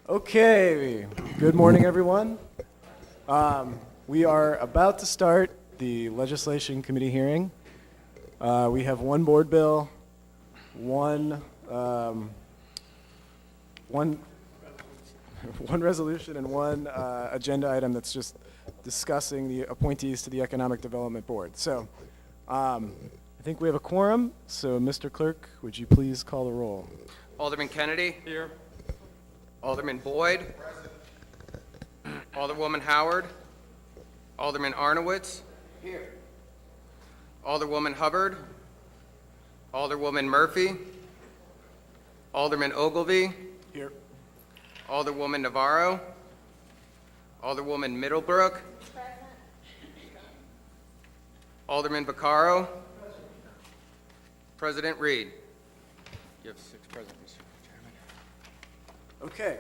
Okay, good morning, everyone. We are about to start the legislation committee hearing. We have one board bill, one resolution, and one agenda item that's just discussing the appointees to the Economic Development Board. So I think we have a quorum, so Mr. Clerk, would you please call the roll? Alderman Kennedy. Here. Alderman Boyd. Present. Alderwoman Howard. Alderman Arnowitz. Here. Alderwoman Hubbard. Alderwoman Murphy. Alderman Ogilvy. Here. Alderwoman Navarro. Alderwoman Middlebrook. Present. Alderman Vaccaro. President Reed. You have 6 present, Mr. Chairman. Okay.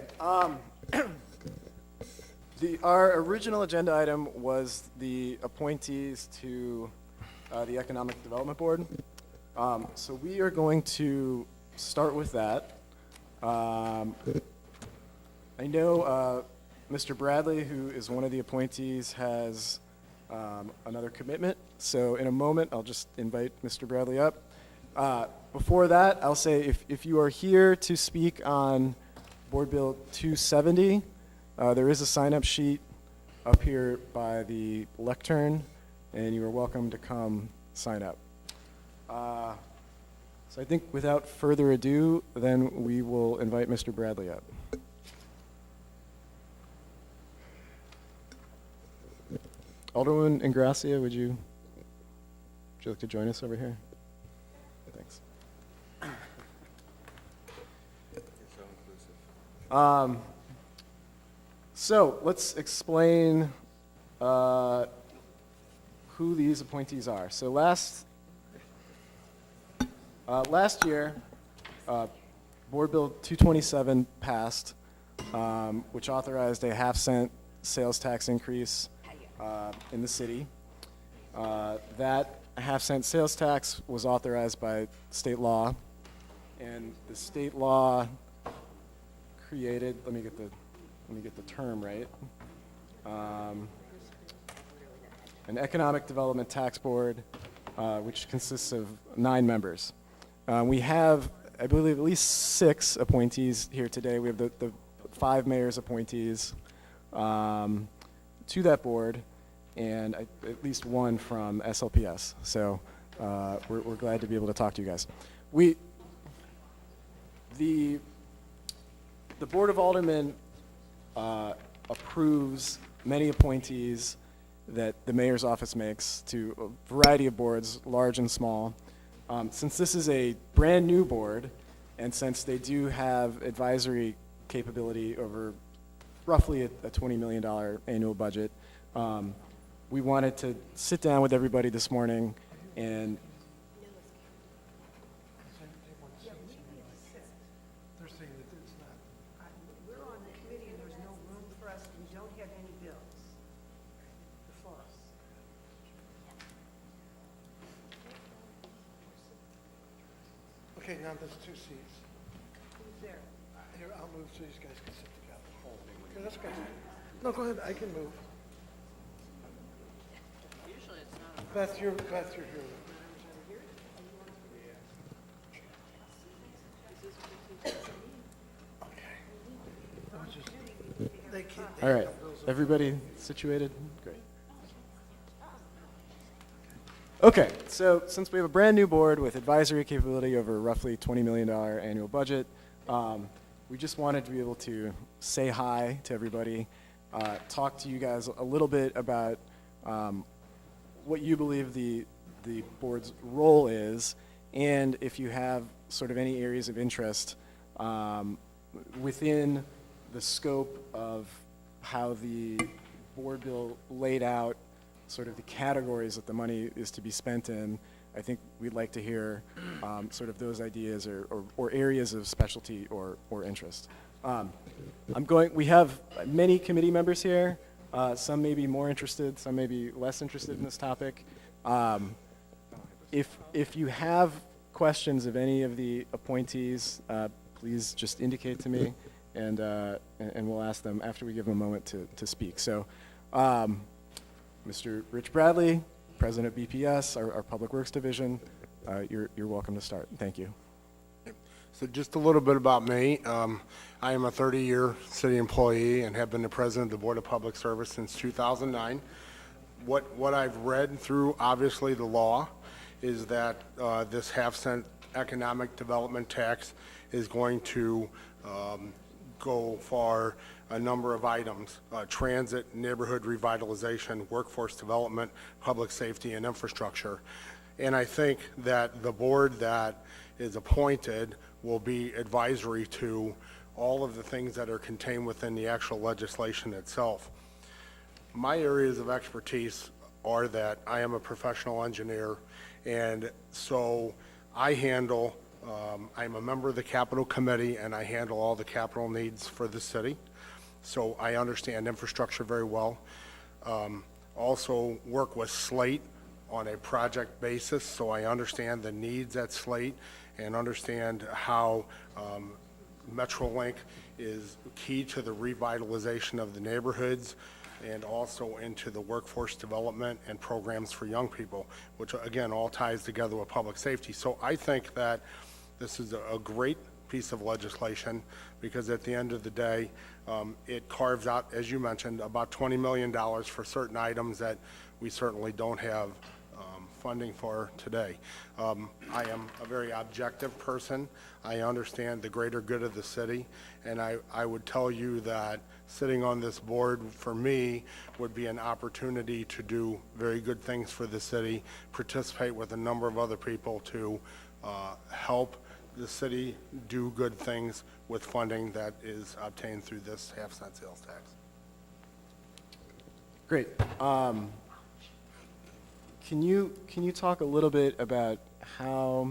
Our original agenda item was the appointees to the Economic Development Board. So we are going to start with that. I know Mr. Bradley, who is one of the appointees, has another commitment. So in a moment, I'll just invite Mr. Bradley up. Before that, I'll say if you are here to speak on Board Bill 270, there is a sign-up sheet up here by the lectern, and you are welcome to come sign up. So I think without further ado, then we will invite Mr. Bradley up. Alderwoman Ingracia, would you like to join us over here? Thanks. So let's explain who these appointees are. So last year, Board Bill 227 passed, which authorized a half-cent sales tax increase in the city. That half-cent sales tax was authorized by state law, and the state law created, let me get the term right, an economic development tax board, which consists of 9 members. We have, I believe, at least 6 appointees here today. We have the 5 mayor's appointees to that board, and at least 1 from SLPS. So we're glad to be able to talk to you guys. The Board of Aldermen approves many appointees that the mayor's office makes to a variety of boards, large and small. Since this is a brand new board, and since they do have advisory capability over roughly a $20 million annual budget, we wanted to sit down with everybody this morning and Okay, now there's 2 seats. Who's there? Here, I'll move so these guys can sit together. Okay, that's good. No, go ahead, I can move. Usually it's not. Beth, you're here. Okay. They can't. all right, everybody situated? Great. Okay, so since we have a brand new board with advisory capability over roughly $20 million annual budget, we just wanted to be able to say hi to everybody, talk to you guys a little bit about what you believe the board's role is, and if you have sort of any areas of interest within the scope of how the board bill laid out sort of the categories that the money is to be spent in. I think we'd like to hear sort of those ideas or areas of specialty or interest. We have many committee members here. Some may be more interested, some may be less interested in this topic. If you have questions of any of the appointees, please just indicate to me, and we'll ask them after we give them a moment to speak. So, Mr. Rich Bradley, President of BPS, our Public Works Division, you're welcome to start. Thank you. So just a little bit about me. I am a 30-year city employee and have been the president of the Board of Public Service since 2009. What I've read through, obviously, the law is that this half-cent economic development tax is going to go for a number of items: transit, neighborhood revitalization, workforce development, public safety, and infrastructure. And I think that the board that is appointed will be advisory to all of the things that are contained within the actual legislation itself. My areas of expertise are that I am a professional engineer, and so I handle, I'm a member of the Capital Committee, and I handle all the capital needs for the city. So I understand infrastructure very well. Also work with Slate on a project basis, so I understand the needs at Slate and understand how MetroLink is key to the revitalization of the neighborhoods and also into the workforce development and programs for young people, which again all ties together with public safety. So I think that this is a great piece of legislation because at the end of the day, it carves out, as you mentioned, about $20 million for certain items that we certainly don't have funding for today. I am a very objective person. I understand the greater good of the city, and I would tell you that sitting on this board for me would be an opportunity to do very good things for the city, participate with a number of other people to help the city do good things with funding that is obtained through this half-cent sales tax. Great. Can you talk a little bit about how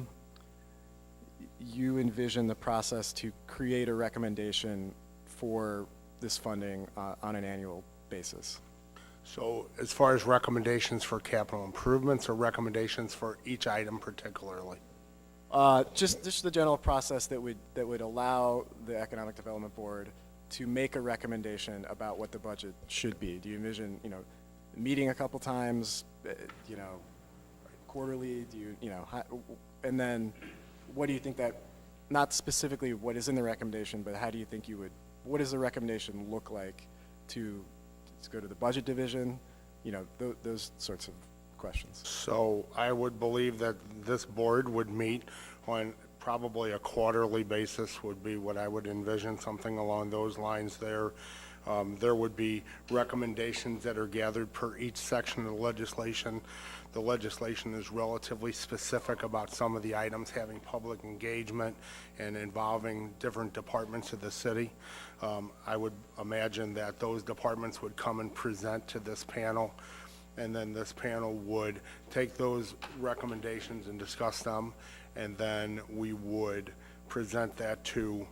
you envision the process to create a recommendation for this funding on an annual basis? So as far as recommendations for capital improvements or recommendations for each item particularly? Just the general process that would allow the Economic Development Board to make a recommendation about what the budget should be. Do you envision, meeting a couple times, quarterly? Do you, and then what do you think that, not specifically what is in the recommendation, but how do you think what does the recommendation look like to go to the budget division? Those sorts of questions. So I would believe that this board would meet on probably a quarterly basis would be what I would envision, something along those lines there. There would be recommendations that are gathered per each section of the legislation. The legislation is relatively specific about some of the items having public engagement and involving different departments of the city. I would imagine that those departments would come and present to this panel, and then this panel would take those recommendations and discuss them, and then we would present that to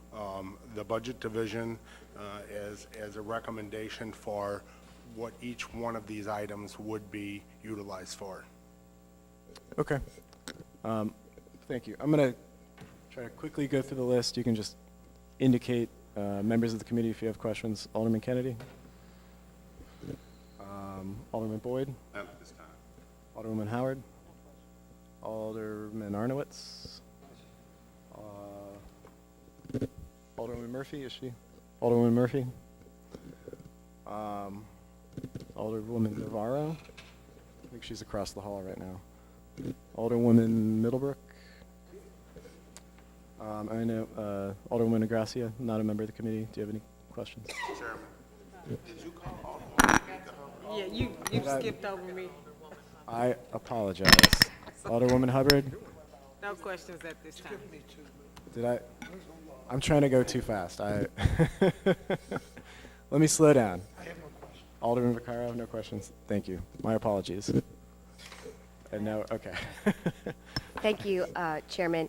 the budget division as a recommendation for what each one of these items would be utilized for. Okay. Thank you. I'm going to try to quickly go through the list. You can just indicate, members of the committee, if you have questions. Alderman Kennedy? Alderman Boyd? None at this time. Alderwoman Howard? Alderman Arnowitz? Alderwoman Murphy, is she? Alderwoman Murphy? Alderwoman Navarro? I think she's across the hall right now. Alderwoman Middlebrook? I know Alderwoman Agracia, not a member of the committee. Do you have any questions? Chairman, did you call Alderman? Yeah, you skipped over me. I apologize. Alderwoman Hubbard? No questions at this time. Did I? I'm trying to go too fast. Let me slow down. I have no question. Alderman Vaccaro, no questions. Thank you. My apologies. And now, okay. Thank you, Chairman.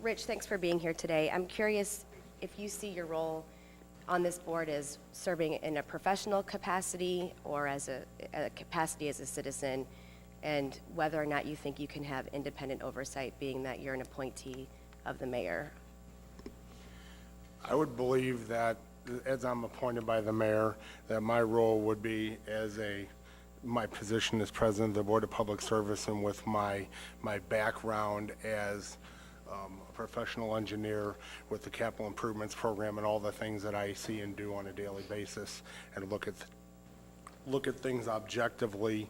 Rich, thanks for being here today. I'm curious if you see your role on this board as serving in a professional capacity or as a capacity as a citizen, and whether or not you think you can have independent oversight, being that you're an appointee of the mayor. I would believe that, as I'm appointed by the mayor, that my role would be my position as president of the Board of Public Service, and with my background as a professional engineer with the capital improvements program and all the things that I see and do on a daily basis, and look at things objectively,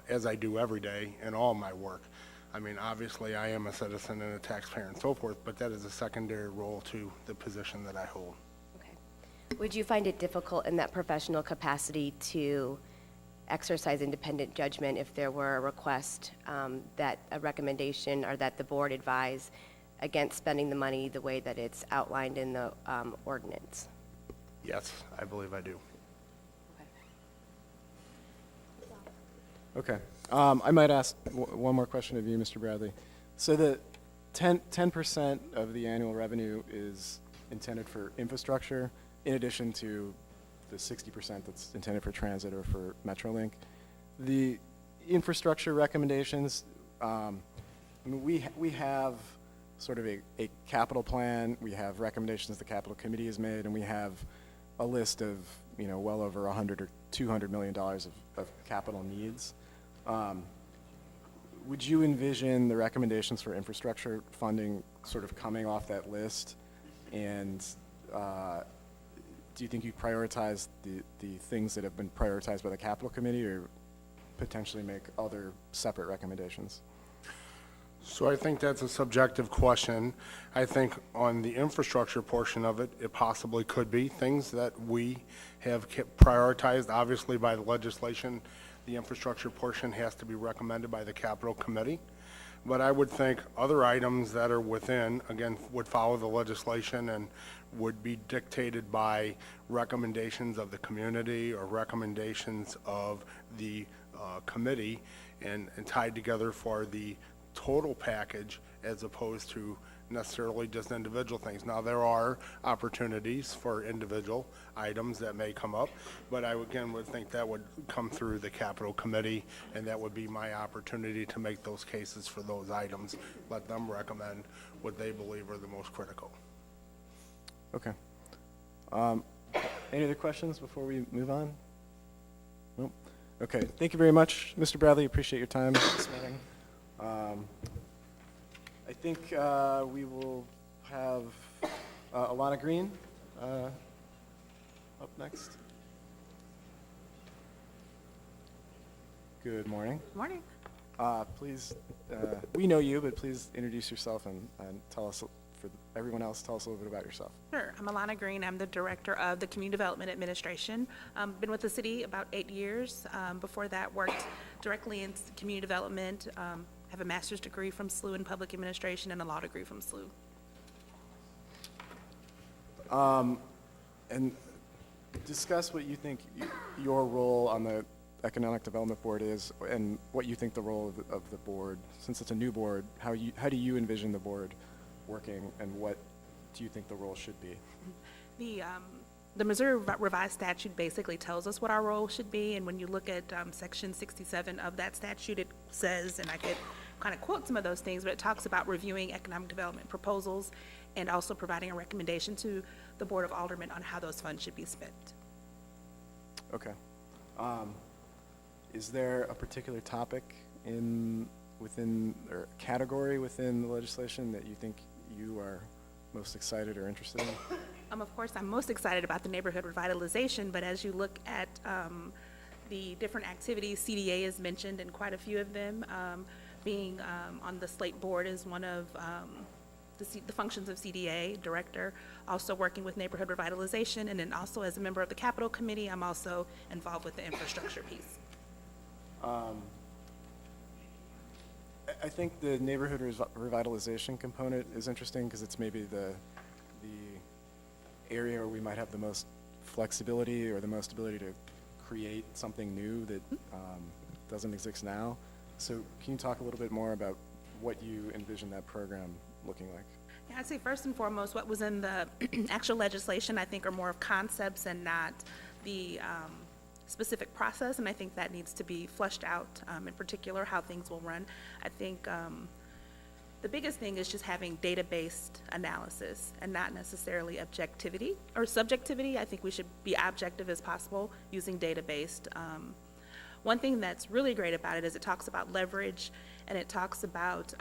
as I do every day in all my work. I mean, obviously, I am a citizen and a taxpayer and so forth, but that is a secondary role to the position that I hold. Okay. Would you find it difficult in that professional capacity to exercise independent judgment if there were a request that a recommendation or that the board advise against spending the money the way that it's outlined in the ordinance? Yes, I believe I do. Okay. I might ask one more question of you, Mr. Bradley. So the 10% of the annual revenue is intended for infrastructure, in addition to the 60% that's intended for transit or for Metrolink. The infrastructure recommendations, I mean, we have sort of a capital plan. We have recommendations the capital committee has made, and we have a list of, well over $100 or $200 million of capital needs. Would you envision the recommendations for infrastructure funding sort of coming off that list? And do you think you prioritize the things that have been prioritized by the capital committee, or potentially make other separate recommendations? So I think that's a subjective question. I think on the infrastructure portion of it, it possibly could be things that we have prioritized. Obviously, by the legislation, the infrastructure portion has to be recommended by the capital committee. But I would think other items that are within, again, would follow the legislation and would be dictated by recommendations of the community or recommendations of the committee, and tied together for the total package, as opposed to necessarily just individual things. Now, there are opportunities for individual items that may come up, but I again would think that would come through the capital committee, and that would be my opportunity to make those cases for those items, let them recommend what they believe are the most critical. Okay. Any other questions before we move on? Nope. Okay. Thank you very much, Mr. Bradley. Appreciate your time this morning. I think we will have Alana Green up next. Good morning. Morning. Please, we know you, but please introduce yourself and tell us, for everyone else, tell us a little bit about yourself. Sure. I'm Alana Green. I'm the Director of the Community Development Administration. Been with the city about 8 years. Before that, worked directly in community development. Have a master's degree from SLU in public administration and a law degree from SLU. And discuss what you think your role on the Economic Development Board is, and what you think the role of the board, since it's a new board, how do you envision the board working, and what do you think the role should be? The Missouri Revised Statute basically tells us what our role should be, and when you look at Section 67 of that statute, it says, and I could kind of quote some of those things, but it talks about reviewing economic development proposals and also providing a recommendation to the Board of Aldermen on how those funds should be spent. Okay. Is there a particular topic within or category within the legislation that you think you are most excited or interested in? Of course, I'm most excited about the neighborhood revitalization, but as you look at the different activities, CDA is mentioned in quite a few of them. Being on the slate board is one of the functions of CDA director, also working with neighborhood revitalization, and then also as a member of the Capital Committee, I'm also involved with the infrastructure piece. I think the neighborhood revitalization component is interesting because it's maybe the area where we might have the most flexibility or the most ability to create something new that doesn't exist now. So can you talk a little bit more about what you envision that program looking like? Yeah, I'd say first and foremost, what was in the actual legislation, I think, are more of concepts and not the specific process, and I think that needs to be fleshed out, in particular, how things will run. I think The biggest thing is just having data-based analysis and not necessarily objectivity or subjectivity. I think we should be objective as possible using data-based. One thing that's really great about it is it talks about leverage, and it talks about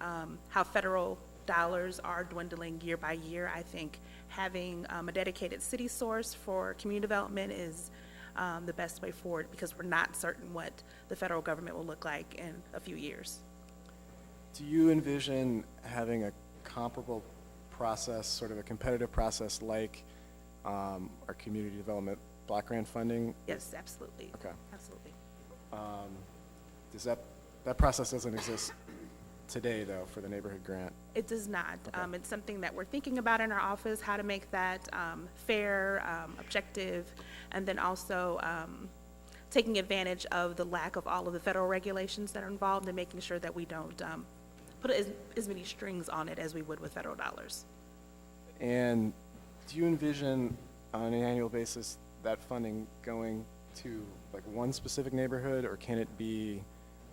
how federal dollars are dwindling year by year. I think having a dedicated city source for community development is the best way forward, because we're not certain what the federal government will look like in a few years. Do you envision having a comparable process, sort of a competitive process like our community development block grant funding? Yes, absolutely. Okay. Absolutely. Does that process doesn't exist today, though, for the neighborhood grant? It does not. Okay. It's something that we're thinking about in our office, how to make that fair, objective, and then also taking advantage of the lack of all of the federal regulations that are involved and making sure that we don't put as many strings on it as we would with federal dollars. And do you envision on an annual basis that funding going to like one specific neighborhood, or can it be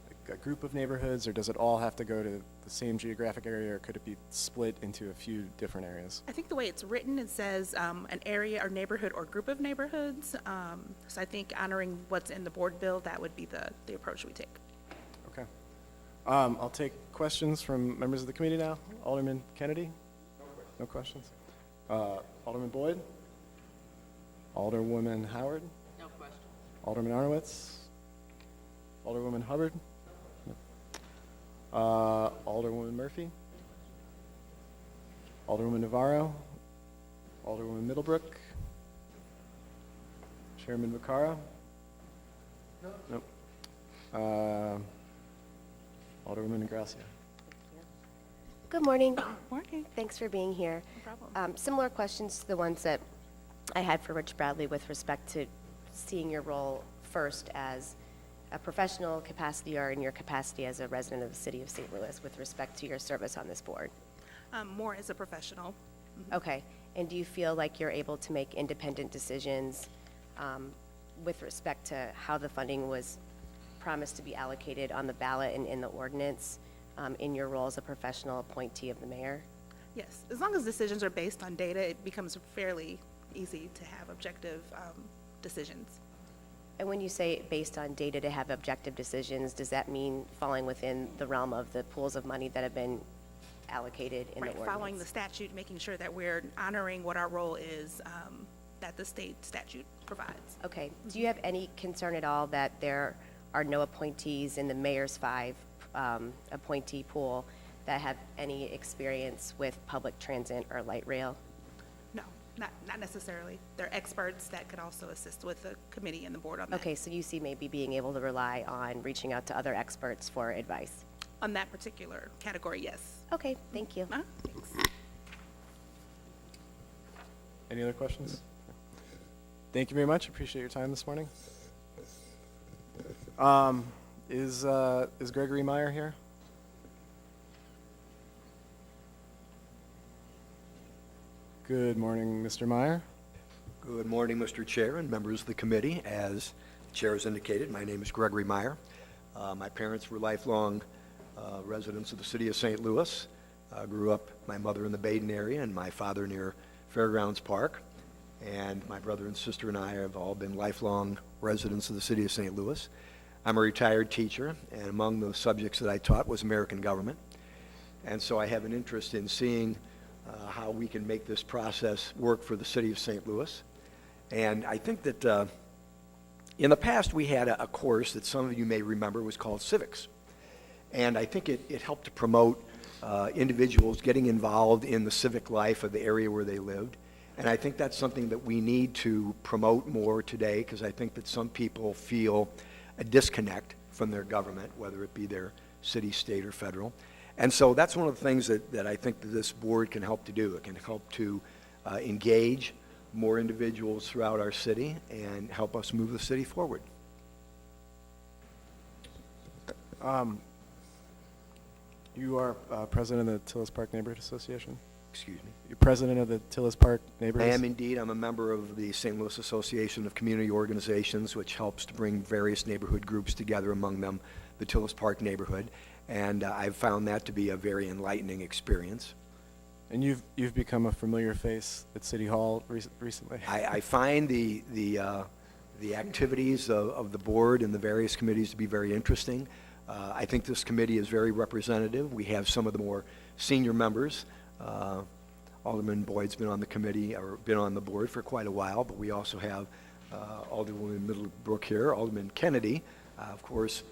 like a group of neighborhoods, or does it all have to go to the same geographic area, or could it be split into a few different areas? I think the way it's written, it says an area or neighborhood or group of neighborhoods. So I think honoring what's in the board bill, that would be the approach we take. Okay. I'll take questions from members of the committee now. Alderman Kennedy? No questions. Alderman Boyd? Alderwoman Howard? No question. Alderman Arnowitz? Alderwoman Hubbard? Alderwoman Murphy? Alderwoman Navarro? Alderwoman Middlebrook? Chairman Vaccaro? Nope. Alderwoman Gracia? Good morning. Morning. Thanks for being here. No problem. Similar questions to the ones that I had for Rich Bradley with respect to seeing your role first as a professional capacity or in your capacity as a resident of the city of St. Louis with respect to your service on this board. More as a professional. Okay. And do you feel like you're able to make independent decisions with respect to how the funding was promised to be allocated on the ballot and in the ordinance in your role as a professional appointee of the mayor? Yes, as long as decisions are based on data, it becomes fairly easy to have objective decisions. And when you say based on data to have objective decisions, does that mean falling within the realm of the pools of money that have been allocated in the Right, ordinance? following the statute, making sure that we're honoring what our role is that the state statute provides. Okay. Do you have any concern at all that there are no appointees in the mayor's 5 appointee pool that have any experience with public transit or light rail? No, not necessarily. They're experts that could also assist with the committee and the board on that. Okay, so you see maybe being able to rely on reaching out to other experts for advice. On that particular category, yes. Okay, thank you. Thanks. Any other questions? Thank you very much. Appreciate your time this morning. Is Gregory Meyer here? Good morning, Mr. Meyer. Good morning, Mr. Chair and members of the committee. As the chair has indicated, my name is Gregory Meyer. My parents were lifelong residents of the city of St. Louis. Grew up, my mother in the Baden area and my father near Fairgrounds Park. And my brother and sister and I have all been lifelong residents of the city of St. Louis. I'm a retired teacher, and among the subjects that I taught was American government. And so I have an interest in seeing how we can make this process work for the city of St. Louis. And I think that in the past we had a course that some of you may remember was called civics. And I think it helped to promote individuals getting involved in the civic life of the area where they lived. And I think that's something that we need to promote more today, because I think that some people feel a disconnect from their government, whether it be their city, state, or federal. And so that's one of the things that I think that this board can help to do. It can help to engage more individuals throughout our city and help us move the city forward. You are president of the Tillis Park Neighborhood Association? Excuse me. You're president of the Tillis Park I Neighborhood? am indeed. I'm a member of the St. Louis Association of Community Organizations, which helps to bring various neighborhood groups together, among them the Tillis Park neighborhood. And I've found that to be a very enlightening experience. And you've become a familiar face at City Hall recently. I find the activities of the board and the various committees to be very interesting. I think this committee is very representative. We have some of the more senior members. Alderman Boyd's been on the committee, or been on the board for quite a while, but we also have Alderwoman Middlebrook here. Alderman Kennedy, of course,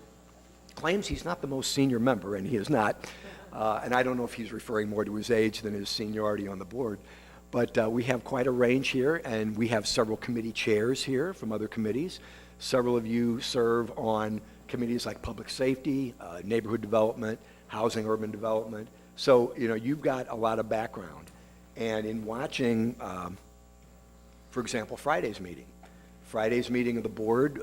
claims he's not the most senior member, and he is not. And I don't know if he's referring more to his age than his seniority on the board. But we have quite a range here, and we have several committee chairs here from other committees. Several of you serve on committees like public safety, neighborhood development, housing, urban development. So, you know, you've got a lot of background. And in watching, for example, Friday's meeting of the board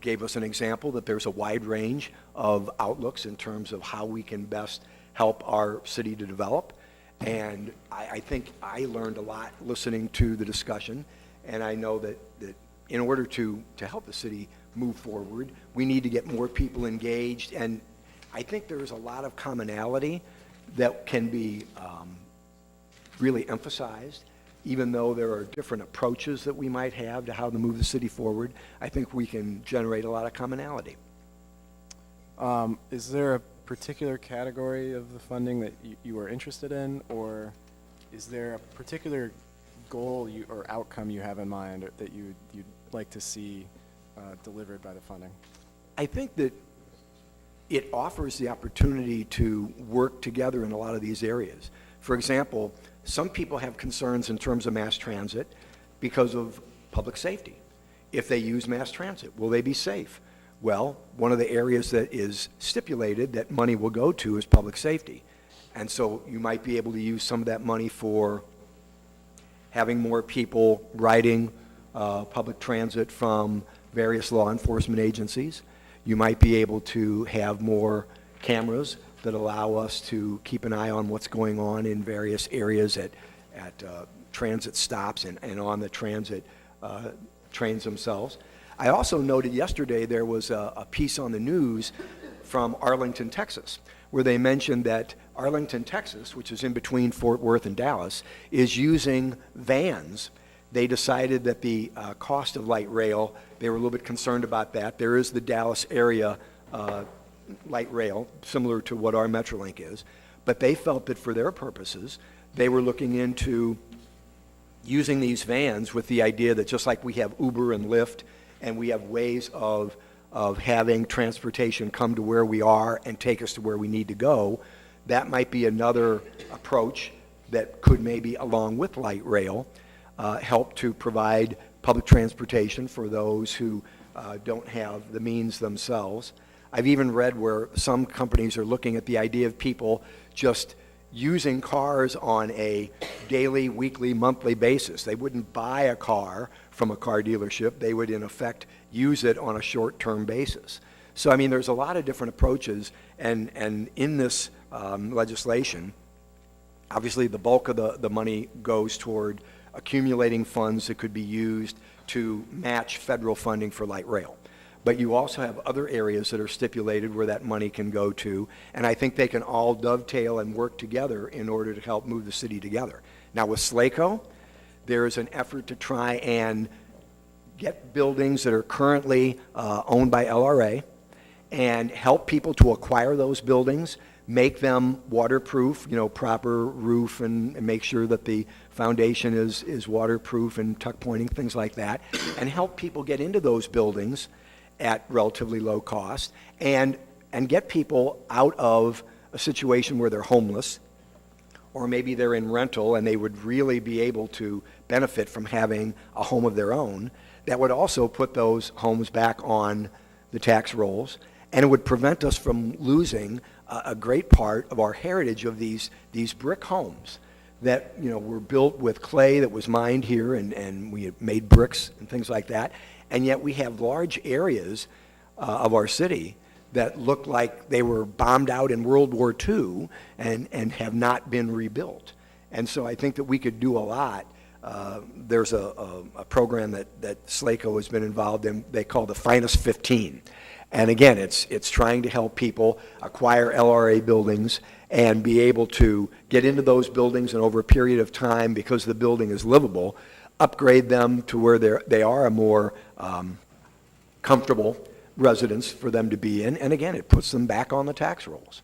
gave us an example that there's a wide range of outlooks in terms of how we can best help our city to develop. And I think I learned a lot listening to the discussion, and I know that in order to help the city move forward, we need to get more people engaged, and I think there's a lot of commonality that can be really emphasized. Even though there are different approaches that we might have to how to move the city forward, I think we can generate a lot of commonality. Is there a particular category of the funding that you are interested in, or is there a particular goal or outcome you have in mind that you'd like to see delivered by the funding? I think that it offers the opportunity to work together in a lot of these areas. For example, some people have concerns in terms of mass transit because of public safety. If they use mass transit, will they be safe? Well, one of the areas that is stipulated that money will go to is public safety. And so you might be able to use some of that money for having more people riding public transit from various law enforcement agencies. You might be able to have more cameras that allow us to keep an eye on what's going on in various areas at transit stops and on the transit trains themselves. I also noted yesterday there was a piece on the news from Arlington, Texas, where they mentioned that Arlington, Texas, which is in between Fort Worth and Dallas, is using vans. They decided that the cost of light rail, they were a little bit concerned about that. There is the Dallas area light rail, similar to what our Metrolink is, but they felt that for their purposes, they were looking into using these vans with the idea that just like we have Uber and Lyft, and we have ways of having transportation come to where we are and take us to where we need to go, that might be another approach that could maybe, along with light rail, help to provide public transportation for those who don't have the means themselves. I've even read where some companies are looking at the idea of people just using cars on a daily, weekly, monthly basis. They wouldn't buy a car from a car dealership. They would, in effect, use it on a short-term basis. So, I mean, there's a lot of different approaches, and in this legislation, obviously the bulk of the money goes toward accumulating funds that could be used to match federal funding for light rail. But you also have other areas that are stipulated where that money can go to, and I think they can all dovetail and work together in order to help move the city together. Now with SLACO, there is an effort to try and get buildings that are currently owned by LRA and help people to acquire those buildings, make them waterproof, you know, proper roof, and make sure that the foundation is waterproof and tuck pointing, things like that, and help people get into those buildings at relatively low cost, and get people out of a situation where they're homeless, or maybe they're in rental and they would really be able to benefit from having a home of their own. That would also put those homes back on the tax rolls, and it would prevent us from losing a great part of our heritage of these brick homes that, you know, were built with clay that was mined here, and we had made bricks and things like that. And yet we have large areas of our city that look like they were bombed out in World War II and have not been rebuilt. And so I think that we could do a lot. There's a program that SLACO has been involved in, they call the Finest 15. And again, it's trying to help people acquire LRA buildings and be able to get into those buildings and over a period of time, because the building is livable, upgrade them to where they are a more comfortable residence for them to be in. And again, it puts them back on the tax rolls.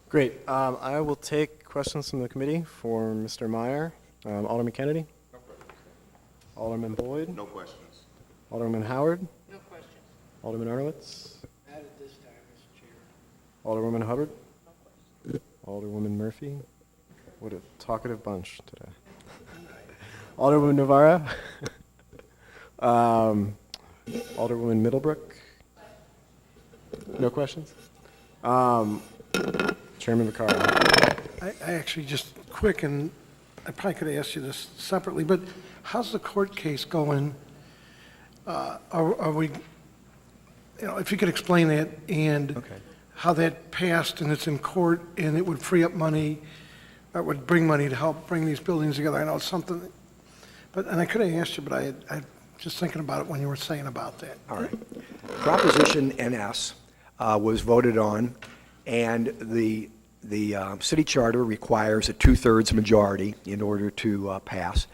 Great. I will take questions from the committee for Mr. Meyer. Alderman Kennedy? No questions. Alderman Boyd? No questions. Alderman Howard? No questions. Alderman Arnowitz? Add it this time, Mr. Chair. Alderwoman Hubbard? Alderwoman Murphy? What a talkative bunch today. Alderwoman Navarro? Alderwoman Middlebrook? No questions? Chairman Vaccaro? I actually just quick, and I probably could have asked you this separately, but how's the court case going? Are we, if you could explain that and Okay. how that passed and it's in court and it would free up money, or would bring money to help bring these buildings together. I know it's something, and I could have asked you, but I just thinking about it when you were saying about that. All right. Proposition NS was voted on, and the city charter requires a 2/3 majority in order to pass,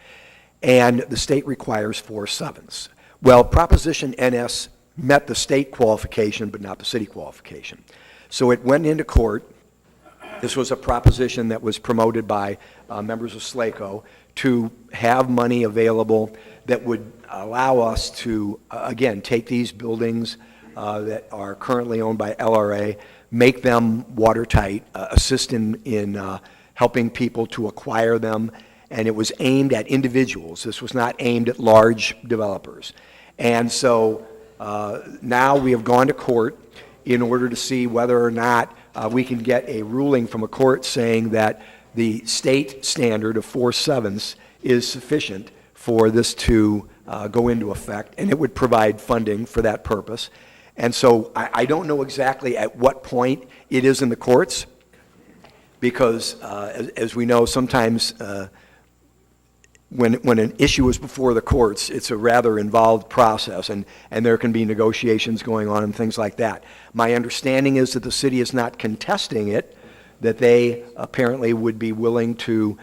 and the state requires 4/7. Well, Proposition NS met the state qualification, but not the city qualification. So it went into court. This was a proposition that was promoted by members of SLACO to have money available that would allow us to, again, take these buildings that are currently owned by LRA, make them watertight, assist in helping people to acquire them, and it was aimed at individuals. This was not aimed at large developers. And so now we have gone to court in order to see whether or not we can get a ruling from a court saying that the state standard of 4/7 is sufficient for this to go into effect, and it would provide funding for that purpose. And so I don't know exactly at what point it is in the courts, because as we know, sometimes when an issue is before the courts, it's a rather involved process, and there can be negotiations going on and things like that. My understanding is that the city is not contesting it, that they apparently would be willing to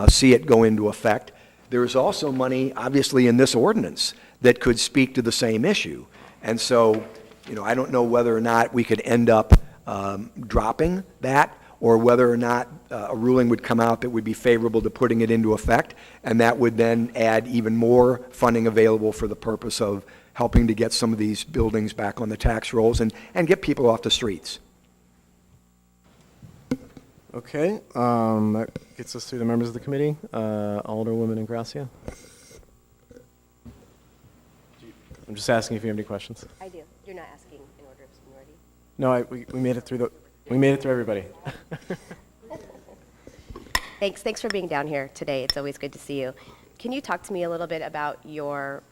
see it go into effect. There is also money, obviously, in this ordinance that could speak to the same issue. And so, I don't know whether or not we could end up dropping that, or whether or not a ruling would come out that would be favorable to putting it into effect, and that would then add even more funding available for the purpose of helping to get some of these buildings back on the tax rolls and get people off the streets. Okay, that gets us through the members of the committee. Alderwoman Ingracia? I'm just asking if you have any questions. I do. You're not asking in order of seniority? No, we made it through we made it through everybody. Thanks for being down here today. It's always good to see you. Can you talk to me a little bit about your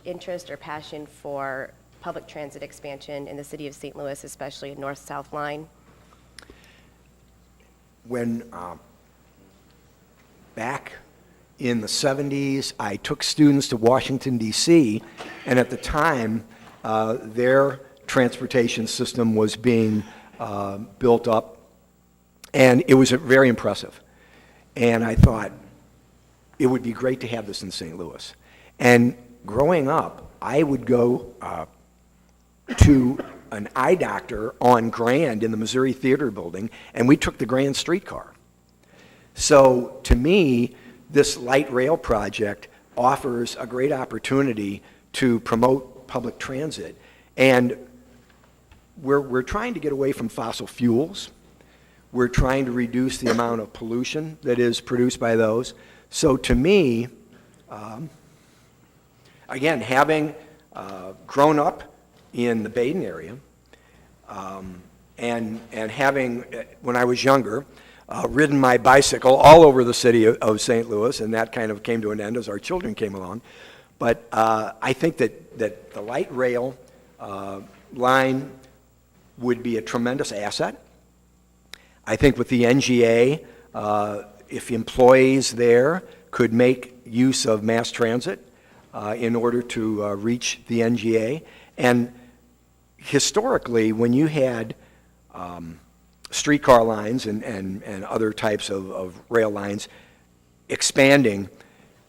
interest or passion for public transit expansion in the city of St. Louis, especially in North-South Line? When back in the 70s, I took students to Washington, D.C., and at the time, their transportation system was being built up, and it was very impressive. And I thought, it would be great to have this in St. Louis. And growing up, I would go to an eye doctor on Grand in the Missouri Theater Building, and we took the Grand streetcar. So to me, this light rail project offers a great opportunity to promote public transit. And we're trying to get away from fossil fuels. We're trying to reduce the amount of pollution that is produced by those. So to me, again, having grown up in the Baden area, and having, when I was younger, ridden my bicycle all over the city of St. Louis, and that kind of came to an end as our children came along. But I think that the light rail line would be a tremendous asset. I think with the NGA, if employees there could make use of mass transit in order to reach the NGA, and historically, when you had streetcar lines and other types of rail lines expanding,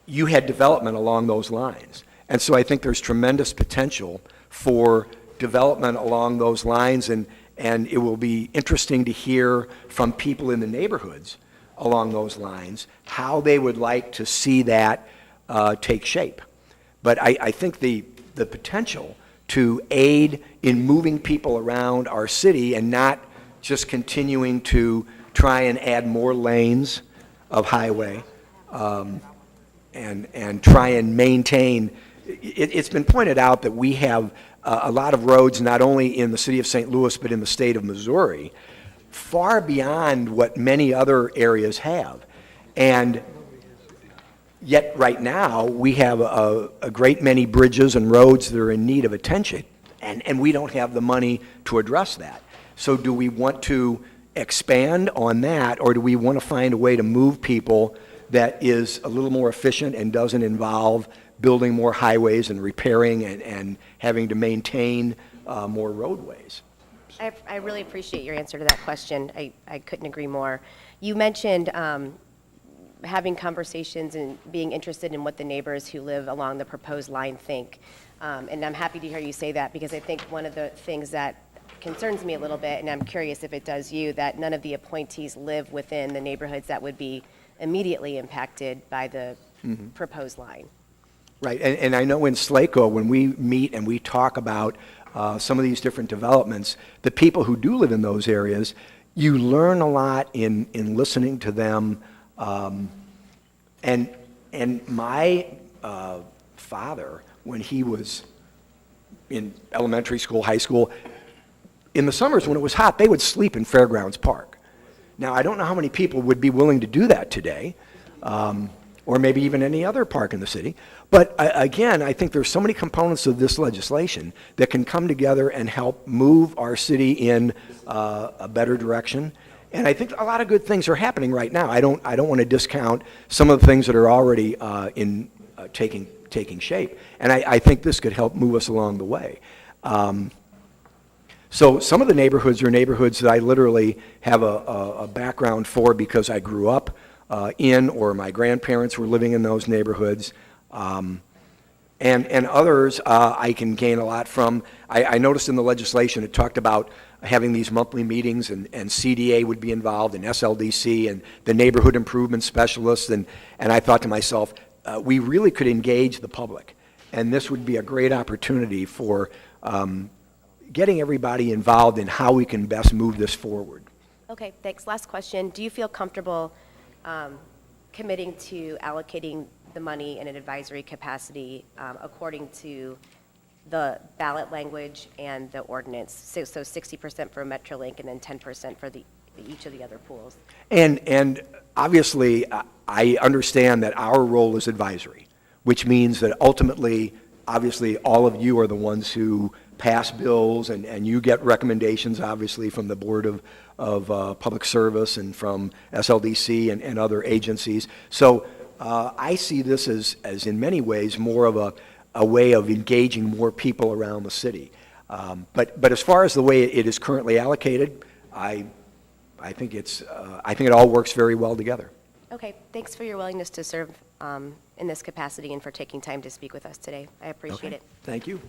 you had development along those lines. And so I think there's tremendous potential for development along those lines, and it will be interesting to hear from people in the neighborhoods along those lines how they would like to see that take shape. But I think the potential to aid in moving people around our city and not just continuing to try and add more lanes of highway and try and maintain. It's been pointed out that we have a lot of roads, not only in the city of St. Louis, but in the state of Missouri, far beyond what many other areas have. And yet, right now, we have a great many bridges and roads that are in need of attention, and we don't have the money to address that. So do we want to expand on that, or do we want to find a way to move people that is a little more efficient and doesn't involve building more highways and repairing and having to maintain more roadways? I really appreciate your answer to that question. I couldn't agree more. You mentioned having conversations and being interested in what the neighbors who live along the proposed line think. And I'm happy to hear you say that, because I think one of the things that concerns me a little bit, and I'm curious if it does you, that none of the appointees live within the neighborhoods that would be immediately impacted by the proposed line. Right, and I know in SLACO, when we meet and we talk about some of these different developments, the people who do live in those areas, you learn a lot in listening to them. And my father, when he was in elementary school, high school, in the summers when it was hot, they would sleep in Fairgrounds Park. Now, I don't know how many people would be willing to do that today, or maybe even any other park in the city. But again, I think there's so many components of this legislation that can come together and help move our city in a better direction. And I think a lot of good things are happening right now. I don't want to discount some of the things that are already taking shape. And I think this could help move us along the way. So some of the neighborhoods are neighborhoods that I literally have a background for because I grew up in, or my grandparents were living in those neighborhoods. And others I can gain a lot from. I noticed in the legislation it talked about having these monthly meetings, and CDA would be involved, and SLDC, and the neighborhood improvement specialists, and I thought to myself, we really could engage the public, and this would be a great opportunity for getting everybody involved in how we can best move this forward. Okay, thanks. Last question. Do you feel comfortable committing to allocating the money in an advisory capacity according to the ballot language and the ordinance? So 60% for Metrolink and then 10% for each of the other pools. And obviously, I understand that our role is advisory, which means that ultimately, obviously, all of you are the ones who pass bills, and you get recommendations, obviously, from the Board of Public Service and from SLDC and other agencies. So I see this as in many ways more of a way of engaging more people around the city. But as far as the way it is currently allocated, I think it all works very well together. Okay, thanks for your willingness to serve in this capacity and for taking time to speak with us today. I appreciate it. Thank you.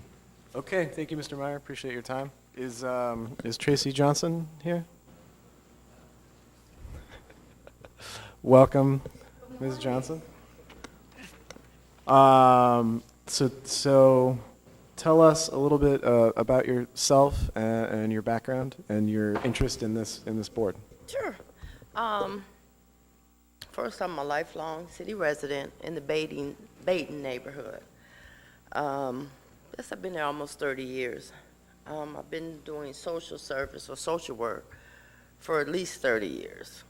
Okay, thank you, Mr. Meyer. Appreciate your time. Is Tracy Johnson here? Welcome, Ms. Johnson. So tell us a little bit about yourself and your background and your interest in this board. Sure. First, I'm a lifelong city resident in the Baden neighborhood. I've been there almost 30 years. I've been doing social service or social work for at least 30 years.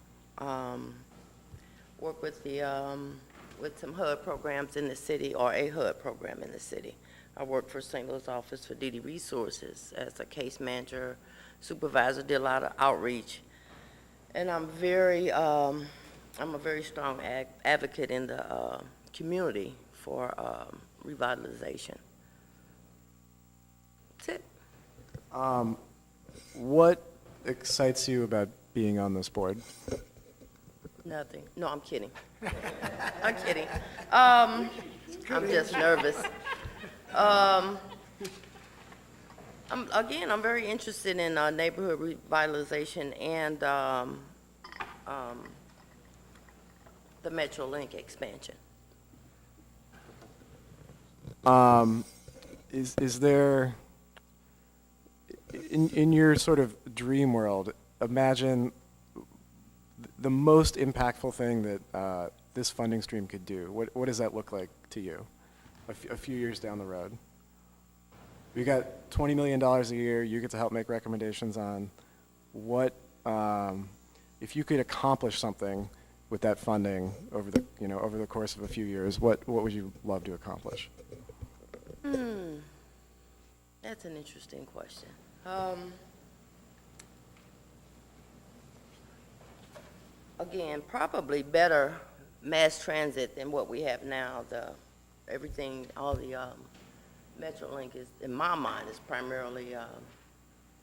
Work with some HUD programs in the city, or a HUD program in the city. I worked for St. Louis Office for DD Resources as a case manager, supervisor, did a lot of outreach. And I'm a very strong advocate in the community for revitalization. That's it. What excites you about being on this board? Nothing. No, I'm kidding. I'm kidding. I'm just nervous. I'm very interested in neighborhood revitalization and the MetroLink expansion. Is there, in your sort of dream world, imagine the most impactful thing that this funding stream could do? What does that look like to you a few years down the road? We got $20 million a year. You get to help make recommendations on what, if you could accomplish something with that funding over the course of a few years, what would you love to accomplish? That's an interesting question. Again, probably better mass transit than what we have now. All the MetroLink is, in my mind, is primarily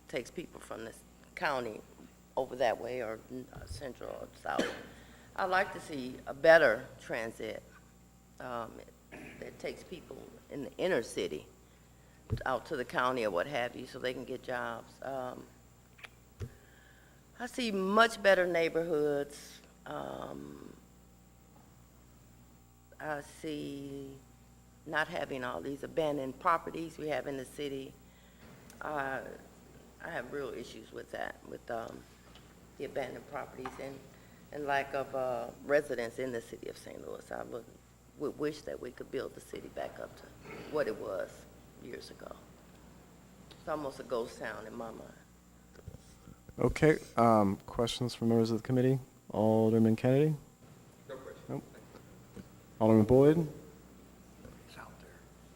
takes people from this county over that way or central or south. I'd like to see a better transit that takes people in the inner city out to the county or what have you so they can get jobs. I see much better neighborhoods. I see not having all these abandoned properties we have in the city. I have real issues with that, with the abandoned properties and lack of residents in the city of St. Louis. I would wish that we could build the city back up to what it was years ago. It's almost a ghost town in my mind. Okay, questions from members of the committee? Alderman Kennedy? No question. Nope. Alderman Boyd?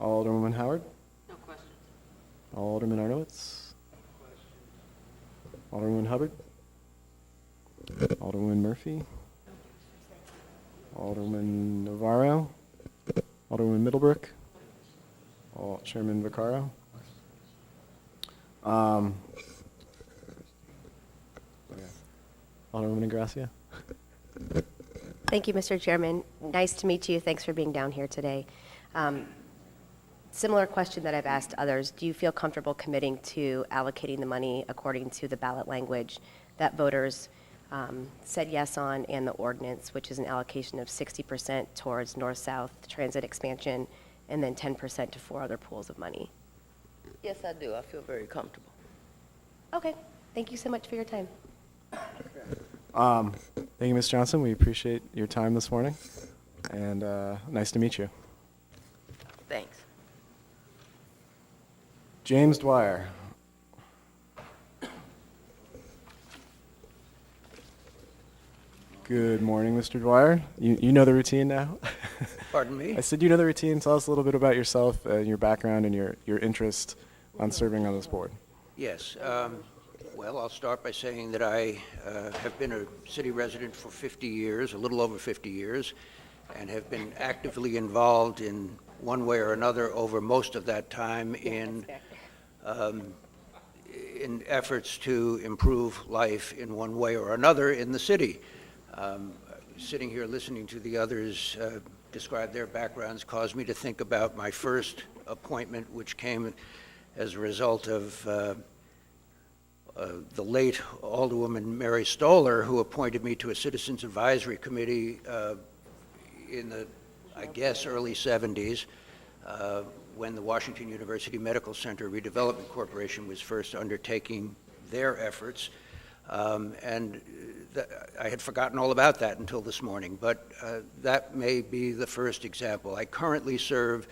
Alderwoman Howard? No questions. Alderman Arnowitz? Alderwoman Hubbard? Alderwoman Murphy? Alderman Navarro? Alderwoman Middlebrook? Chairman Vaccaro? Alderwoman Ingracia? Thank you, Mr. Chairman. Nice to meet you. Thanks for being down here today. Similar question that I've asked others. Do you feel comfortable committing to allocating the money according to the ballot language that voters said yes on and the ordinance, which is an allocation of 60% towards north-south transit expansion and then 10% to 4 other pools of money? Yes, I do. I feel very comfortable. Okay. Thank you so much for your time. Thank you, Ms. Johnson. We appreciate your time this morning, and nice to meet you. Thanks. James Dwyer. Good morning, Mr. Dwyer. You know the routine now? Pardon me? I said you know the routine. Tell us a little bit about yourself, your background, and your interest on serving on this board. Yes. Well, I'll start by saying that I have been a city resident for 50 years, a little over 50 years, and have been actively involved in one way or another over most of that time in efforts to improve life in one way or another in the city. Sitting here listening to the others describe their backgrounds caused me to think about my first appointment, which came as a result of the late Alderwoman Mary Stoller, who appointed me to a Citizens Advisory Committee in the, I guess, early 70s, when the Washington University Medical Center Redevelopment Corporation was first undertaking their efforts. I had forgotten all about that until this morning, but that may be the first example. I currently serve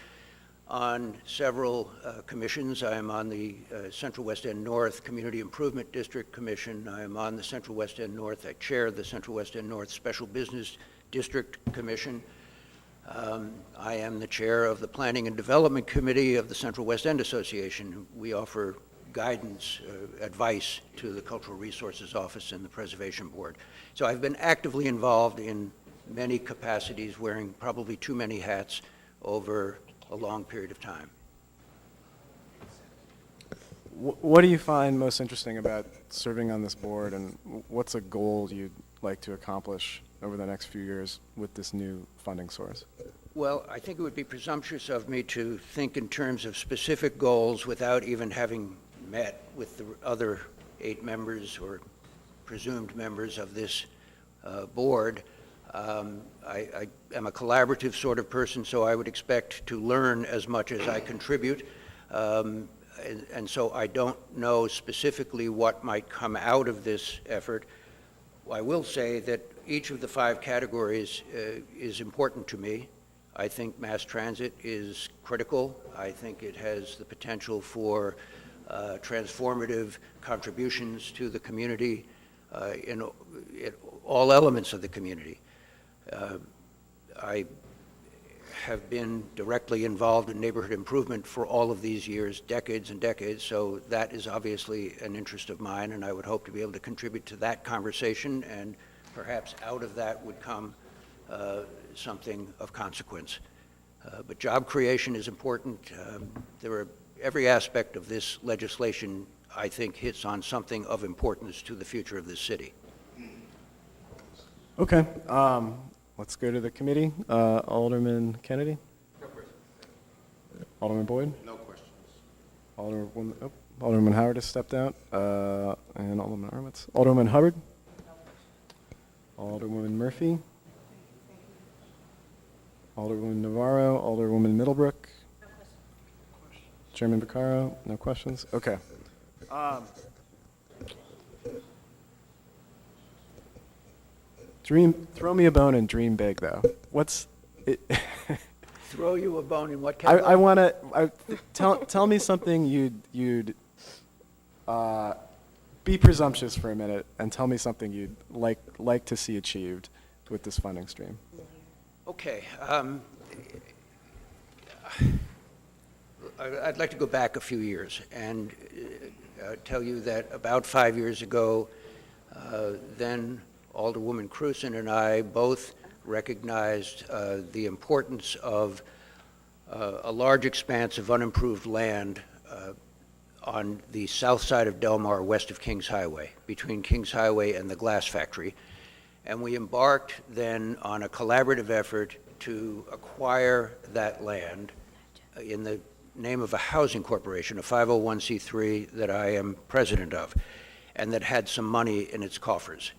on several commissions. I am on the Central West End North Community Improvement District Commission. I am on the Central West End North. I chair the Central West End North Special Business District Commission. I am the chair of the Planning and Development Committee of the Central West End Association. We offer guidance, advice to the Cultural Resources Office and the Preservation Board. So I've been actively involved in many capacities, wearing probably too many hats over a long period of time. what do you find most interesting about serving on this board, and what's a goal you'd like to accomplish over the next few years with this new funding source? Well, I think it would be presumptuous of me to think in terms of specific goals without even having met with the other 8 members or presumed members of this board. I am a collaborative sort of person, so I would expect to learn as much as I contribute. And so I don't know specifically what might come out of this effort. I will say that each of the 5 categories is important to me. I think mass transit is critical. I think it has the potential for transformative contributions to the community in all elements of the community. I have been directly involved in neighborhood improvement for all of these years, decades and decades, so that is obviously an interest of mine, and I would hope to be able to contribute to that conversation, and perhaps out of that would come something of consequence. But job creation is important. Every aspect of this legislation, I think, hits on something of importance to the future of this city. Okay, let's go to the committee. Alderman Kennedy? No questions. Alderman Boyd? No questions. Alderman Howard has stepped out, and Alderman Armitz. Alderman Hubbard? Alderwoman Murphy? Alderwoman Navarro? Alderwoman Middlebrook? Chairman Vaccaro? No questions? Okay. Throw me a bone and dream big, though. What's it? Throw you a bone in what I category? want to tell me something you'd be presumptuous for a minute and tell me something you'd like to see achieved with this funding stream. Okay. I'd like to go back a few years and tell you that about 5 years ago, then Alderwoman Cruzen and I both recognized the importance of a large expanse of unimproved land on the south side of Del Mar, west of Kings Highway, between Kings Highway and the glass factory. And we embarked then on a collaborative effort to acquire that land in the name of a housing corporation, a 501c3 that I am president of, and that had some money in its coffers.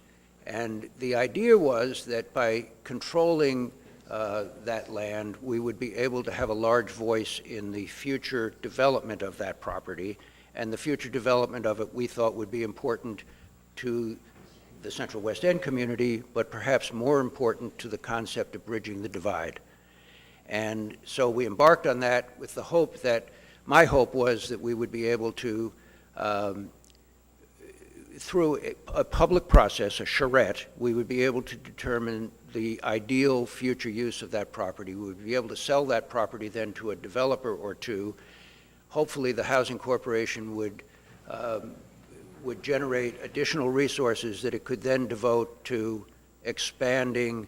And the idea was that by controlling that land, we would be able to have a large voice in the future development of that property, and the future development of it we thought would be important to the Central West End community, but perhaps more important to the concept of bridging the divide. And so we embarked on that with the hope that, my hope was that we would be able to, through a public process, a charrette, we would be able to determine the ideal future use of that property. We would be able to sell that property then to a developer or two. Hopefully the housing corporation would generate additional resources that it could then devote to expanding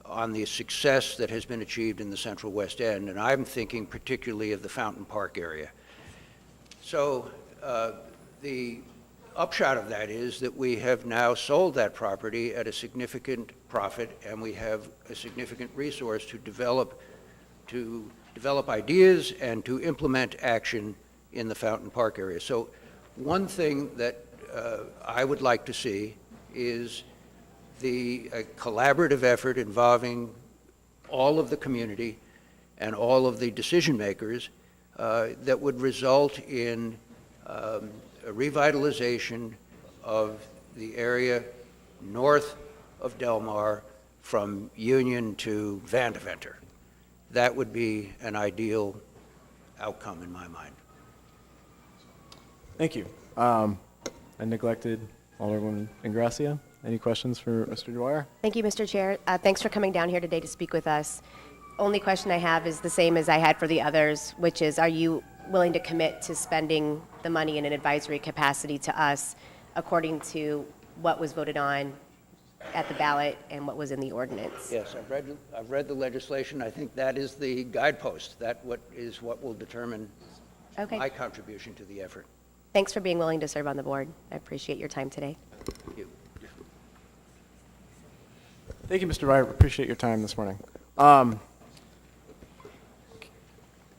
on the success that has been achieved in the Central West End, and I'm thinking particularly of the Fountain Park area. So the upshot of that is that we have now sold that property at a significant profit, and we have a significant resource to develop ideas and to implement action in the Fountain Park area. So one thing that I would like to see is a collaborative effort involving all of the community and all of the decision makers that would result in a revitalization of the area north of Del Mar from Union to Vandeventer. That would be an ideal outcome in my mind. Thank you. I neglected Alderwoman Ingracia. Any questions for Mr. Dwyer? Thank you, Mr. Chair. Thanks for coming down here today to speak with us. Only question I have is the same as I had for the others, which is, are you willing to commit to spending the money in an advisory capacity to us according to what was voted on at the ballot and what was in the ordinance? Yes, I've read the legislation. I think that is the guidepost. That is what will determine Okay. my contribution to the effort. Thanks for being willing to serve on the board. I appreciate your time today. Thank you. Thank you, Mr. Byer. Appreciate your time this morning.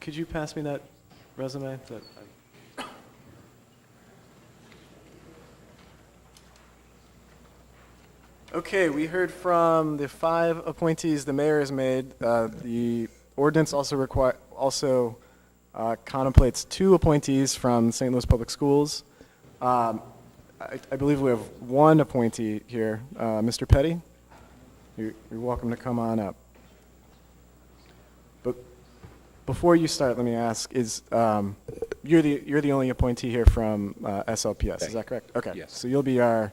Could you pass me that resume? Okay, we heard from the 5 appointees the mayor has made. The ordinance also contemplates 2 appointees from St. Louis Public Schools. I believe we have 1 appointee here, Mr. Petty. You're welcome to come on up. But before you start, let me ask: you're the only appointee here from SLPS? Is that correct? Okay. Yes. So you'll be our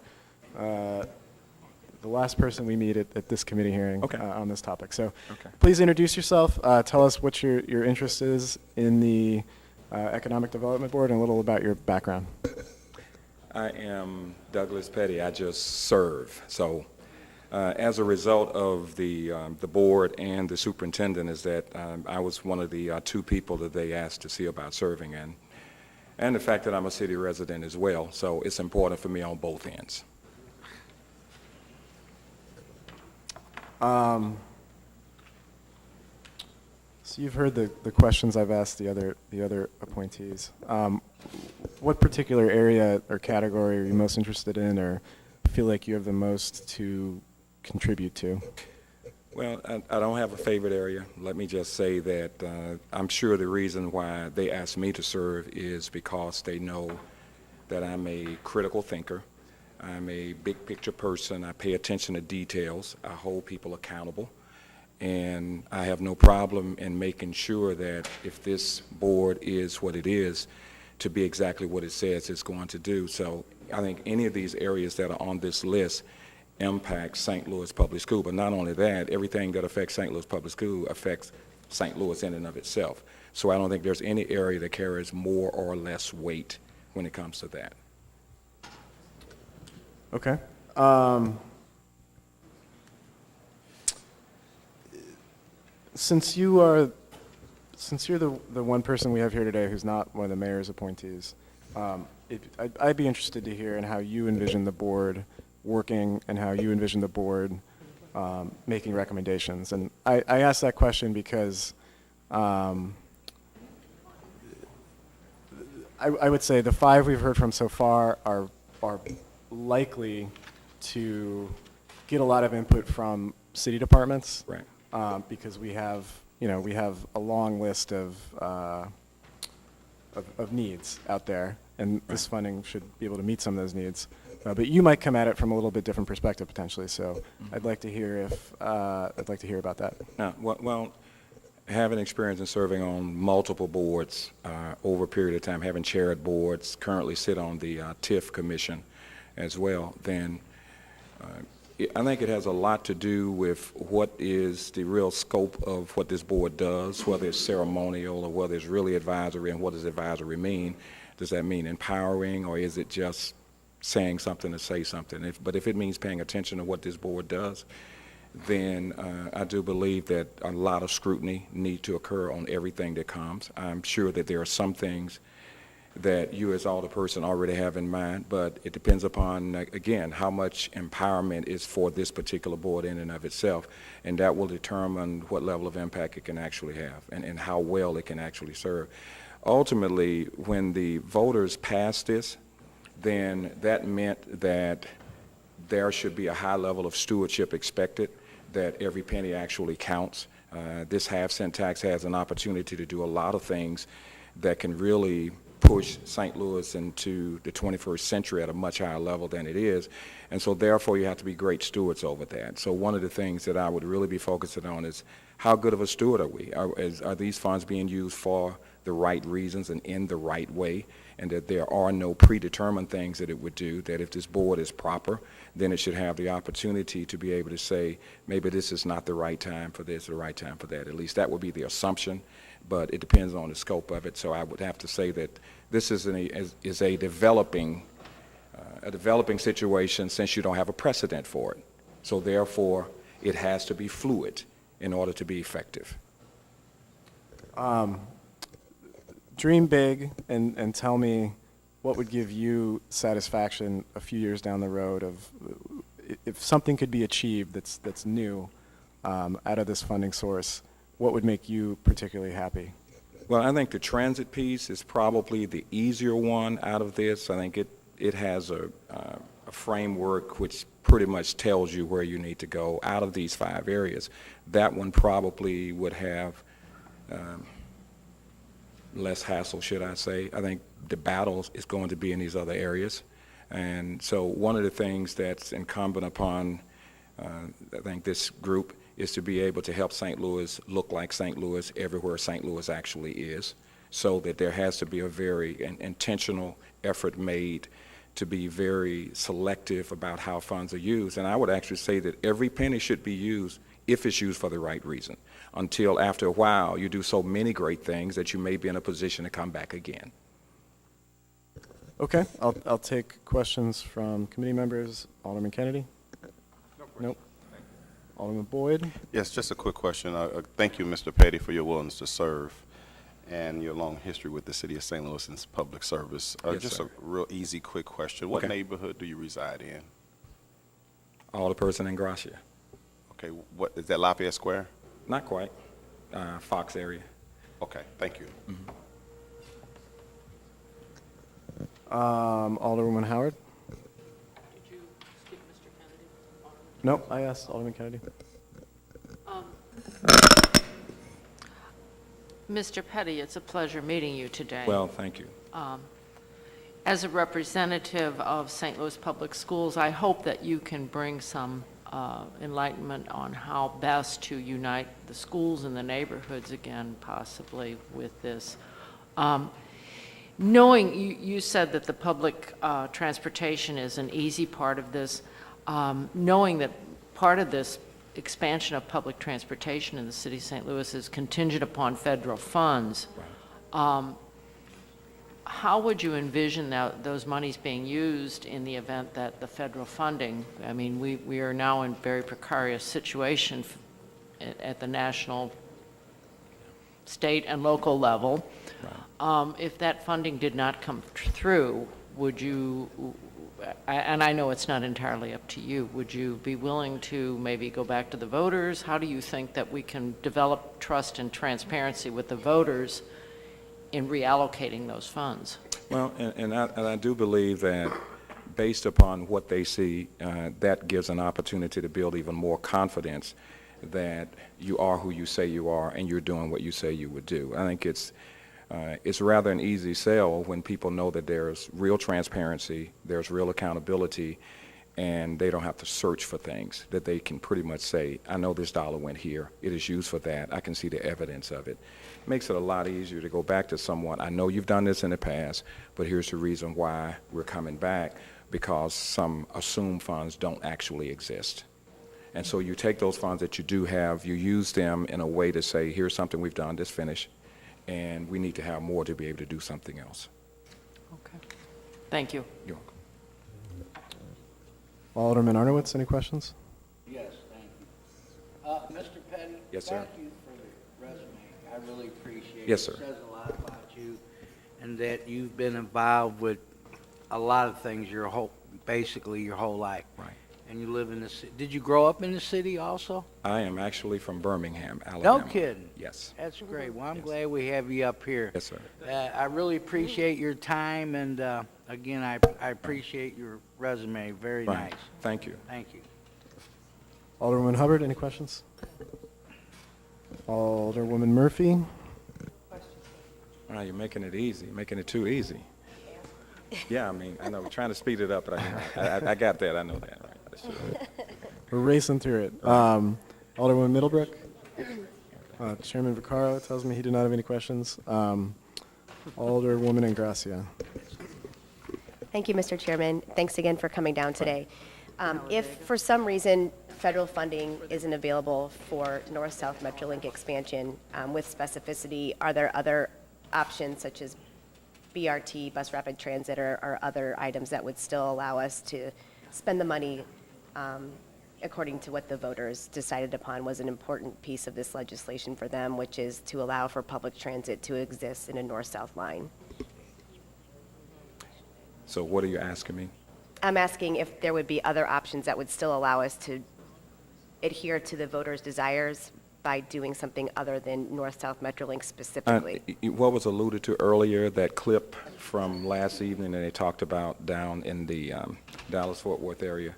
the last person we meet at this committee hearing on this topic. So please introduce yourself. Tell us what your interest is in the Economic Development Board and a little about your background. I am Douglas Petty. I just serve. So as a result of the board and the superintendent is that I was one of the 2 people that they asked to see about serving in, and the fact that I'm a city resident as well. So it's important for me on both ends. So you've heard the questions I've asked the other appointees. What particular area or category are you most interested in, or feel like you have the most to contribute to? Well, I don't have a favorite area. Let me just say that I'm sure the reason why they asked me to serve is because they know that I'm a critical thinker. I'm a big picture person. I pay attention to details. I hold people accountable. And I have no problem in making sure that if this board is what it is, to be exactly what it says it's going to do. So I think any of these areas that are on this list impact St. Louis Public School. But not only that, everything that affects St. Louis Public School affects St. Louis in and of itself. So I don't think there's any area that carries more or less weight when it comes to that. Okay. Since you're the one person we have here today who's not one of the mayor's appointees, I'd be interested to hear in how you envision the board working and how you envision the board making recommendations. And I ask that question because I would say the 5 we've heard from so far are likely to get a lot of input from city departments. Right. Because we have a long list of needs out there, and this funding should be able to meet some of those needs. But you might come at it from a little bit different perspective potentially. So I'd like to hear about that. Well, having experience in serving on multiple boards over a period of time, having chaired boards, currently sit on the TIF commission as well, then I think it has a lot to do with what is the real scope of what this board does, whether it's ceremonial or whether it's really advisory, and what does advisory mean? Does that mean empowering, or is it just saying something to say something? But if it means paying attention to what this board does, then I do believe that a lot of scrutiny need to occur on everything that comes. I'm sure that there are some things that you as alderperson already have in mind, but it depends upon, again, how much empowerment is for this particular board in and of itself, and that will determine what level of impact it can actually have and how well it can actually serve. Ultimately, when the voters passed this, then that meant that there should be a high level of stewardship expected, that every penny actually counts. This half-cent tax has an opportunity to do a lot of things that can really push St. Louis into the 21st century at a much higher level than it is. And so therefore you have to be great stewards over that. So one of the things that I would really be focusing on is how good of a steward are we? Are these funds being used for the right reasons and in the right way? And that there are no predetermined things that it would do, that if this board is proper, then it should have the opportunity to be able to say, maybe this is not the right time for this or the right time for that. At least that would be the assumption, but it depends on the scope of it. So I would have to say that this is a developing situation, since you don't have a precedent for it. So therefore, it has to be fluid in order to be effective. dream big and tell me what would give you satisfaction a few years down the road of if something could be achieved that's new out of this funding source, what would make you particularly happy? Well, I think the transit piece is probably the easier one out of this. I think it has a framework which pretty much tells you where you need to go out of these 5 areas. That one probably would have less hassle, should I say. I think the battle is going to be in these other areas. And so one of the things that's incumbent upon, I think, this group is to be able to help St. Louis look like St. Louis everywhere St. Louis actually is, so that there has to be a very intentional effort made to be very selective about how funds are used. And I would actually say that every penny should be used if it's used for the right reason, until after a while you do so many great things that you may be in a position to come back again. Okay, I'll take questions from committee members. Alderman Kennedy? Nope. Alderman Boyd? Yes, just a quick question. Thank you, Mr. Petty, for your willingness to serve and your long history with the city of St. Louis in public service. Yes, just sir. a real easy, quick question. What Okay. neighborhood do you reside in? Alderperson in Gracia. Okay, what is that, Lafayette Square? Not quite. Fox area. Okay, thank you. Alderwoman Howard? Did you skip Mr. Kennedy? Nope, I asked Alderman Kennedy. Mr. Petty, it's a pleasure meeting you today. Well, thank you. As a representative of St. Louis Public Schools, I hope that you can bring some enlightenment on how best to unite the schools and the neighborhoods again, possibly with this. Knowing, you said that the public transportation is an easy part of this, knowing that part of this expansion of public transportation in the city of St. Louis is contingent upon federal funds, how would you envision those monies being used in the event that the federal funding, I mean, we are now in a very precarious situation at the national, state, and local level. If that funding did not come through, would you, and I know it's not entirely up to you, would you be willing to maybe go back to the voters? How do you think that we can develop trust and transparency with the voters in reallocating those funds? Well, and I do believe that based upon what they see, that gives an opportunity to build even more confidence that you are who you say you are and you're doing what you say you would do. I think it's rather an easy sell when people know that there's real transparency, there's real accountability, and they don't have to search for things, that they can pretty much say, I know this dollar went here, it is used for that, I can see the evidence of it. It makes it a lot easier to go back to someone, I know you've done this in the past, but here's the reason why we're coming back, because some assumed funds don't actually exist. And so you take those funds that you do have, you use them in a way to say, here's something we've done, this finish, and we need to have more to be able to do something else. Okay. Thank you. You're welcome. Alderman Arnowitz, any questions? Yes, thank you. Mr. Petty? Yes, sir. Thank you for the resume. I really appreciate it. Yes, sir. It says a lot about you, and that you've been involved with a lot of things basically your whole life. Right. And you live in the city. Did you grow up in the city also? I am actually from Birmingham, Alabama. No kidding. Yes. That's great. Well, I'm Yes. glad we have you up here. Yes, sir. I really appreciate your time, and again, I appreciate your resume. Very Right. nice. Thank you. Thank you. Alderwoman Hubbard, any questions? Alderwoman Murphy? You're making it easy, making it too easy. Yeah, I mean, I know, we're trying to speed it up, but I got that, I know that, right? We're racing through it. Alderwoman Middlebrook? Chairman Vaccaro tells me he did not have any questions. Alderwoman Ingracia. Thank you, Mr. Chairman. Thanks again for coming down today. If for some reason federal funding isn't available for North-South Metrolink expansion with specificity, are there other options such as BRT, bus rapid transit, or other items that would still allow us to spend the money according to what the voters decided upon, was an important piece of this legislation for them, which is to allow for public transit to exist in a north-south line. So what are you asking me? I'm asking if there would be other options that would still allow us to adhere to the voters' desires by doing something other than north-south Metrolink specifically. What was alluded to earlier, that clip from last evening that they talked about down in the Dallas-Fort Worth area,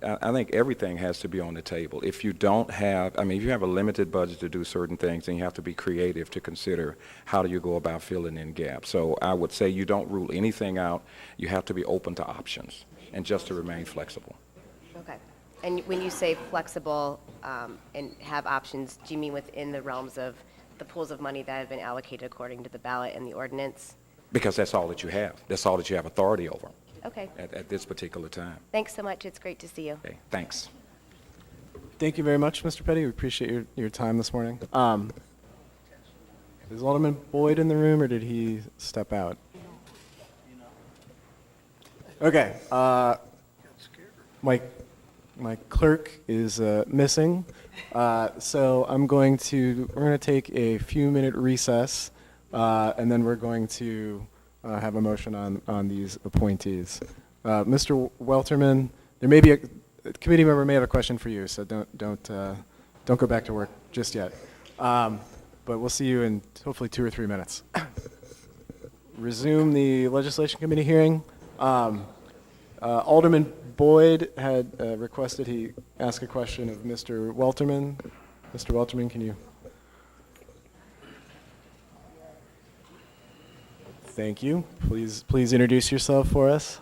I think everything has to be on the table. If you don't have, I mean, if you have a limited budget to do certain things, then you have to be creative to consider how do you go about filling in gaps. So I would say you don't rule anything out. You have to be open to options and just to remain flexible. Okay. And when you say flexible and have options, do you mean within the realms of the pools of money that have been allocated according to the ballot and the ordinance? Because that's all that you have. That's all that you have authority over Okay. at this particular time. Thanks so much. It's great to see you. Okay, thanks. Thank you very much, Mr. Petty. We appreciate your time this morning. Is Alderman Boyd in the room, or did he step out? Okay. My clerk is missing, so we're going to take a few-minute recess, and then we're going to have a motion on these appointees. Mr. Welterman, there may be a committee member may have a question for you, so don't go back to work just yet. But we'll see you in hopefully 2 or 3 minutes. Resume the legislation committee hearing. Alderman Boyd had requested he ask a question of Mr. Welterman. Mr. Welterman, can you? Thank you. Please introduce yourself for us.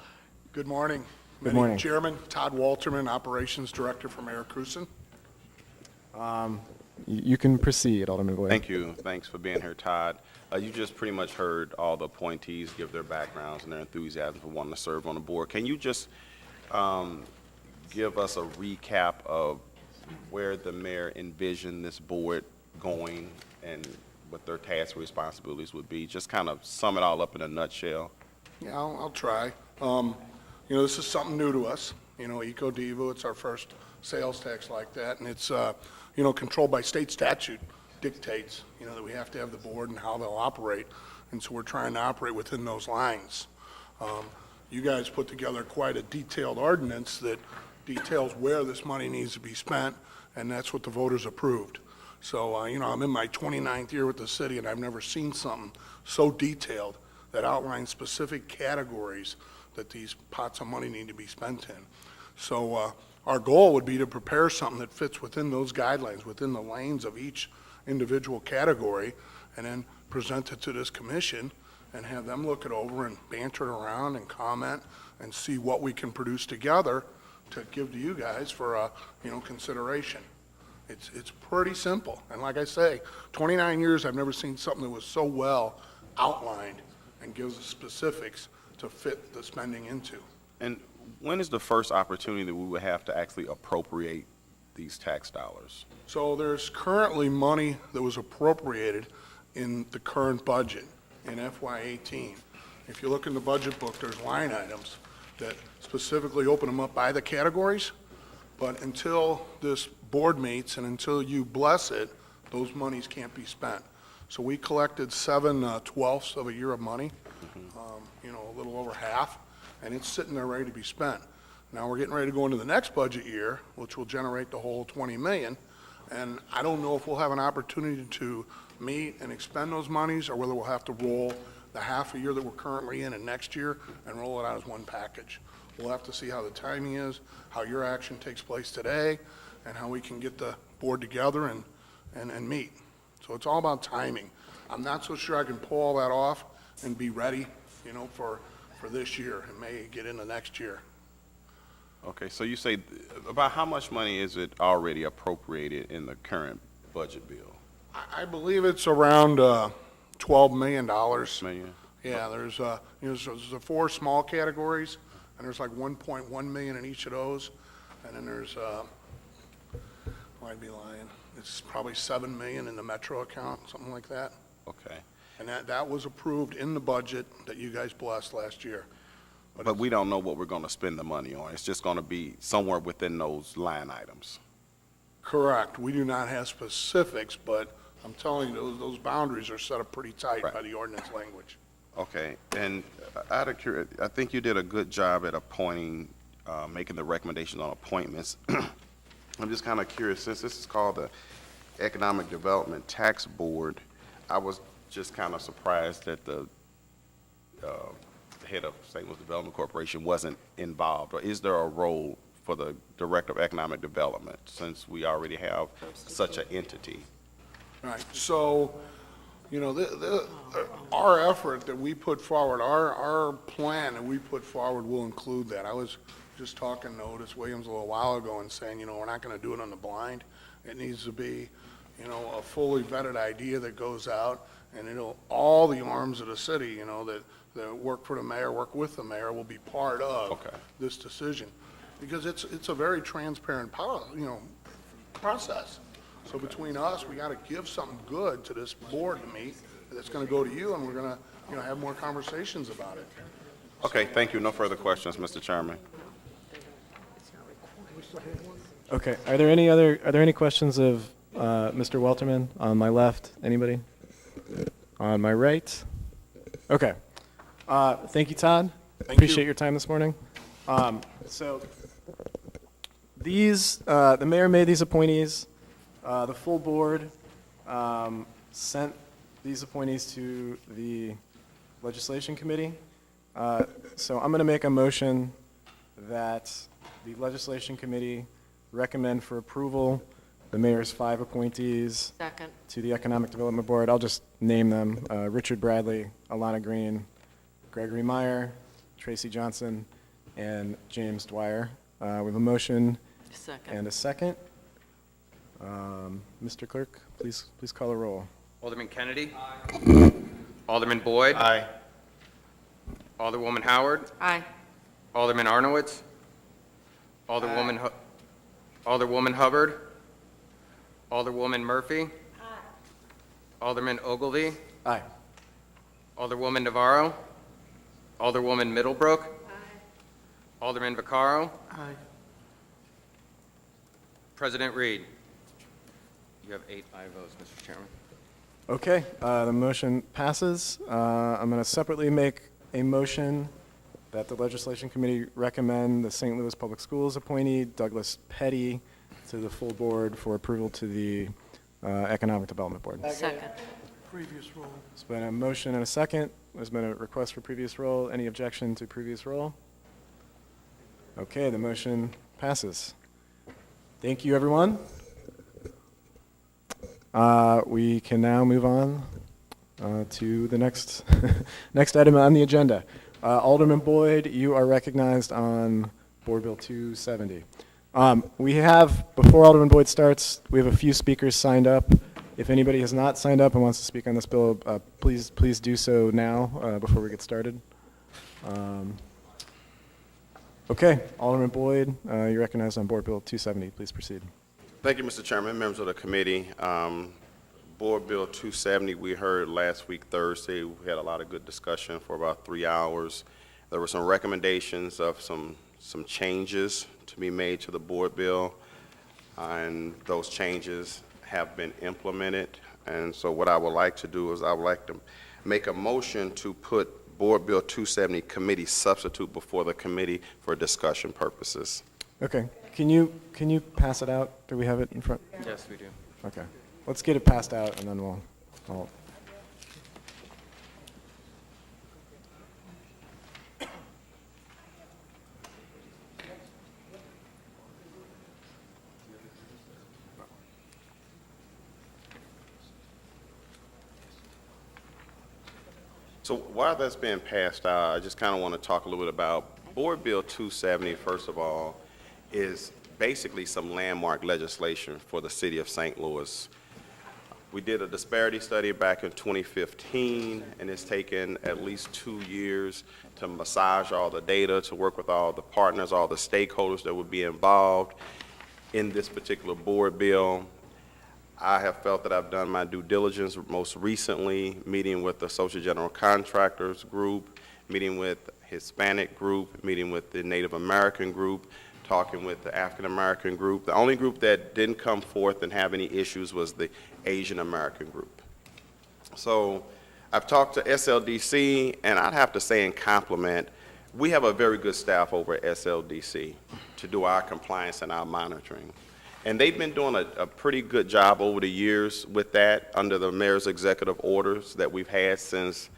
Good morning. Good morning. Chairman, Todd Walterman, Operations Director from Maricuson. You can proceed, Alderman Boyd. Thank you. Thanks for being here, Todd. You just pretty much heard all the appointees give their backgrounds and their enthusiasm for wanting to serve on the board. Can you just give us a recap of where the mayor envisioned this board going and what their tasks and responsibilities would be? Just kind of sum it all up in a nutshell. Yeah, I'll try. This is something new to us. EcoDevo, it's our first sales tax like that, and it's, controlled by state statute dictates, that we have to have the board and how they'll operate, and so we're trying to operate within those lines. You guys put together quite a detailed ordinance that details where this money needs to be spent, and that's what the voters approved. So, I'm in my 29th year with the city, and I've never seen something so detailed that outlines specific categories that these pots of money need to be spent in. So our goal would be to prepare something that fits within those guidelines, within the lanes of each individual category, and then present it to this commission and have them look it over and banter it around and comment and see what we can produce together to give to you guys for, consideration. It's pretty simple. And like I say, 29 years, I've never seen something that was so well outlined and gives the specifics to fit the spending into. And when is the first opportunity that we would have to actually appropriate these tax dollars? So there's currently money that was appropriated in the current budget in FY18. If you look in the budget book, there's line items that specifically open them up by the categories, but until this board meets and until you bless it, those monies can't be spent. So we collected 7/12 of a year of money, a little over half, and it's sitting there ready to be spent. Now we're getting ready to go into the next budget year, which will generate the whole 20 million, and I don't know if we'll have an opportunity to meet and expend those monies, or whether we'll have to roll the half a year that we're currently in and next year and roll it out as one package. We'll have to see how the timing is, how your action takes place today, and how we can get the board together and meet. So it's all about timing. I'm not so sure I can pull all that off and be ready, for this year. It may get into next year. Okay, so you say, about how much money is it already appropriated in the current budget bill? I believe it's around $12 million. Million? Yeah, there's the 4 small categories, and there's like 1.1 million in each of those, and then there's, I'd be lying, it's probably 7 million in the Metro account, something like that. Okay. And that was approved in the budget that you guys blessed last year. But we don't know what we're going to spend the money on. It's just going to be somewhere within those line items. Correct. We do not have specifics, but I'm telling you, those boundaries are set up pretty tight by the ordinance language. Okay, and out of curiosity, I think you did a good job at appointing, making the recommendations on appointments. I'm just kind of curious, since this is called the Economic Development Tax Board, I was just kind of surprised that the head of St. Louis Development Corporation wasn't involved, or is there a role for the Director of Economic Development, since we already have such an entity? Right, so, you know, our effort that we put forward, our plan that we put forward will include that. I was just talking to Otis Williams a little while ago and saying, you know, we're not going to do it on the blind. It needs to be, you know, a fully vetted idea that goes out, and it'll, all the arms of the city, you know, that work for the mayor, work with the mayor, will be part of this decision. Because it's a very transparent process. So between us, we got to give something good to this board to meet, that's going to go to you, and we're going to, you know, have more conversations about it. Okay, thank you. No further questions, Mr. Chairman. Okay, are there any questions of Mr. Welterman on my left? Anybody? On my right? Okay. Thank you, Todd. Appreciate your time this morning. So these, the mayor made these appointees. The full board sent these appointees to the legislation committee. So I'm going to make a motion that the legislation committee recommend for approval the mayor's 5 appointees Second. to the Economic Development Board. I'll just name them: Richard Bradley, Alana Green, Gregory Meyer, Tracy Johnson, and James Dwyer. We have a motion Second. and a second. Mr. Clerk, please call a roll. Alderman Kennedy? Aye. Alderman Boyd? Aye. Alderwoman Howard? Aye. Alderman Arnowitz? Alderwoman Hubbard? Alderwoman Murphy? Aye. Alderman Ogilvy? Aye. Alderwoman Navarro? Alderwoman Middlebrook? Aye. Alderman Vaccaro? Aye. President Reed? You have 8 aye votes, Mr. Chairman. Okay, the motion passes. I'm going to separately make a motion that the legislation committee recommend the St. Louis Public Schools appointee, Douglas Petty, to the full board for approval to the Economic Development Board. Second. Previous role. There's been a motion and a second. There's been a request for previous role. Any objection to previous role? Okay, the motion passes. Thank you, everyone. We can now move on to the next next item on the agenda. Alderman Boyd, you are recognized on Board Bill 270. We have, before Alderman Boyd starts, we have a few speakers signed up. If anybody has not signed up and wants to speak on this bill, please do so now before we get started. Okay, Alderman Boyd, you're recognized on Board Bill 270. Please proceed. Thank you, Mr. Chairman, members of the committee. Board Bill 270, we heard last week, Thursday. We had a lot of good discussion for about 3 hours. There were some recommendations of some changes to be made to the board bill, and those changes have been implemented. And so what I would like to do is I would like to make a motion to put Board Bill 270 committee substitute before the committee for discussion purposes. Okay, can you pass it out? Do we have it in front? Yes, we do. Okay, let's get it passed out and then I'll So while that's being passed out, I just kind of want to talk a little bit about Board Bill 270, first of all, is basically some landmark legislation for the city of St. Louis. We did a disparity study back in 2015, and it's taken at least 2 years to massage all the data, to work with all the partners, all the stakeholders that would be involved in this particular board bill. I have felt that I've done my due diligence, most recently meeting with the Social General Contractors Group, meeting with Hispanic group, meeting with the Native American group, talking with the African American group. The only group that didn't come forth and have any issues was the Asian American group. So I've talked to SLDC, and I'd have to say in compliment, we have a very good staff over at SLDC to do our compliance and our monitoring. And they've been doing a pretty good job over the years with that under the mayor's executive orders that we've had since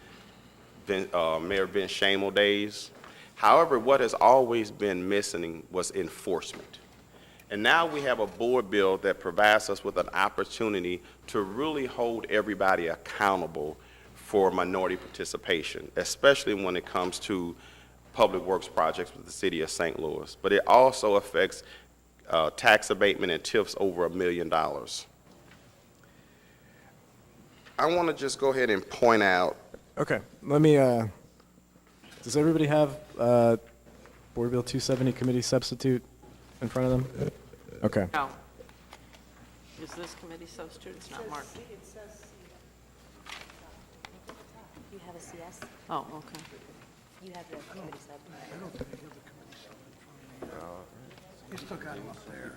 Mayor Vince Shamel days. However, what has always been missing was enforcement. And now we have a board bill that provides us with an opportunity to really hold everybody accountable for minority participation, especially when it comes to public works projects with the city of St. Louis. But it also affects tax abatement and TIFs over $1 million. I want to just go ahead and point out. Okay, let me, does everybody have Board Bill 270 committee substitute in front of them? Okay. No. Is this committee substitute? It's not marked. You have a CS? Oh, okay. You have the committee sub. You still got them up there.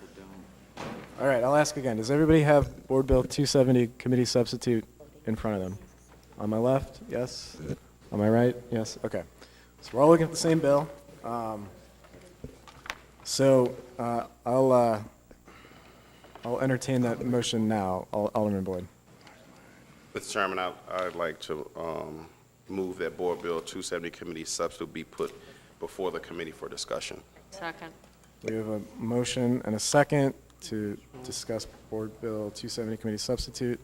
All right, I'll ask again. Does everybody have Board Bill 270 committee substitute in front of them? On my left, yes? On my right, yes? Okay. So we're all looking at the same bill. I'll entertain that motion now. Alderman Boyd. Mr. Chairman, I'd like to move that Board Bill 270 committee substitute be put before the committee for discussion. Second. We have a motion and a second to discuss Board Bill 270 committee substitute.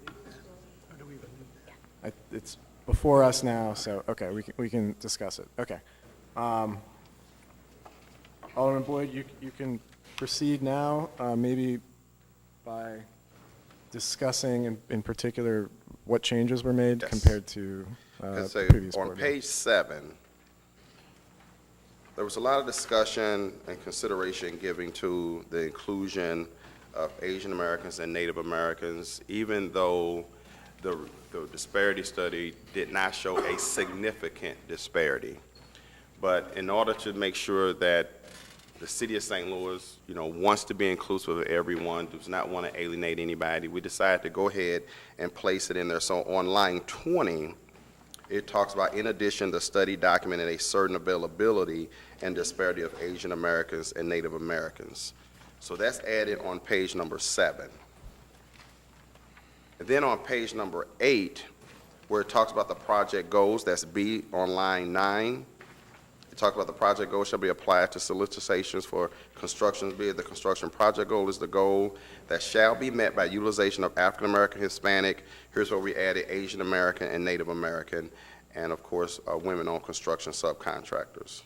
It's before us now, so, okay, we can discuss it. Okay. Alderman Boyd, you can proceed now, maybe by discussing in particular what changes were made Yes. compared to Let's say previous on Board Bill. page 7, there was a lot of discussion and consideration given to the inclusion of Asian Americans and Native Americans, even though the disparity study did not show a significant disparity. But in order to make sure that the city of St. Louis, wants to be inclusive of everyone, does not want to alienate anybody, we decided to go ahead and place it in there. So on line 20, it talks about, in addition, the study documented a certain availability and disparity of Asian Americans and Native Americans. So that's added on page number 7. And then on page number 8, where it talks about the project goals, that's B on line 9. It talks about the project goals shall be applied to solicitations for construction bid. The construction project goal is the goal that shall be met by utilization of African American, Hispanic. Here's where we added Asian American and Native American, and of course, women-owned construction subcontractors.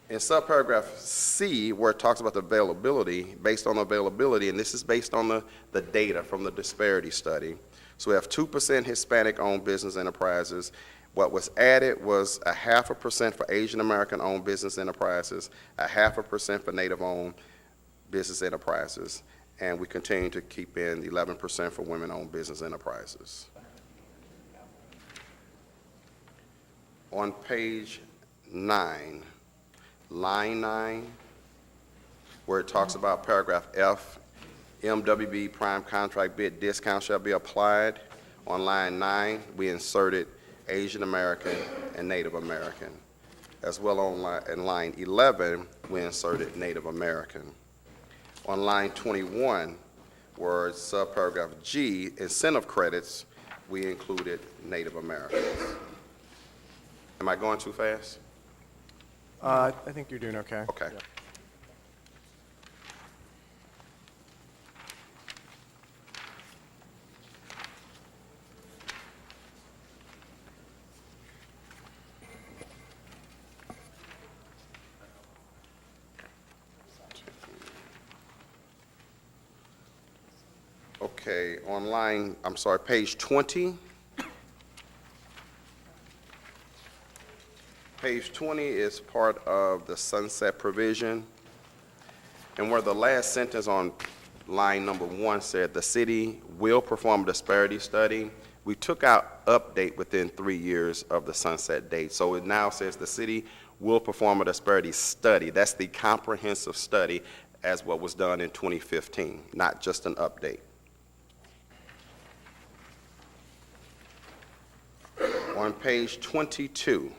In subparagraph C, where it talks about the availability, based on availability, and this is based on the data from the disparity study. So we have 2% Hispanic-owned business enterprises. What was added was 0.5% for Asian American-owned business enterprises, 0.5% for Native-owned business enterprises, and we continue to keep in 11% for women-owned business enterprises. On page 9, line 9, where it talks about paragraph F, MWB prime contract bid discount shall be applied. On line 9, we inserted Asian American and Native American. As well in line 11, we inserted Native American. On line 21, where it's subparagraph G, incentive credits, we included Native Americans. Am I going too fast? I think you're doing okay. Okay. Yeah. Okay, page 20. Page 20 is part of the sunset provision. And where the last sentence on line number 1 said, the city will perform a disparity study, we took out update within 3 years of the sunset date. So it now says the city will perform a disparity study. That's the comprehensive study as what was done in 2015, not just an update. On page 22,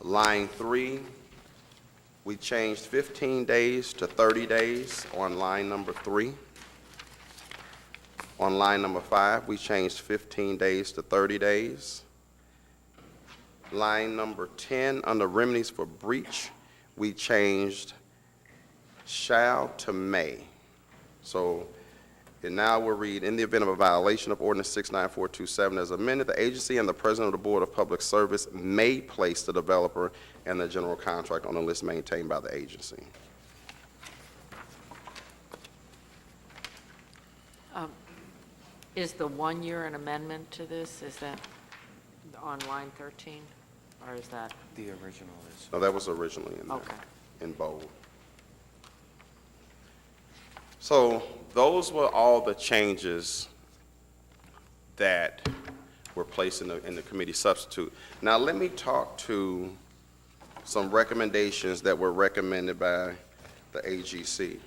line 3, we changed 15 days to 30 days on line number 3. On line number 5, we changed 15 days to 30 days. Line number 10, under remedies for breach, we changed shall to may. So, and now we'll read, in the event of a violation of Ordinance 69427 as amended, the agency and the President of the Board of Public Service may place the developer and the general contractor on a list maintained by the agency. Is the 1 year an amendment to this? Is that on line 13? Or is that? The original is. No, that was originally in there, Okay. in bold. So those were all the changes that were placed in the committee substitute. Now let me talk to some recommendations that were recommended by the AGC.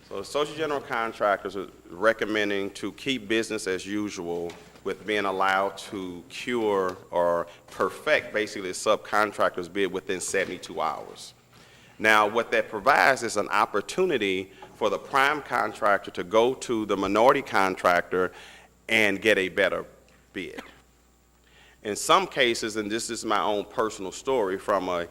So the Associate General Contractors are recommending to keep business as usual with being allowed to cure or perfect basically a subcontractor's bid within 72 hours. Now, what that provides is an opportunity for the prime contractor to go to the minority contractor and get a better bid. In some cases, and this is my own personal story from a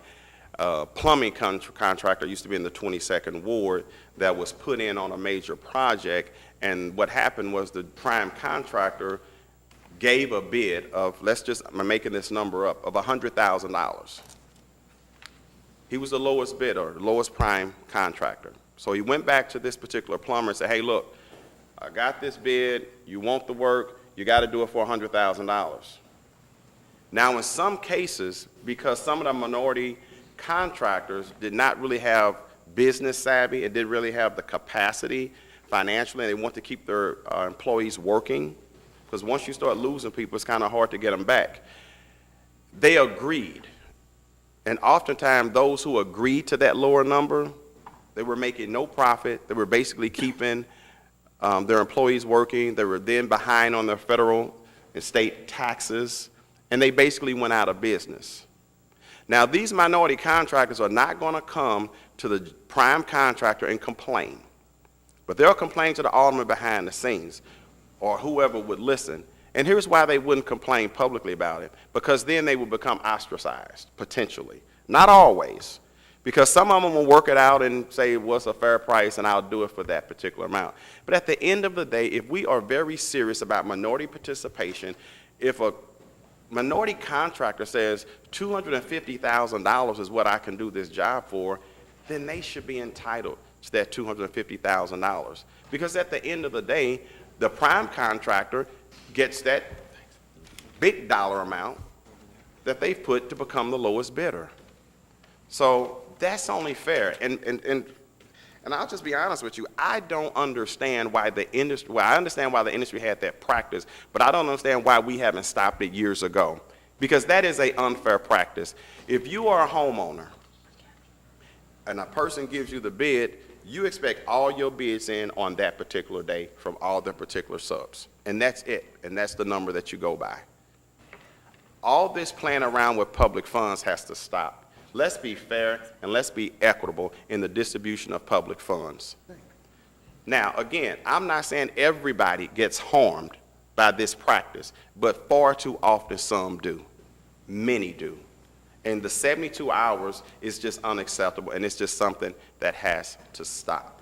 plumbing contractor, used to be in the 22nd Ward, that was put in on a major project, and what happened was the prime contractor gave a bid of, I'm making this number up, of $100,000. He was the lowest bidder, the lowest prime contractor. So he went back to this particular plumber and said, hey, look, I got this bid, you want the work, you got to do it for $100,000. Now, in some cases, because some of the minority contractors did not really have business savvy and didn't really have the capacity financially, and they want to keep their employees working, because once you start losing people, it's kind of hard to get them back. They agreed. And oftentimes, those who agreed to that lower number, they were making no profit. They were basically keeping their employees working. They were then behind on their federal and state taxes, and they basically went out of business. Now, these minority contractors are not going to come to the prime contractor and complain, but they'll complain to the alderman behind the scenes or whoever would listen. And here's why they wouldn't complain publicly about it, because then they would become ostracized, potentially. Not always, because some of them will work it out and say, what's a fair price, and I'll do it for that particular amount. But at the end of the day, if we are very serious about minority participation, if a minority contractor says $250,000 is what I can do this job for, then they should be entitled to that $250,000. Because at the end of the day, the prime contractor gets that big dollar amount that they've put to become the lowest bidder. So that's only fair. And I'll just be honest with you, I don't understand why the industry, well, I understand why the industry had that practice, but I don't understand why we haven't stopped it years ago. Because that is an unfair practice. If you are a homeowner and a person gives you the bid, you expect all your bids in on that particular day from all the particular subs. And that's it. And that's the number that you go by. All this playing around with public funds has to stop. Let's be fair and let's be equitable in the distribution of public funds. Now, again, I'm not saying everybody gets harmed by this practice, but far too often some do. Many do. And the 72 hours is just unacceptable, and it's just something that has to stop.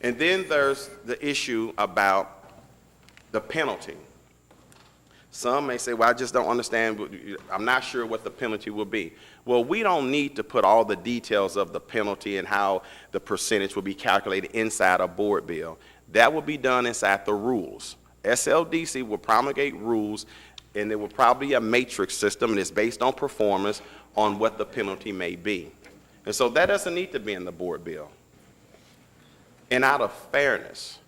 And then there's the issue about the penalty. Some may say, well, I just don't understand, I'm not sure what the penalty will be. Well, we don't need to put all the details of the penalty and how the percentage will be calculated inside a board bill. That will be done inside the rules. SLDC will promulgate rules, and there will probably be a matrix system, and it's based on performance on what the penalty may be. And so that doesn't need to be in the board bill. And out of fairness,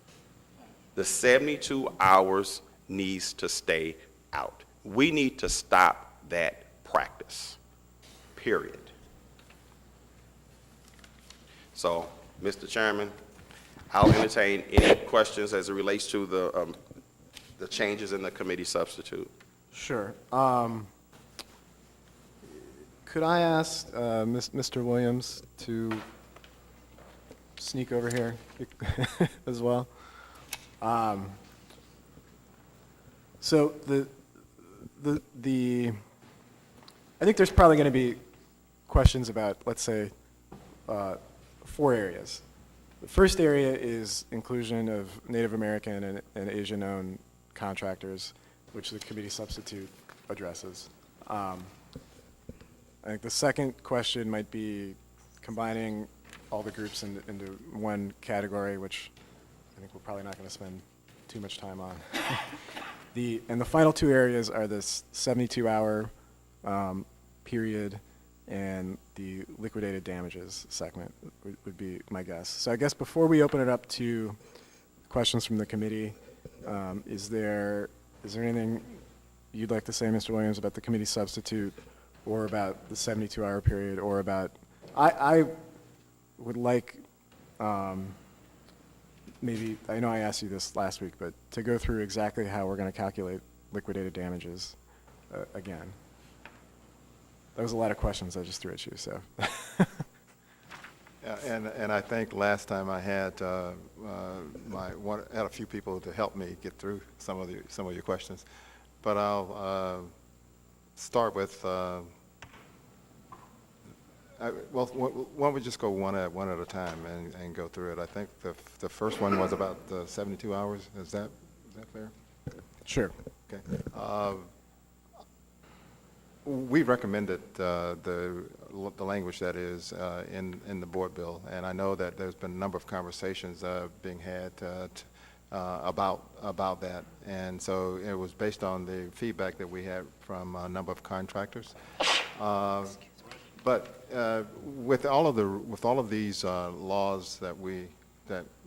the 72 hours needs to stay out. We need to stop that practice, period. So, Mr. Chairman, I'll entertain any questions as it relates to the changes in the committee substitute. Sure. Could I ask Mr. Williams to sneak over here as well? So I think there's probably going to be questions about, let's say, 4 areas. The first area is inclusion of Native American and Asian-owned contractors, which the committee substitute addresses. I think the second question might be combining all the groups into one category, which I think we're probably not going to spend too much time on. And the final 2 areas are this 72-hour period and the liquidated damages segment would be my guess. So I guess before we open it up to questions from the committee, is there anything you'd like to say, Mr. Williams, about the committee substitute or about the 72-hour period or about, I would like, maybe, I know I asked you this last week, but to go through exactly how we're going to calculate liquidated damages again. That was a lot of questions I just threw at you, so. Yeah, and I think last time I had had a few people to help me get through some of your questions, but I'll start with. Well, why don't we just go one at a time and go through it? I think the first one was about 72 hours. Is that fair? Sure. Okay. We recommended the language that is in the board bill, and I know that there's been a number of conversations being had about that, and so it was based on the feedback that we had from a number of contractors. But with all of these laws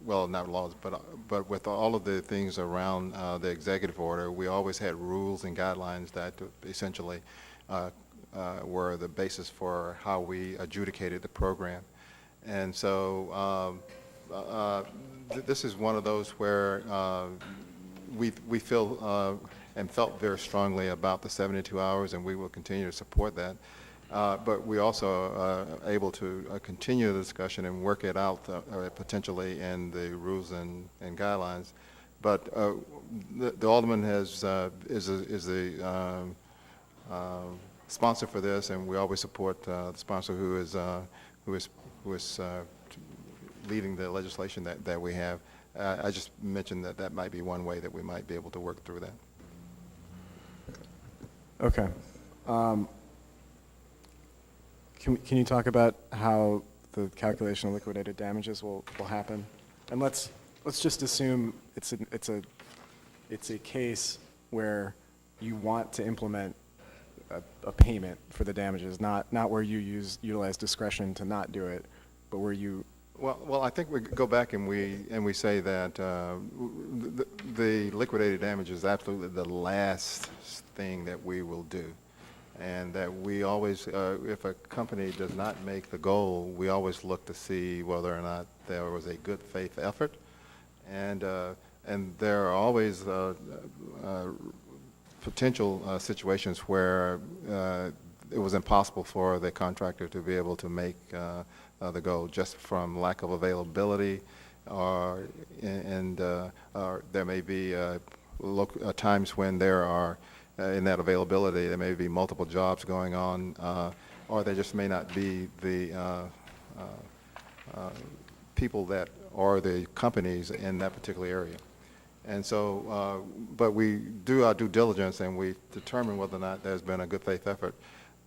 well, not laws, but with all of the things around the executive order, we always had rules and guidelines that essentially were the basis for how we adjudicated the program. And so this is one of those where we feel and felt very strongly about the 72 hours, and we will continue to support that. But we also are able to continue the discussion and work it out potentially in the rules and guidelines. But the Alderman is the sponsor for this, and we always support the sponsor who is leading the legislation that we have. I just mentioned that might be one way that we might be able to work through that. Okay. Can you talk about how the calculation of liquidated damages will happen? And let's just assume it's a case where you want to implement a payment for the damages, not where you utilize discretion to not do it, but where you. Well, I think we go back and we say that the liquidated damage is absolutely the last thing that we will do. And that we always, if a company does not make the goal, we always look to see whether or not there was a good faith effort, and there are always potential situations where it was impossible for the contractor to be able to make the goal just from lack of availability, or there may be times when there are. In that availability, there may be multiple jobs going on, or there just may not be the people that are the companies in that particular area. And so, but we do our due diligence and we determine whether or not there's been a good faith effort.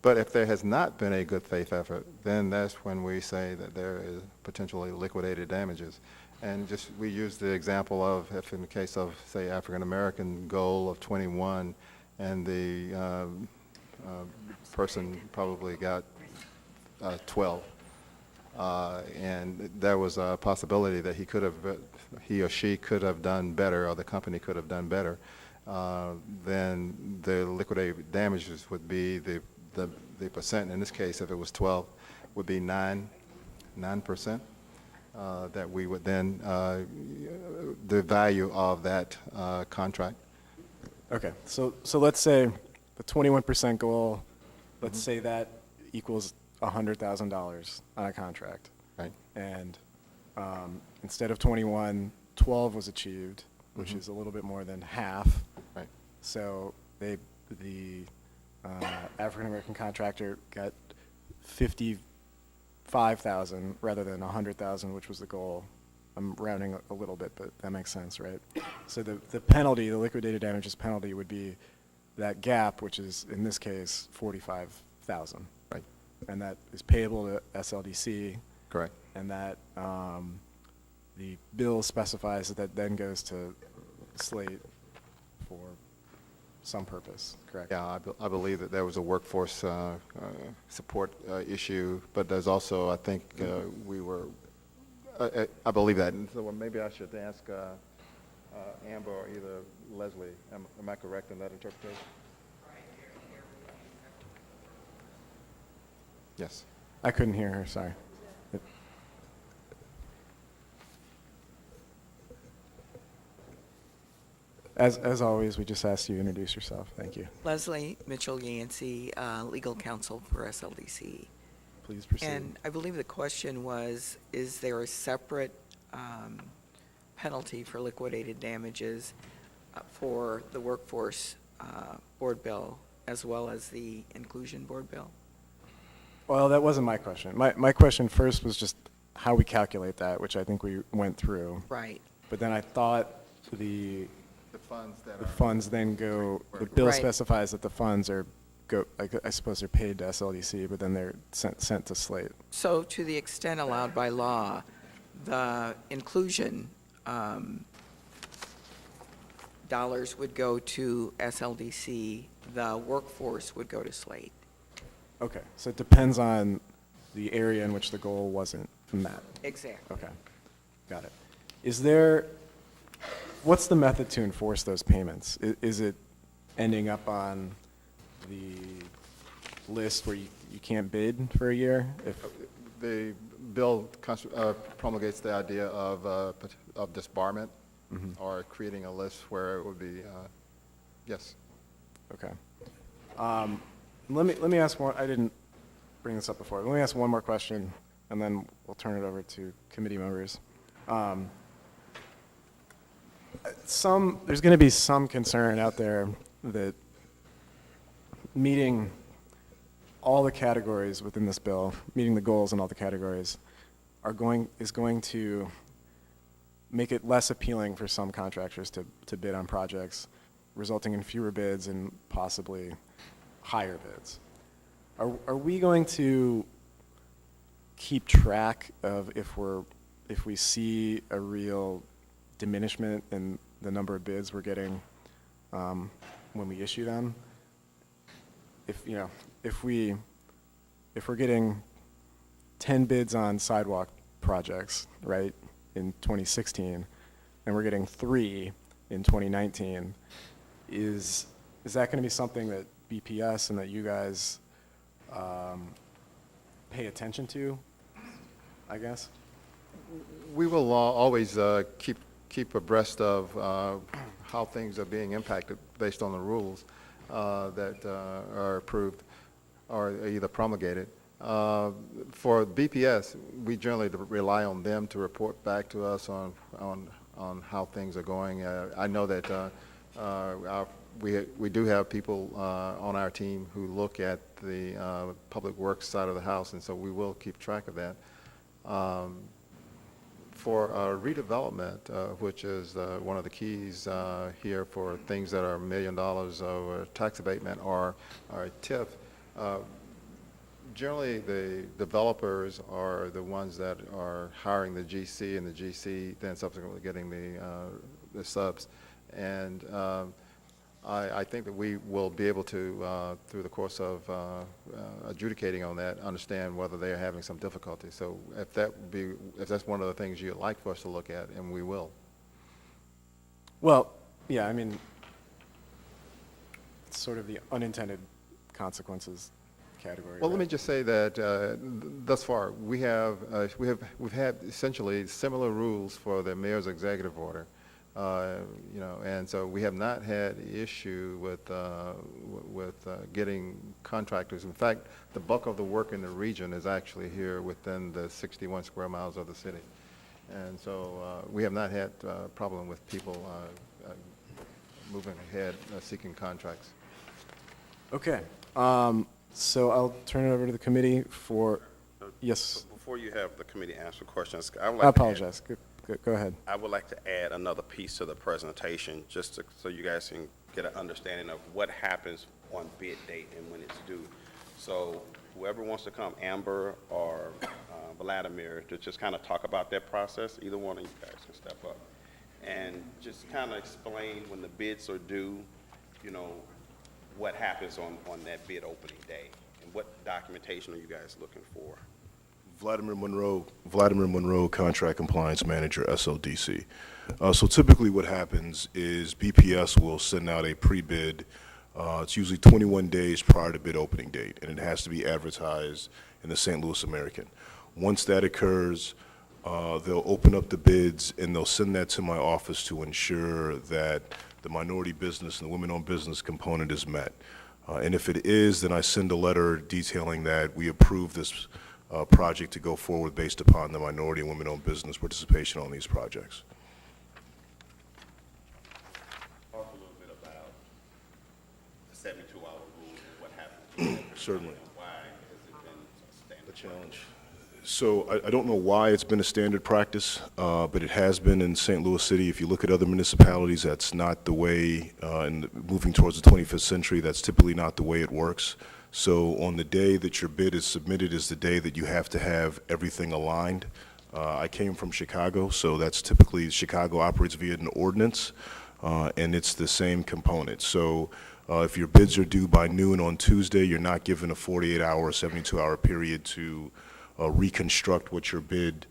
But if there has not been a good faith effort, then that's when we say that there is potentially liquidated damages. And just we use the example of if in the case of, say, African American goal of 21, and the person probably got 12, and there was a possibility that he or she could have done better, or the company could have done better, then the liquidated damages would be the the percent, in this case, if it was 12, would be 9%, that we would then, the value of that contract. Okay, so let's say the 21% goal, let's say that equals $100,000 on a contract. Right. And instead of 21, 12 was achieved, which is a little bit more than half. Right. So the African-American contractor got 55,000 rather than 100,000, which was the goal. I'm rounding a little bit, but that makes sense, right? So the penalty, the liquidated damages penalty would be that gap, which is, in this case, 45,000. Right. And that is payable to SLDC. Correct. And that the bill specifies that then goes to Slate for some purpose, correct? Yeah, I believe that there was a workforce support issue, but there's also, I think, we were, I believe that. And so maybe I should ask Amber or either Leslie, am I correct in that interpretation? Yes. I couldn't hear her, sorry. As always, we just asked you to introduce yourself. Thank you. Leslie Mitchell-Yancey, legal counsel for SLDC. Please proceed. And I believe the question was, is there a separate penalty for liquidated damages for the workforce board bill as well as the inclusion board bill? Well, that wasn't my question. My question first was just how we calculate that, which I think we went through. Right. But then I thought the funds then go, the bill Right. specifies that the funds are, I suppose they're paid to SLDC, but then they're sent to Slate. So to the extent allowed by law, the inclusion dollars would go to SLDC, the workforce would go to Slate. Okay, so it depends on the area in which the goal wasn't met. Exactly. Okay, got it. What's the method to enforce those payments? Is it ending up on the list where you can't bid for a year? The bill promulgates the idea of disbarment or creating a list where it would be, yes. Okay. Let me ask one. I didn't bring this up before. Let me ask one more question, and then we'll turn it over to committee members. There's going to be some concern out there that meeting all the categories within this bill, meeting the goals in all the categories, is going to make it less appealing for some contractors to bid on projects, resulting in fewer bids and possibly higher bids. Are we going to keep track of if we see a real diminishment in the number of bids we're getting when we issue them? If we're getting 10 bids on sidewalk projects, right, in 2016, and we're getting 3 in 2019, is that going to be something that BPS and that you guys pay attention to, I guess? We will always keep abreast of how things are being impacted based on the rules that are approved or either promulgated. For BPS, we generally rely on them to report back to us on how things are going. I know that we do have people on our team who look at the public works side of the house, and so we will keep track of that. For redevelopment, which is one of the keys here for things that are $1 million over tax abatement or TIF, generally the developers are the ones that are hiring the GC, and the GC then subsequently getting the subs. And I think that we will be able to, through the course of adjudicating on that, understand whether they are having some difficulty. So if that's one of the things you'd like for us to look at, and we will. Well, yeah, I mean, it's sort of the unintended consequences category. Well, let me right? just say that thus far, we've had essentially similar rules for the mayor's executive order, you know, and so we have not had issue with getting contractors. In fact, the bulk of the work in the region is actually here within the 61 square miles of the city, and so we have not had a problem with people moving ahead seeking contracts. Okay. So I'll turn it over to the committee for, yes, Before you have the committee answer questions, I would I like to add- apologize. Go ahead. I would like to add another piece to the presentation, just so you guys can get an understanding of what happens on bid date and when it's due. So whoever wants to come, Amber or Vladimir, to just kind of talk about that process, either one of you guys can step up and just kind of explain when the bids are due, you know, what happens on that bid opening day, and what documentation are you guys looking for? Vladimir Monroe, Contract Compliance Manager, SLDC. So typically what happens is BPS will send out a pre-bid. It's usually 21 days prior to bid opening date, and it has to be advertised in the St. Louis American. Once that occurs, they'll open up the bids, and they'll send that to my office to ensure that the minority business and the women-owned business component is met. And if it is, then I send a letter detailing that we approve this project to go forward based upon the minority and women-owned business participation on these projects. Talk a little bit about the 72-hour rule and what happens. Certainly. And why has it been a standard challenge? So I don't know why it's been a standard practice, but it has been in St. Louis City. If you look at other municipalities, that's not the way, and moving towards the 25th century, that's typically not the way it works. So on the day that your bid is submitted is the day that you have to have everything aligned. I came from Chicago, so that's typically, Chicago operates via an ordinance, and it's the same component. So if your bids are due by noon on Tuesday, you're not given a 48-hour or 72-hour period to reconstruct what your bid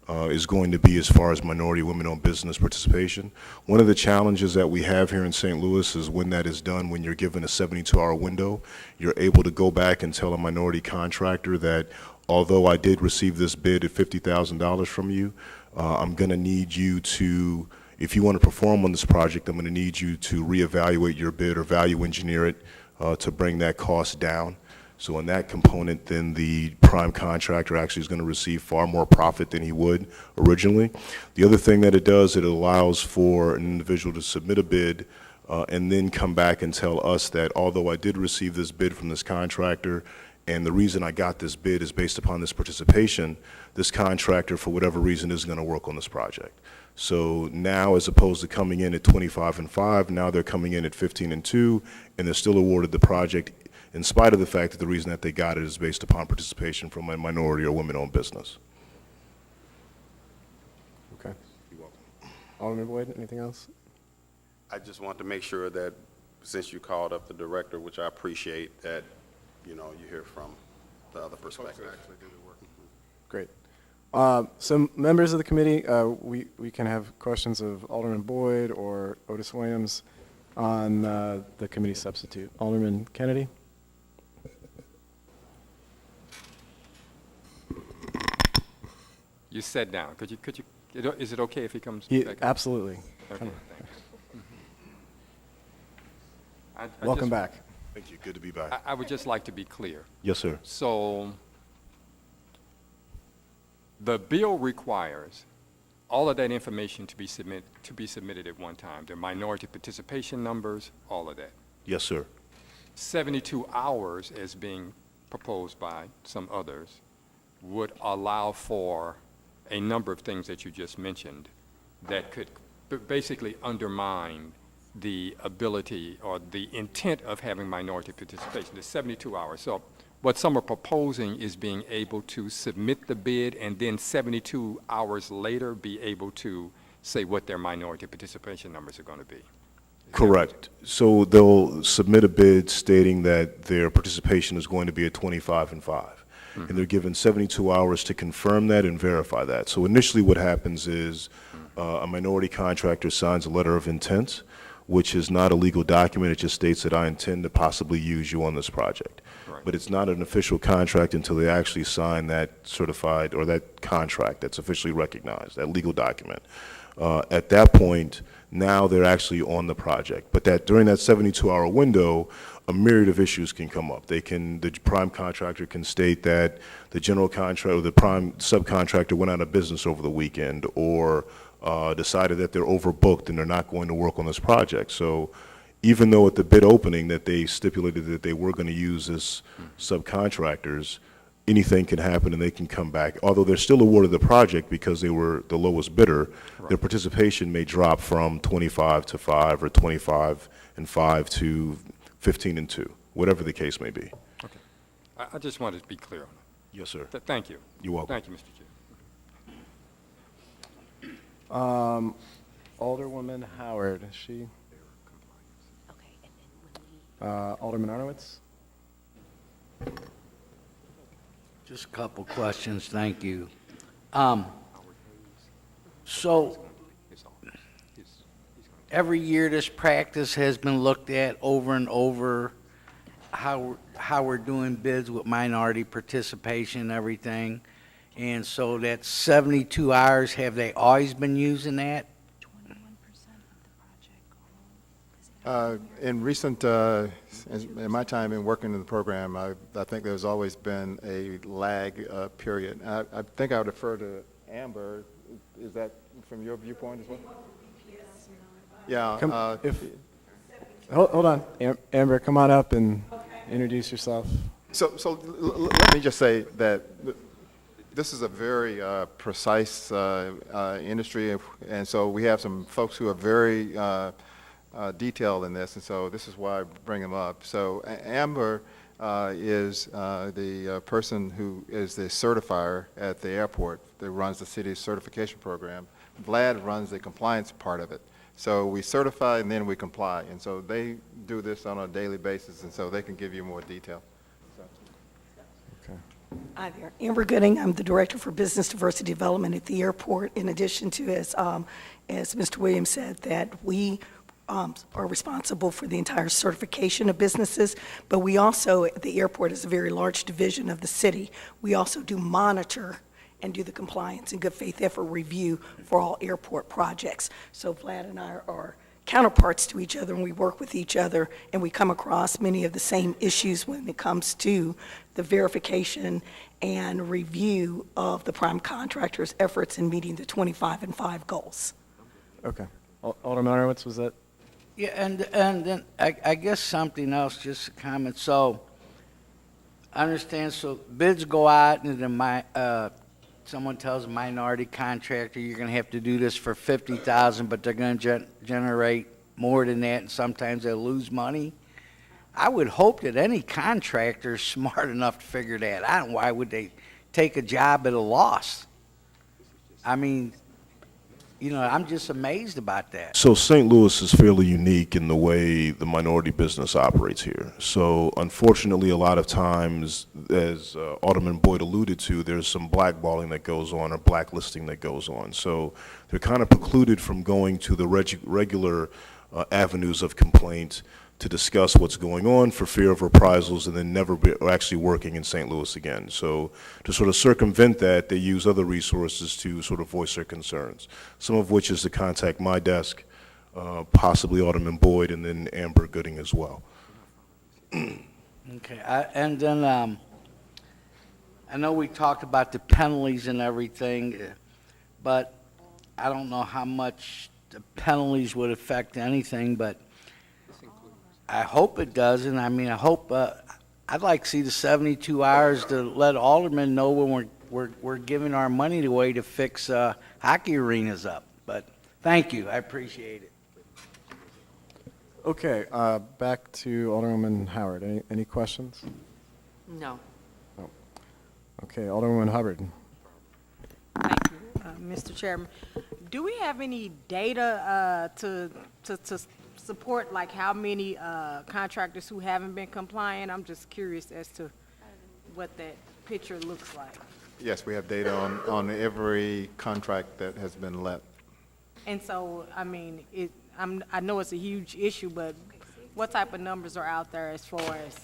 is going to be as far as minority women-owned business participation. One of the challenges that we have here in St. Louis is when that is done, when you're given a 72-hour window, you're able to go back and tell a minority contractor that although I did receive this bid at $50,000 from you, I'm going to need you to, if you want to perform on this project, I'm going to need you to reevaluate your bid or value engineer it to bring that cost down. So in that component, then the prime contractor actually is going to receive far more profit than he would originally. The other thing that it does, it allows for an individual to submit a bid and then come back and tell us that although I did receive this bid from this contractor, and the reason I got this bid is based upon this participation, this contractor, for whatever reason, isn't going to work on this project. So now, as opposed to coming in at 25-5, now they're coming in at 15-2, and they're still awarded the project in spite of the fact that the reason that they got it is based upon participation from a minority or women-owned business. Okay. You're welcome. Alderman Boyd, anything else? I just want to make sure that, since you called up the director, which I appreciate, that, you know, you hear from the other perspective. Great. So members of the committee, we can have questions of Alderman Boyd or Otis Williams on the committee substitute. Alderman Kennedy? You sat down. Could you, is it okay if he comes Yeah, back up? absolutely. Okay, Come on. thanks. Welcome back. Thank you. Good to be back. I would just like to be clear. Yes, sir. So the bill requires all of that information to be submitted at one time, the minority participation numbers, all of that. Yes, sir. 72 hours, as being proposed by some others, would allow for a number of things that you just mentioned that could basically undermine the ability or the intent of having minority participation, the 72 hours. So what some are proposing is being able to submit the bid and then 72 hours later be able to say what their minority participation numbers are going to be. Correct. So they'll submit a bid stating that their participation is going to be at 25-5. And they're given 72 hours to confirm that and verify that. So initially what happens is a minority contractor signs a letter of intent, which is not a legal document. It just states that I intend to possibly use you on this project. Right. but it's not an official contract until they actually sign that certified, or that contract that's officially recognized, that legal document. At that point, now they're actually on the project. But that during that 72-hour window, a myriad of issues can come up. The prime contractor can state that the general contractor, or the prime subcontractor went out of business over the weekend, or decided that they're overbooked and they're not going to work on this project. So even though at the bid opening that they stipulated that they were going to use this subcontractors, anything can happen and they can come back. Although they're still awarded the project because they were the lowest bidder, their participation may drop from 25 to 5 or 25 and 5 to 15 and 2, whatever the case may be. Okay. I just wanted to be clear on it. Yes, sir. Thank you. You're welcome. Thank you, Mr. Chair. Alderwoman Howard, is she? Okay, and then when we Alderman Arnowitz? Just a couple questions, thank you. So, every year this practice has been looked at over and over, how we're doing bids with minority participation and everything. And so that's 72 hours, have they always been using that? In recent, in my time in working in the program, I think there's always been a lag period. I think I would defer to Amber. Is that from your viewpoint as well? Yeah. Hold on, Amber, come on up and introduce yourself. So let me just say that this is a very precise industry, and so we have some folks who are very detailed in this, and so this is why I bring them up. So Amber is the person who is the certifier at the airport that runs the city's certification program. Vlad runs the compliance part of it. So we certify and then we comply, and so they do this on a daily basis, and so they can give you more detail. Hi there, Amber Gooding. I'm the Director for Business Diversity Development at the airport. In addition to, as Mr. Williams said, that we are responsible for the entire certification of businesses, but we also, the airport is a very large division of the city. We also do monitor and do the compliance and good faith effort review for all airport projects. So Vlad and I are counterparts to each other, and we work with each other, and we come across many of the same issues when it comes to the verification and review of the prime contractor's efforts in meeting the 25 and 5 goals. Okay. Alderman Arnowitz, was that? Yeah, and then I guess something else, just a comment. So, I understand, so bids go out and then someone tells a minority contractor, you're gonna have to do this for $50,000, but they're gonna generate more than that, and sometimes they'll lose money. I would hope that any contractor is smart enough to figure that out. Why would they take a job at a loss? I mean, you know, I'm just amazed about that. So St. Louis is fairly unique in the way the minority business operates here. So unfortunately, a lot of times, as Alderman Boyd alluded to, there's some blackballing that goes on or blacklisting that goes on. So they're kind of precluded from going to the regular avenues of complaint to discuss what's going on for fear of reprisals, and then never be actually working in St. Louis again. So to sort of circumvent that, they use other resources to sort of voice their concerns, some of which is to contact my desk, possibly Alderman Boyd, and then Amber Gooding as well. Okay, and then I know we talked about the penalties and everything, but I don't know how much the penalties would affect anything, but I hope it doesn't. I mean, I hope, I'd like to see the 72 hours to let aldermen know when we're giving our money away to fix hockey arenas up. But thank you, I appreciate it. Okay, back to Alderwoman Howard. Any questions? No. No. Okay, Alderwoman Hubbard. Thank you, Mr. Chairman. Do we have any data to support, like, how many contractors who haven't been compliant? I'm just curious as to what that picture looks like. Yes, we have data on every contract that has been let. And so, I mean, I know it's a huge issue, but what type of numbers are out there as far as?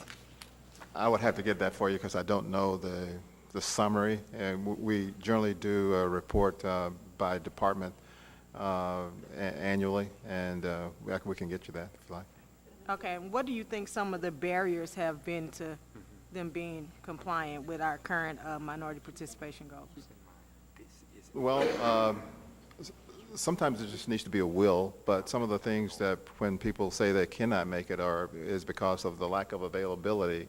I would have to get that for you because I don't know the summary. And we generally do a report by department annually, and we can get you that if you like. Okay, and what do you think some of the barriers have been to them being compliant with our current minority participation goals? Well, sometimes there just needs to be a will, but some of the things that when people say they cannot make it is because of the lack of availability.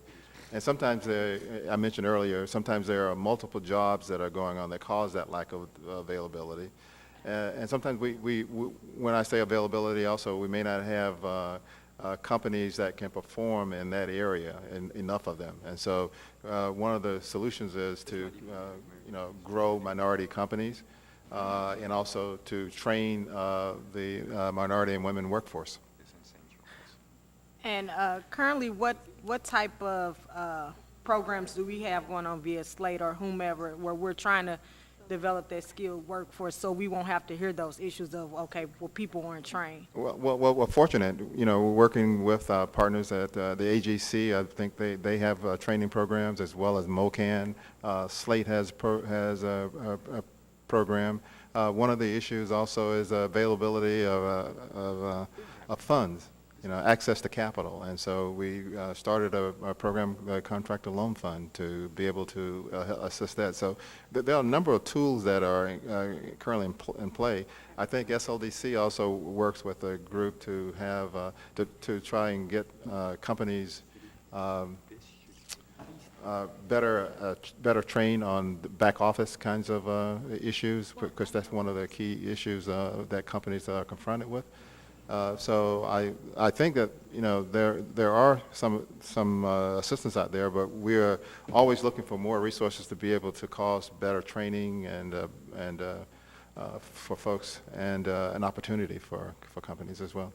And sometimes, I mentioned earlier, sometimes there are multiple jobs that are going on that cause that lack of availability. And sometimes when I say availability also, we may not have companies that can perform in that area, and enough of them. And so one of the solutions is to grow minority companies and also to train the minority and women workforce. And currently, what type of programs do we have going on via Slate or whomever, where we're trying to develop that skilled workforce so we won't have to hear those issues of, okay, well, people weren't trained? Well, we're fortunate. We're working with partners at the AGC. I think they have training programs as well as MOCAN. Slate has a program. One of the issues also is availability of funds, access to capital. And so we started a program, a contractor loan fund, to be able to assist that. So there are a number of tools that are currently in play. I think SLDC also works with a group to have to try and get companies better trained on back office kinds of issues, because that's one of the key issues that companies are confronted with. So I think that there are some assistance out there, but we are always looking for more resources to be able to cause better training and for folks, and an opportunity for companies as well.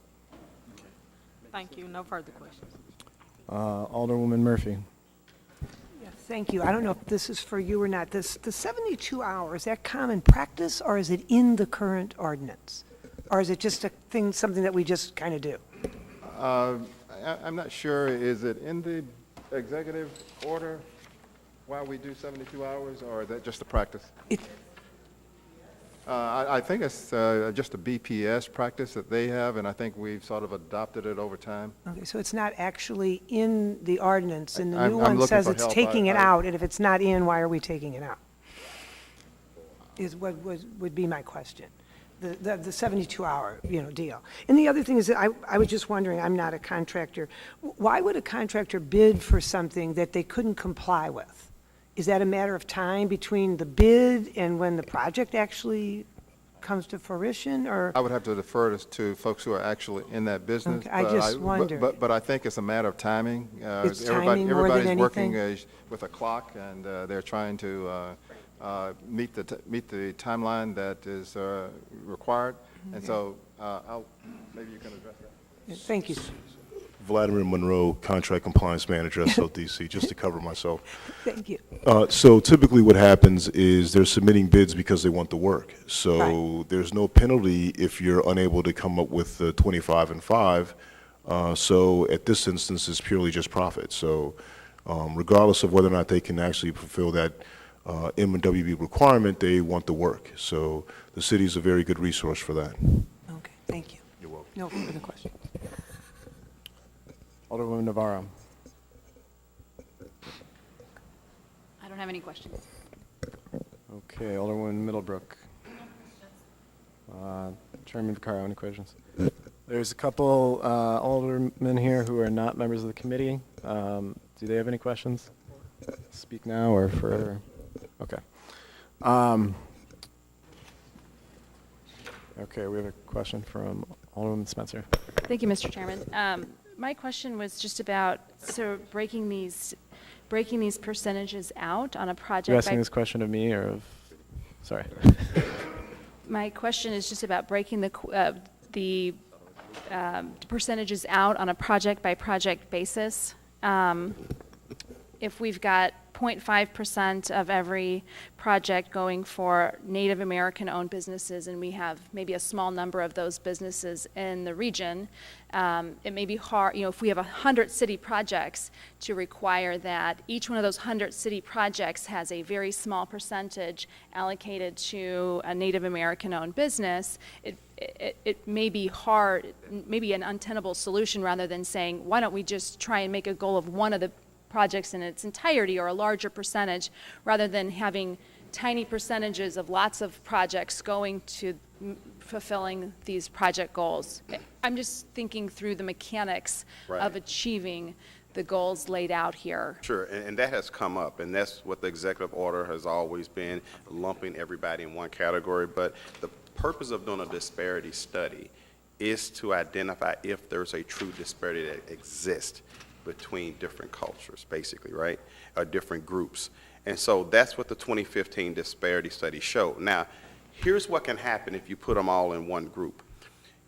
Thank you. No further questions. Alderwoman Murphy. Yes, thank you. I don't know if this is for you or not. The 72 hours, is that common practice, or is it in the current ordinance? Or is it just something that we just kind of do? I'm not sure. Is it in the executive order why we do 72 hours, or is that just a practice? I think it's just a BPS practice that they have, and I think we've sort of adopted it over time. Okay, so it's not actually in the ordinance, and the I'm new one looking says for it's help. taking it out, and if it's not in, why are we taking it out? Is what would be my question. The 72-hour, deal. And the other thing is that I was just wondering, I'm not a contractor, why would a contractor bid for something that they couldn't comply with? Is that a matter of time between the bid and when the project actually comes to fruition, or? I would have to defer this to folks who are actually in that business. Okay, I just wondered. But I think it's a matter of timing. It's timing more than Everybody's working anything? with a clock, and they're trying to meet the timeline that is required. And so maybe you can address that. Thank you. Vladimir Monroe, Contract Compliance Manager, SLDC, just to cover myself. Thank you. So typically what happens is they're submitting bids because they want the work. So Right. there's no penalty if you're unable to come up with the 25 and 5. So at this instance, it's purely just profit. So regardless of whether or not they can actually fulfill that M&WB requirement, they want the work. So the city is a very good resource for that. Okay, thank you. You're welcome. No further questions. Alderwoman Navarro. I don't have any questions. Okay, Alderwoman Middlebrook. Chairman Vaccaro, any questions? There's a couple aldermen here who are not members of the committee. Do they have any questions? Speak now or forever? Okay. Okay, we have a question from Alderwoman Spencer. Thank you, Mr. Chairman. My question was just about breaking these percentages out on a project. You're asking this question of me or of? Sorry. My question is just about breaking the percentages out on a project by project basis. If we've got 0.5% of every project going for Native American-owned businesses, and we have maybe a small number of those businesses in the region. It may be hard, if we have 100 city projects, to require that each one of those 100 city projects has a very small percentage allocated to a Native American-owned business. It may be hard, maybe an untenable solution, rather than saying, why don't we just try and make a goal of one of the projects in its entirety, or a larger percentage, rather than having tiny percentages of lots of projects going to fulfilling these project goals. I'm just thinking through the mechanics of achieving the goals laid out here. Sure, and that has come up, and that's what the executive order has always been, lumping everybody in one category. But the purpose of doing a disparity study is to identify if there's a true disparity that exists between different cultures, basically, right? Or different groups. And so that's what the 2015 disparity study showed. Now, here's what can happen if you put them all in one group.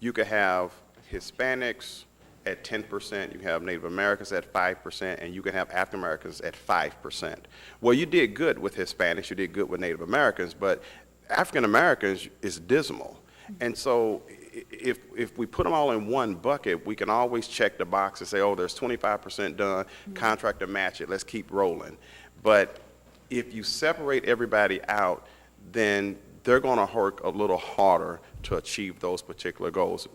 You could have Hispanics at 10%, you have Native Americans at 5%, and you can have African Americans at 5%. Well, you did good with Hispanics, you did good with Native Americans, but African Americans is dismal. And so if we put them all in one bucket, we can always check the box and say, oh, there's 25% done, contractor match it, let's keep rolling. But if you separate everybody out, then they're going to work a little harder to achieve those particular goals,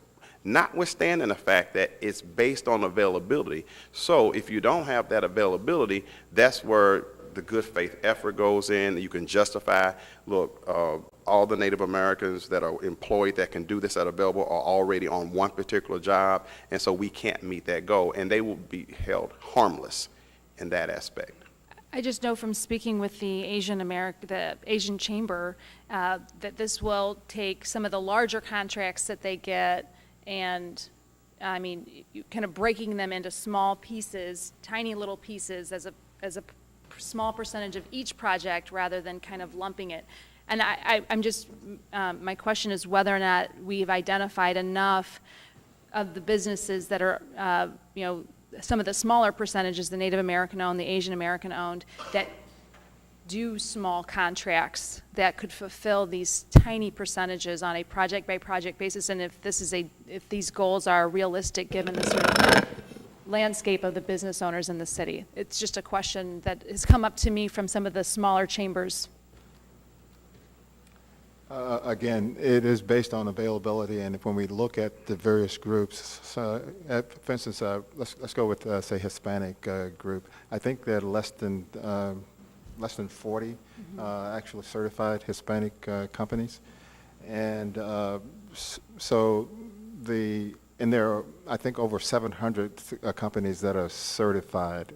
notwithstanding the fact that it's based on availability. So if you don't have that availability, that's where the good faith effort goes in. You can justify, look, all the Native Americans that are employed that can do this that are available are already on one particular job, and so we can't meet that goal, and they will be held harmless in that aspect. I just know from speaking with the Asian Chamber, that this will take some of the larger contracts that they get, and I mean, kind of breaking them into small pieces, tiny little pieces, as a small percentage of each project, rather than kind of lumping it. And I'm just, my question is whether or not we've identified enough of the businesses that are, some of the smaller percentages, the Native American-owned, the Asian American-owned, that do small contracts that could fulfill these tiny percentages on a project-by-project basis, and if these goals are realistic given the sort of landscape of the business owners in the city. It's just a question that has come up to me from some of the smaller chambers. Again, it is based on availability, and if when we look at the various groups, for instance, let's go with say Hispanic group. I think that less than 40 actually certified Hispanic companies, and so and there are, I think, over 700 companies that are certified,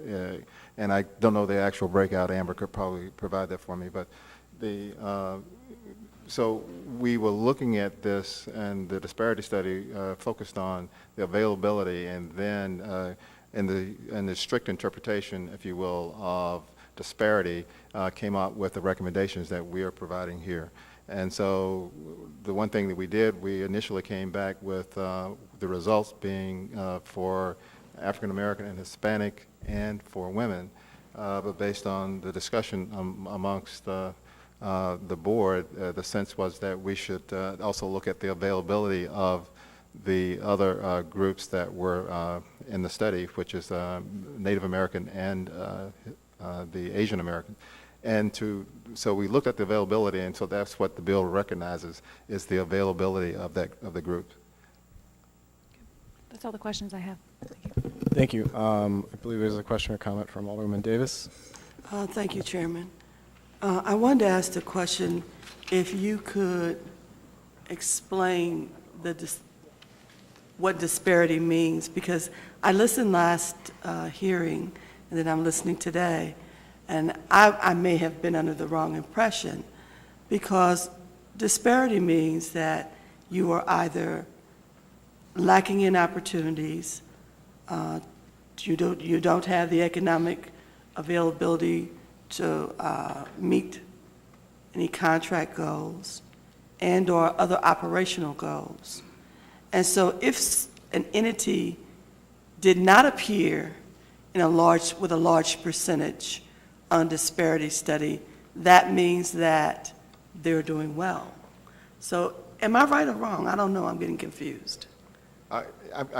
and I don't know the actual breakout. Amber could probably provide that for me, but so we were looking at this, and the disparity study focused on the availability, and then in the strict interpretation, if you will, of disparity, came out with the recommendations that we are providing here. And so the one thing that we did, we initially came back with the results being for African American and Hispanic and for women, but based on the discussion amongst the board, the sense was that we should also look at the availability of the other groups that were in the study, which is Native American and the Asian American. And so we looked at the availability, and so that's what the bill recognizes, is the availability of the group. That's all the questions I have. Thank you. I believe there's a question or comment from Alderwoman Davis. Thank you, Chairman. I wanted to ask the question, if you could explain what disparity means, because I listened last hearing, and then I'm listening today, and I may have been under the wrong impression, because disparity means that you are either lacking in opportunities, you don't have the economic availability to meet any contract goals and or other operational goals. And so if an entity did not appear with a large percentage on disparity study, that means that they're doing well. So am I right or wrong? I don't know, I'm getting confused. I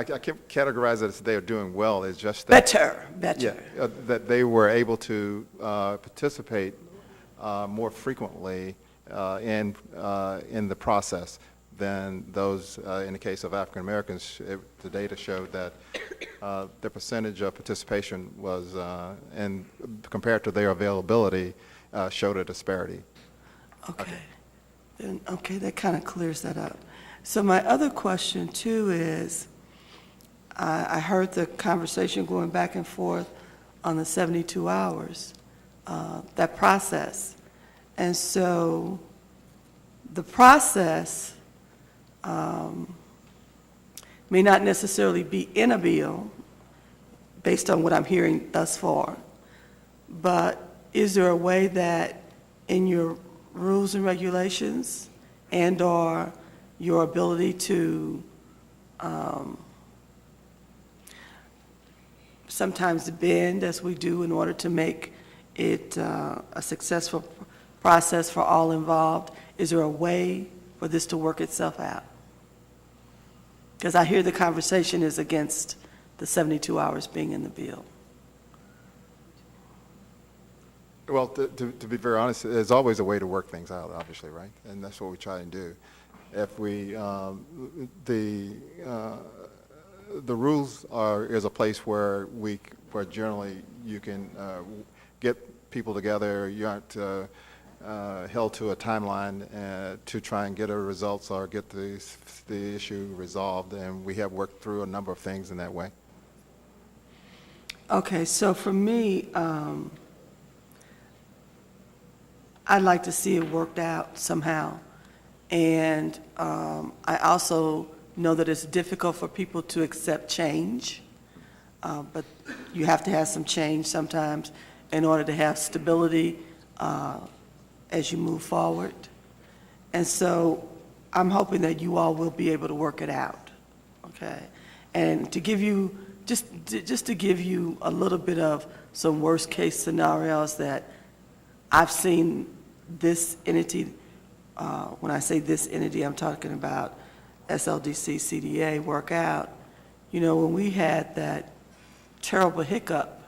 can't categorize it as they are doing well, it's just that. Better. Yeah, that they were able to participate more frequently in the process than those, in the case of African Americans. The data showed that the percentage of participation was, and compared to their availability, showed a disparity. Okay. Then, okay, that kind of clears that up. So my other question too is, I heard the conversation going back and forth on the 72 hours, that process. And so the process may not necessarily be in a bill based on what I'm hearing thus far, but is there a way that in your rules and regulations and/or your ability to sometimes bend, as we do, in order to make it a successful process for all involved, is there a way for this to work itself out? Because I hear the conversation is against the 72 hours being in the bill. Well, to be very honest, there's always a way to work things out, obviously, right? And that's what we try and do. If we, the rules is a place where generally you can get people together. You aren't held to a timeline to try and get a results or get the issue resolved, and we have worked through a number of things in that way. Okay, so for me, I'd like to see it worked out somehow. And I also know that it's difficult for people to accept change, but you have to have some change sometimes in order to have stability as you move forward. And so I'm hoping that you all will be able to work it out, okay? And to give you, just to give you a little bit of some worst-case scenarios that I've seen this entity, when I say this entity, I'm talking about SLDC, CDA, work out. You know, when we had that terrible hiccup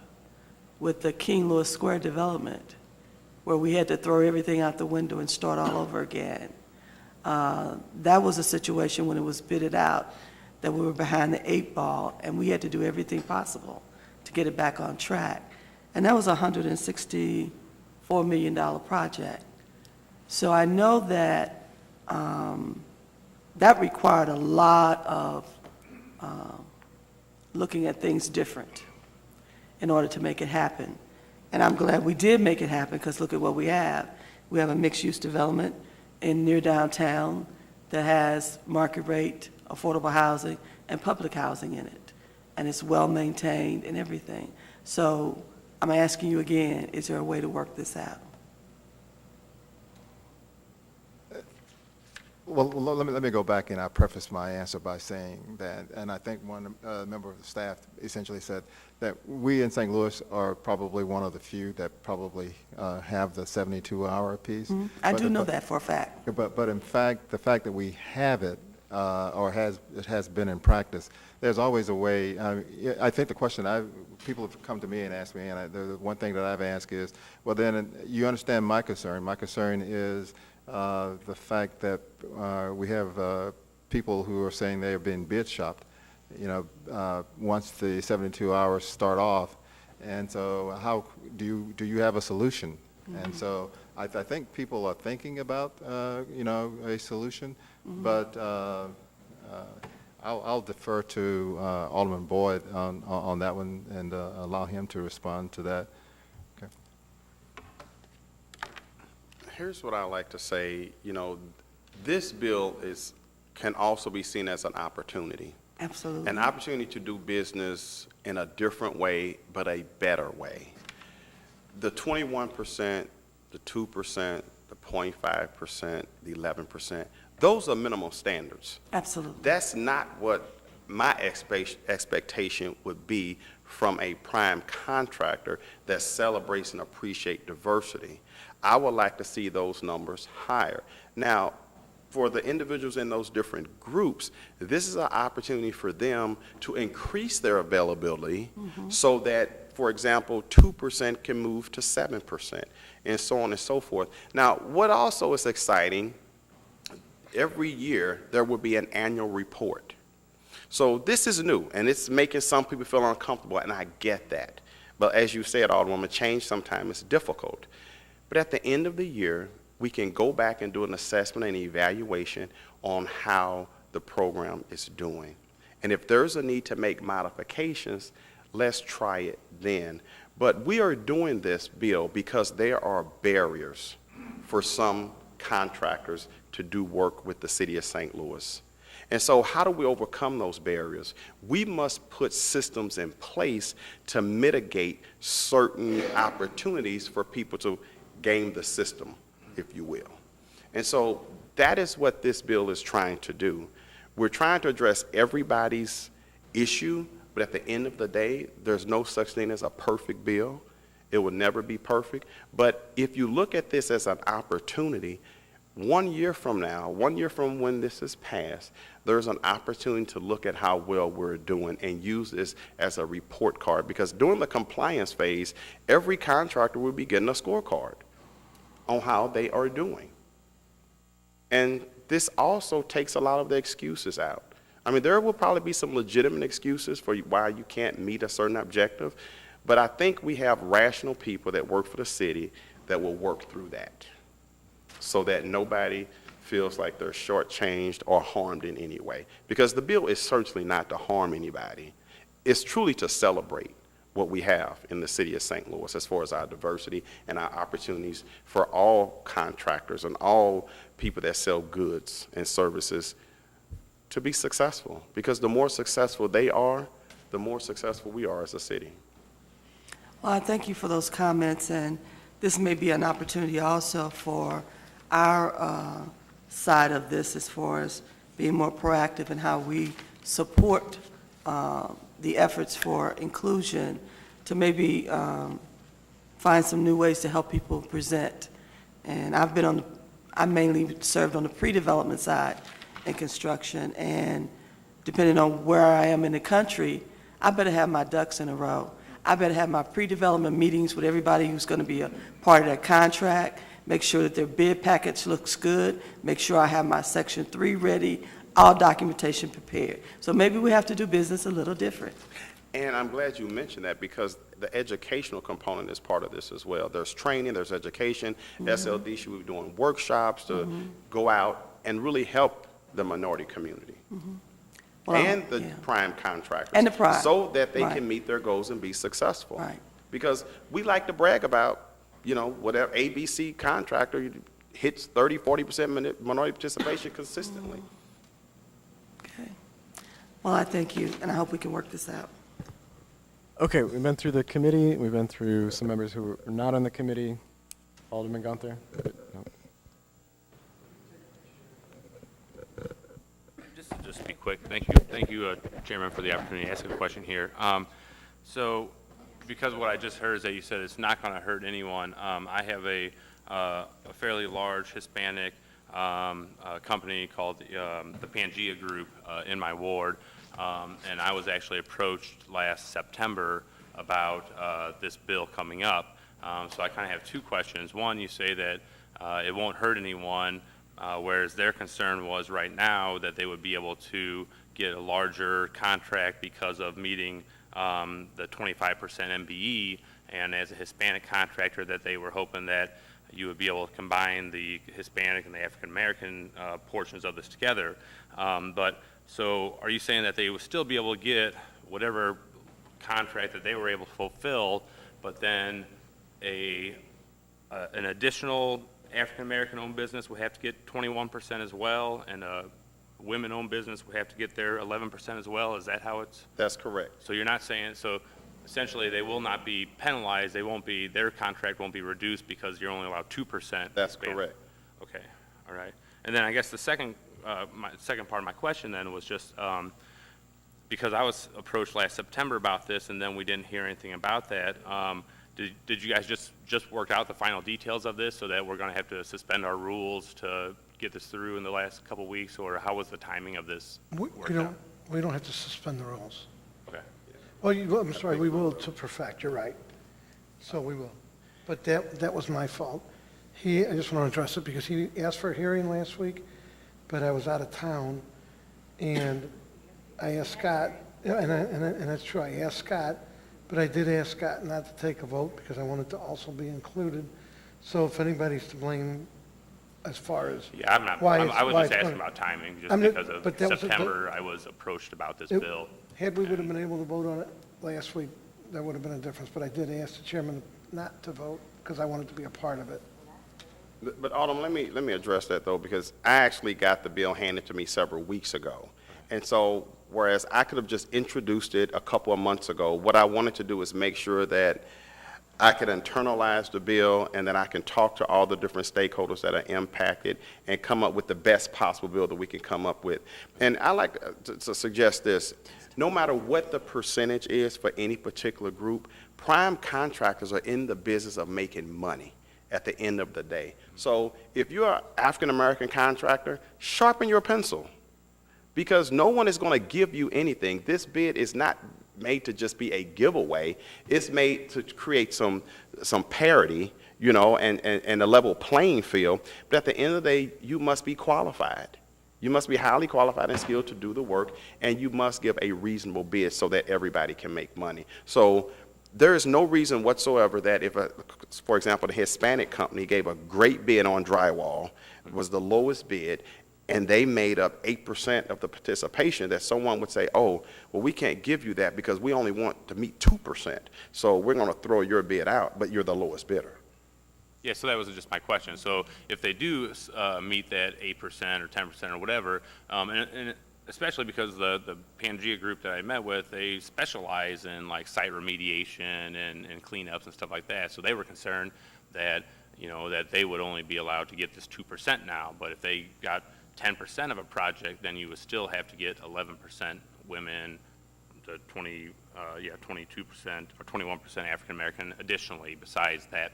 with the King Louis Square development, where we had to throw everything out the window and start all over again, that was a situation when it was bidded out that we were behind the 8 ball, and we had to do everything possible to get it back on track. And that was a $164 million project. So I know that that required a lot of looking at things different in order to make it happen. And I'm glad we did make it happen, because look at what we have. We have a mixed-use development near downtown that has market rate, affordable housing, and public housing in it. And it's well-maintained and everything. So I'm asking you again, is there a way to work this out? Well, let me go back, and I'll preface my answer by saying that, and I think one member of the staff essentially said that we in St. Louis are probably one of the few that probably have the 72-hour piece. Mm-hmm. I do know that for a fact. But in fact, the fact that we have it, or it has been in practice, there's always a way. I think the question people have come to me and asked me, and the one thing that I've asked is, well, then you understand my concern. My concern is the fact that we have people who are saying they have been bid shopped, once the 72 hours start off. And so how do you have a solution? Mm-hmm. And so I think people are thinking about, a solution, mm-hmm. But I'll defer to Alderman Boyd on that one and allow him to respond to that. Okay. Here's what I like to say. This bill can also be seen as an opportunity. Absolutely. An opportunity to do business in a different way, but a better way. The 21%, the 2%, the 0.5%, the 11%, those are minimal standards. Absolutely. That's not what my expectation would be from a prime contractor that celebrates and appreciates diversity. I would like to see those numbers higher. Now, for the individuals in those different groups, this is an opportunity for them to increase their availability so that, for example, 2% can move to 7%, and so on and so forth. Now, what also is exciting, every year there will be an annual report. So this is new, and it's making some people feel uncomfortable, and I get that. But as you said, Alderwoman, change sometimes is difficult. But at the end of the year, we can go back and do an assessment and evaluation on how the program is doing. And if there's a need to make modifications, let's try it then. But we are doing this bill because there are barriers for some contractors to do work with the city of St. Louis. And so how do we overcome those barriers? We must put systems in place to mitigate certain opportunities for people to game the system, if you will. And so that is what this bill is trying to do. We're trying to address everybody's issue, but at the end of the day, there's no such thing as a perfect bill. It will never be perfect. But if you look at this as an opportunity, 1 year from now, 1 year from when this is passed, there's an opportunity to look at how well we're doing and use this as a report card. Because during the compliance phase, every contractor will be getting a scorecard on how they are doing. And this also takes a lot of the excuses out. I mean, there will probably be some legitimate excuses for why you can't meet a certain objective, but I think we have rational people that work for the city that will work through that so that nobody feels like they're shortchanged or harmed in any way. Because the bill is certainly not to harm anybody. It's truly to celebrate what we have in the city of St. Louis as far as our diversity and our opportunities for all contractors and all people that sell goods and services to be successful. Because the more successful they are, the more successful we are as a city. Well, I thank you for those comments, and this may be an opportunity also for our side of this as far as being more proactive in how we support the efforts for inclusion to maybe find some new ways to help people present. And I mainly served on the pre-development side in construction, and depending on where I am in the country, I better have my ducks in a row. I better have my pre-development meetings with everybody who's going to be a part of that contract, make sure that their bid package looks good, make sure I have my Section 3 ready, all documentation prepared. So maybe we have to do business a little different. And I'm glad you mentioned that because the educational component is part of this as well. There's training, there's education, SLD should be doing workshops to go out and really help the minority community. Well, And the prime contractors. And the prime. So that they Right. can meet their goals and be successful. Right. Because we like to brag about, you know, whatever ABC contractor hits 30, 40% minority participation consistently. Okay. Well, I thank you, and I hope we can work this out. Okay, we've been through the committee, we've been through some members who are not on the committee. Alderman Gunther? No. Just be quick. Thank you, Chairman, for the opportunity to ask a question here. So, because what I just heard is that you said it's not going to hurt anyone. I have a fairly large Hispanic company called the Pangea Group in my ward, and I was actually approached last September about this bill coming up. So I kind of have two questions. One, you say that it won't hurt anyone. Whereas their concern was right now that they would be able to get a larger contract because of meeting the 25% MBE, and as a Hispanic contractor that they were hoping that you would be able to combine the Hispanic and the African American portions of this together. But so are you saying that they would still be able to get whatever contract that they were able to fulfill, but then an additional African-American owned business would have to get 21% as well, and a women-owned business would have to get their 11% as well? Is that how it's? That's correct. So you're not saying, so essentially they will not be penalized, their contract won't be reduced because you're only allowed 2%? That's correct. Okay, all right. And then I guess the second part of my question then was just, because I was approached last September about this, and then we didn't hear anything about that. Did you guys just work out the final details of this so that we're going to have to suspend our rules to get this through in the last couple of weeks, or how was the timing of this worked out? We don't have to suspend the rules. Okay. Well, I'm sorry, we will to perfect, you're right. So we will. But that was my fault. I just want to address it because he asked for a hearing last week, but I was out of town, and I asked Scott, and that's true, I asked Scott, but I did ask Scott not to take a vote because I wanted to also be included. So if anybody's to blame as far as Yeah, I'm not, why I was why just it's asking going- about timing, just I'm not- because of but that was- September, I was approached about this It- bill. Had we would have been able to vote on it last week, there would have been a difference, but I did ask the chairman not to vote because I wanted to be a part of it. But Autumn, let me address that though, because I actually got the bill handed to me several weeks ago. And so, whereas I could have just introduced it a couple of months ago, what I wanted to do is make sure that I could internalize the bill, and then I can talk to all the different stakeholders that are impacted and come up with the best possible bill that we can come up with. And I like to suggest this. No matter what the percentage is for any particular group, prime contractors are in the business of making money at the end of the day. So if you're an African-American contractor, sharpen your pencil, because no one is going to give you anything. This bid is not made to just be a giveaway. It's made to create some parity, you know, and a level playing field. But at the end of the day, you must be qualified. You must be highly qualified and skilled to do the work, and you must give a reasonable bid so that everybody can make money. So there is no reason whatsoever that if, for example, the Hispanic company gave a great bid on drywall, was the lowest bid, and they made up 8% of the participation, that someone would say, oh, well, we can't give you that because we only want to meet 2%. So we're going to throw your bid out, but you're the lowest bidder. Yeah, so that was just my question. So if they do meet that 8% or 10% or whatever, and especially because the Pangea group that I met with, they specialize in like site remediation and cleanups and stuff like that. So they were concerned that, you know, that they would only be allowed to get this 2% now. But if they got 10% of a project, then you would still have to get 11% women, to 22% or 21% African American additionally besides that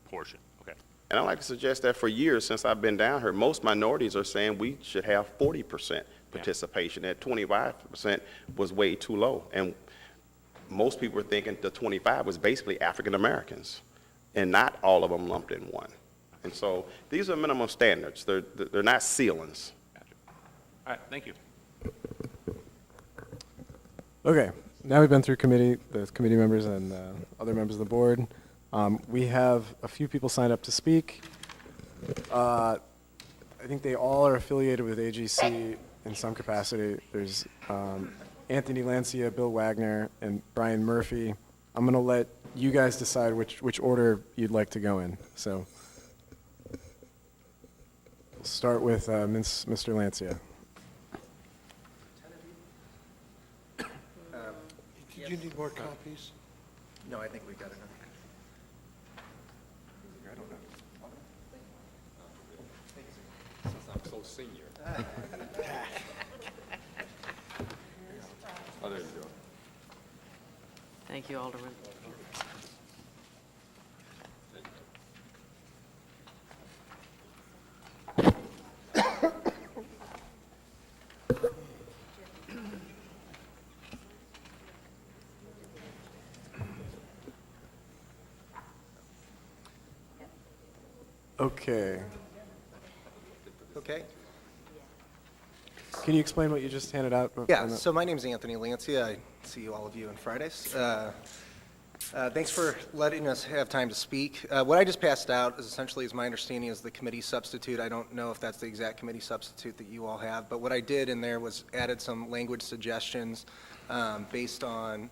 portion. Okay. And I like to suggest that for years since I've been down here, most minorities are saying we should have 40% participation. At 25% was way too low. And most people were thinking the 25 was basically African Americans, and not all of them lumped in one. And so these are minimum standards. They're not ceilings. Gotcha. All right, thank you. Okay, now we've been through the committee members and other members of the board. We have a few people signed up to speak. I think they all are affiliated with AGC in some capacity. There's Anthony Lancia, Bill Wagner, and Brian Murphy. I'm going to let you guys decide which order you'd like to go in. So we'll start with Mr. Lancia. Did you need more copies? No, I think we got enough. I'm so senior. Oh, there you go. Thank you, Alderman. Okay. Okay. Can you explain what you just handed out? Yeah, so my name's Anthony Lancia. I see all of you on Fridays. Thanks for letting us have time to speak. What I just passed out is essentially, as my understanding, is the committee substitute. I don't know if that's the exact committee substitute that you all have, but what I did in there was added some language suggestions based on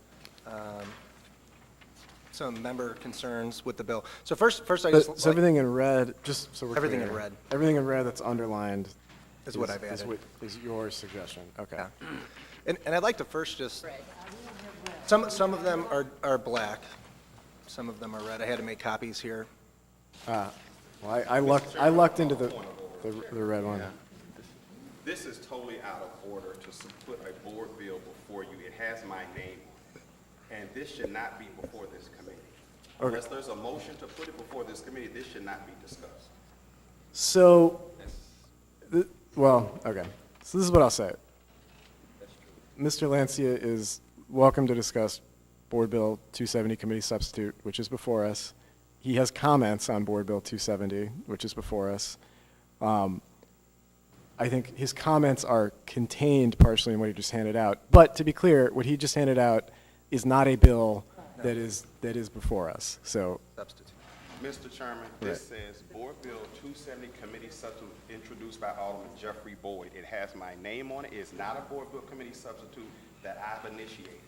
some member concerns with the bill. So first I just... So everything in red, just so we're Everything clear. in red. Everything in red that's underlined Is what I've added. Is your suggestion, okay. Yeah. And I'd like to first just... Some of them are black. Some of them are red. I had to make copies here. Well, I lucked into the red one. This is totally out of order to put a board bill before you. It has my name on it. And this should not be before this committee. Okay. Unless there's a motion to put it before this committee, this should not be discussed. So, well, okay. So this is what I'll say. Mr. Lancia is welcome to discuss Board Bill 270 Committee Substitute, which is before us. He has comments on Board Bill 270, which is before us. I think his comments are contained partially in what he just handed out. But to be clear, what he just handed out is not a bill that is before us. So, Substitute. Mr. Chairman, this says Board Bill 270 Committee Substitute introduced by Alderman Jeffrey Boyd. It has my name on it. It's not a Board Bill Committee Substitute that I've initiated.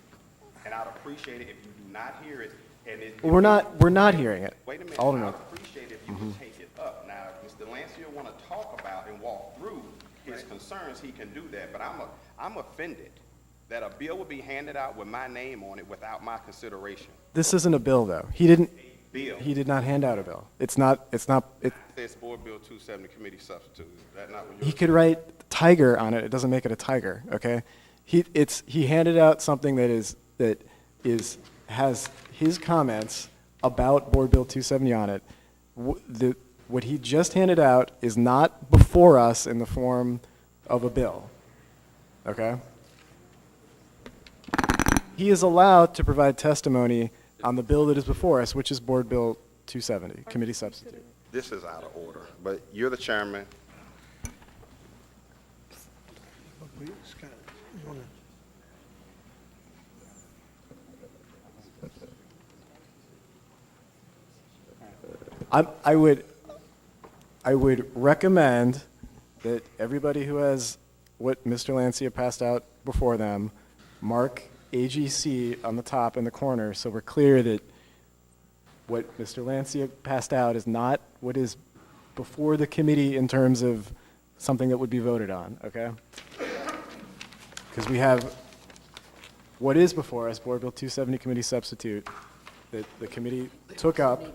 And I'd appreciate it if you do not hear it. And it, well, we're not hearing it. Wait a minute. Alderman. I'd appreciate it if you would take it up. Now, if Mr. Lancia want to talk about and walk through his concerns, he can do that. But I'm offended that a bill would be handed out with my name on it without my consideration. This isn't a bill, though. He didn't. Bill. He did not hand out a bill. It's not. It's Board Bill 270 Committee Substitute. Is that not what you're He could write tiger on it. It doesn't make it a tiger. Okay. He handed out something that has his comments about Board Bill 270 on it. What he just handed out is not before us in the form of a bill. Okay? He is allowed to provide testimony on the bill that is before us, which is Board Bill 270, Committee Substitute. This is out of order, but you're the chairman. I would recommend that everybody who has what Mr. Lancia passed out before them mark AGC on the top in the corner so we're clear that what Mr. Lancia passed out is not what is before the committee in terms of something that would be voted on, okay? Because we have what is before us, Board Bill 270 Committee Substitute, that the committee took up. Boyd's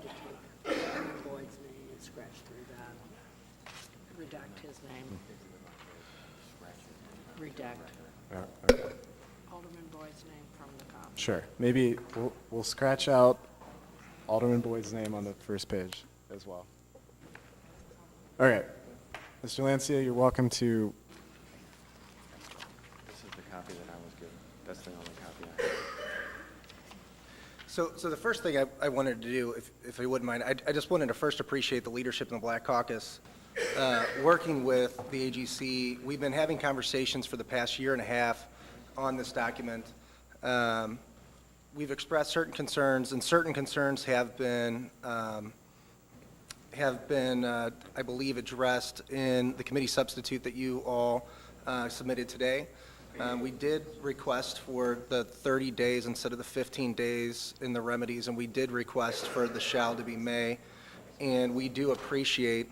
name and scratch through that. Redact his name. Redact Okay. Alderman Boyd's name from the copy. Sure. Maybe we'll scratch out Alderman Boyd's name on the first page as well. All right. Mr. Lancia, you're welcome to. This is the copy that I was given. That's the only copy I have. So the first thing I wanted to do, if you wouldn't mind, I just wanted to first appreciate the leadership in the Black Caucus. Working with the AGC, we've been having conversations for the past year and a half on this document. We've expressed certain concerns, and certain concerns have been, I believe, addressed in the committee substitute that you all submitted today. We did request for the 30 days instead of the 15 days in the remedies, and we did request for the shall to be may, and we do appreciate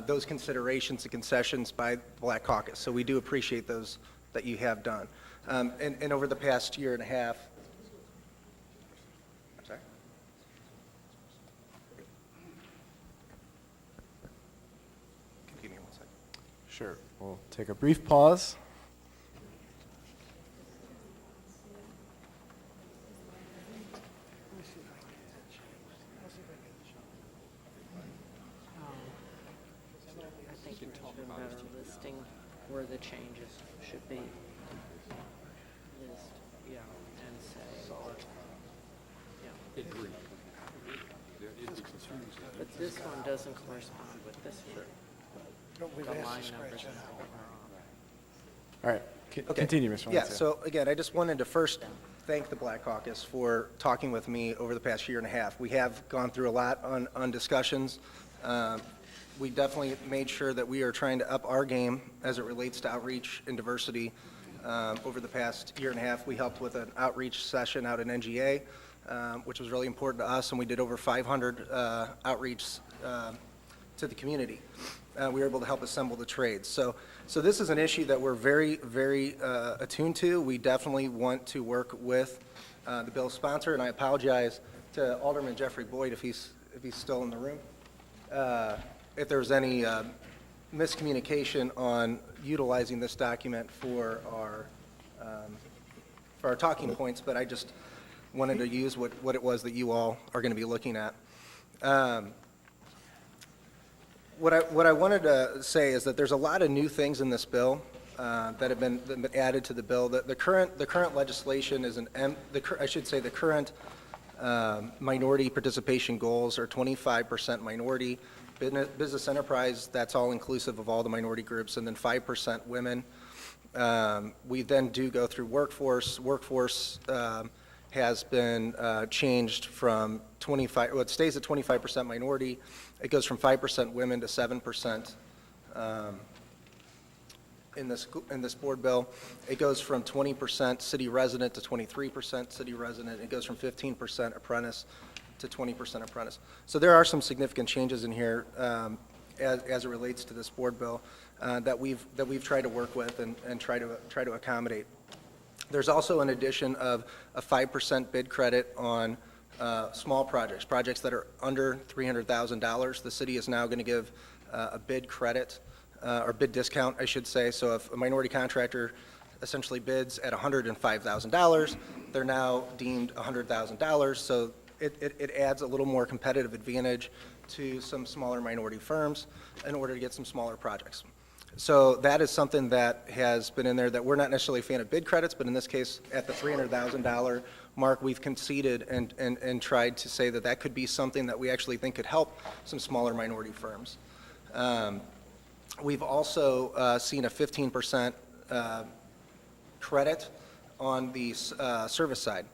those considerations and concessions by the Black Caucus. So we do appreciate those that you have done. And over the past year and a half, I'm sorry? Give me 1 second. Sure. We'll take a brief pause. I think you're talking about listing where the changes should be. List, yeah, and say, yeah. Agreed. There is confusion. But this one doesn't correspond with this one. The line numbers and all are All right. Continue, Mr. Lancia. Yeah, so again, I just wanted to first thank the Black Caucus for talking with me over the past year and a half. We have gone through a lot on discussions. We definitely made sure that we are trying to up our game as it relates to outreach and diversity. Over the past year and a half, we helped with an outreach session out in NGA, which was really important to us, and we did over 500 outreach to the community. We were able to help assemble the trades. So this is an issue that we're very, very attuned to. We definitely want to work with the bill's sponsor, and I apologize to Alderman Jeffrey Boyd if he's still in the room. If there's any miscommunication on utilizing this document for our talking points, but I just wanted to use what it was that you all are going to be looking at. What I wanted to say is that there's a lot of new things in this bill that have been added to the bill. The current legislation is the current minority participation goals are 25% minority. Business enterprise, that's all inclusive of all the minority groups, and then 5% women. We then do go through workforce. Workforce has been changed from 25, well, it stays at 25% minority. It goes from 5% women to 7% in this board bill. It goes from 20% city resident to 23% city resident. It goes from 15% apprentice to 20% apprentice. So there are some significant changes in here as it relates to this board bill that we've tried to work with and try to accommodate. There's also an addition of a 5% bid credit on small projects that are under $300,000. The city is now going to give a bid credit or bid discount, I should say. So if a minority contractor essentially bids at $105,000, they're now deemed $100,000. So it adds a little more competitive advantage to some smaller minority firms in order to get some smaller projects. So that is something that has been in there that we're not necessarily a fan of bid credits, but in this case, at the $300,000 mark, we've conceded and tried to say that that could be something that we actually think could help some smaller minority firms. We've also seen a 15% credit on the service side.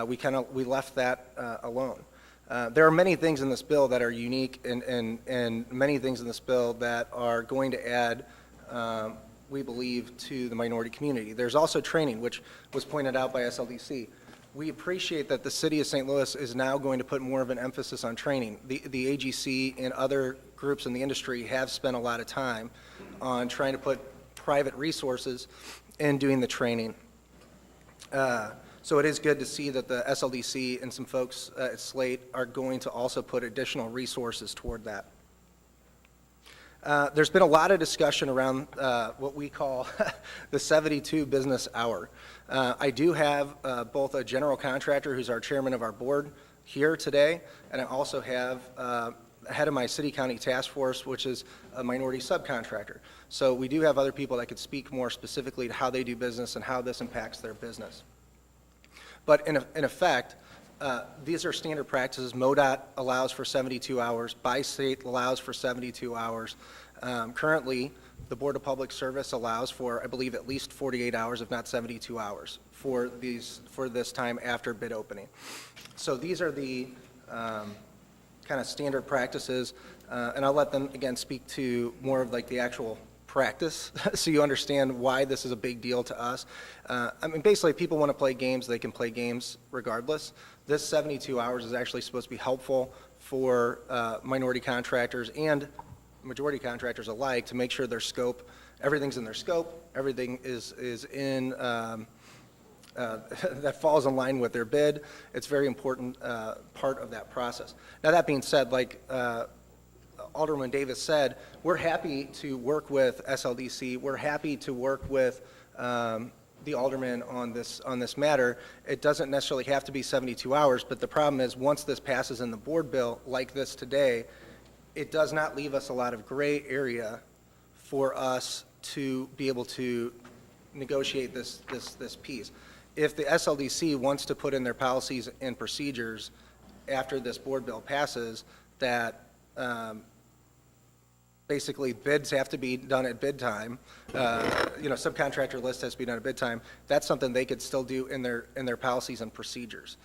We left that alone. There are many things in this bill that are unique and many things in this bill that are going to add, we believe, to the minority community. There's also training, which was pointed out by SLDC. We appreciate that the city of St. Louis is now going to put more of an emphasis on training. The AGC and other groups in the industry have spent a lot of time on trying to put private resources in doing the training. So it is good to see that the SLDC and some folks at Slate are going to also put additional resources toward that. There's been a lot of discussion around what we call the 72 business hour. I do have both a general contractor who's our chairman of our board here today, and I also have head of my city-county task force, which is a minority subcontractor. So we do have other people that could speak more specifically to how they do business and how this impacts their business. But in effect, these are standard practices. MoDOT allows for 72 hours. By state allows for 72 hours. Currently, the Board of Public Service allows for, I believe, at least 48 hours, if not 72 hours, for this time after bid opening. So these are the kind of standard practices, and I'll let them, again, speak to more of like the actual practice so you understand why this is a big deal to us. I mean, basically, people want to play games, they can play games regardless. This 72 hours is actually supposed to be helpful for minority contractors and majority contractors alike to make sure their scope, everything's in their scope, everything is in, that falls in line with their bid. It's a very important part of that process. Now, that being said, like Alderman Davis said, we're happy to work with SLDC. We're happy to work with the alderman on this matter. It doesn't necessarily have to be 72 hours, but the problem is once this passes in the board bill like this today, it does not leave us a lot of gray area for us to be able to negotiate this piece. If the SLDC wants to put in their policies and procedures after this board bill passes that basically bids have to be done at bid time, subcontractor list has to be done at bid time, that's something they could still do in their policies and procedures.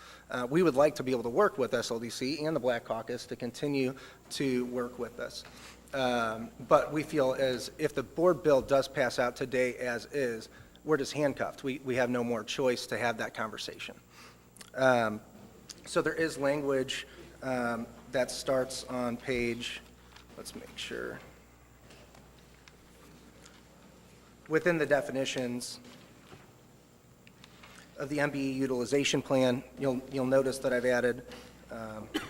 We would like to be able to work with SLDC and the Black Caucus to continue to work with this. But we feel as if the board bill does pass out today as is, we're just handcuffed. We have no more choice to have that conversation. So there is language that starts on page, let's make sure. Within the definitions of the MBE utilization plan, you'll notice that I've added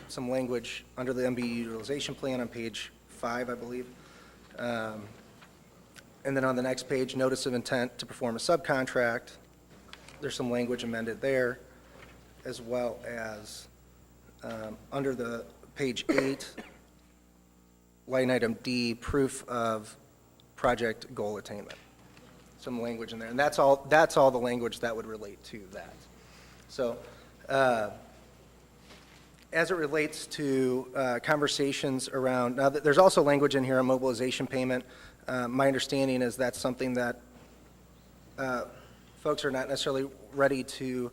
some language under the MBE utilization plan on page 5, I believe. And then on the next page, notice of intent to perform a subcontract. There's some language amended there, as well as under the page 8, line item D, proof of project goal attainment. Some language in there, and that's all the language that would relate to that. So, as it relates to conversations around, now there's also language in here on mobilization payment. My understanding is that's something that folks are not necessarily ready to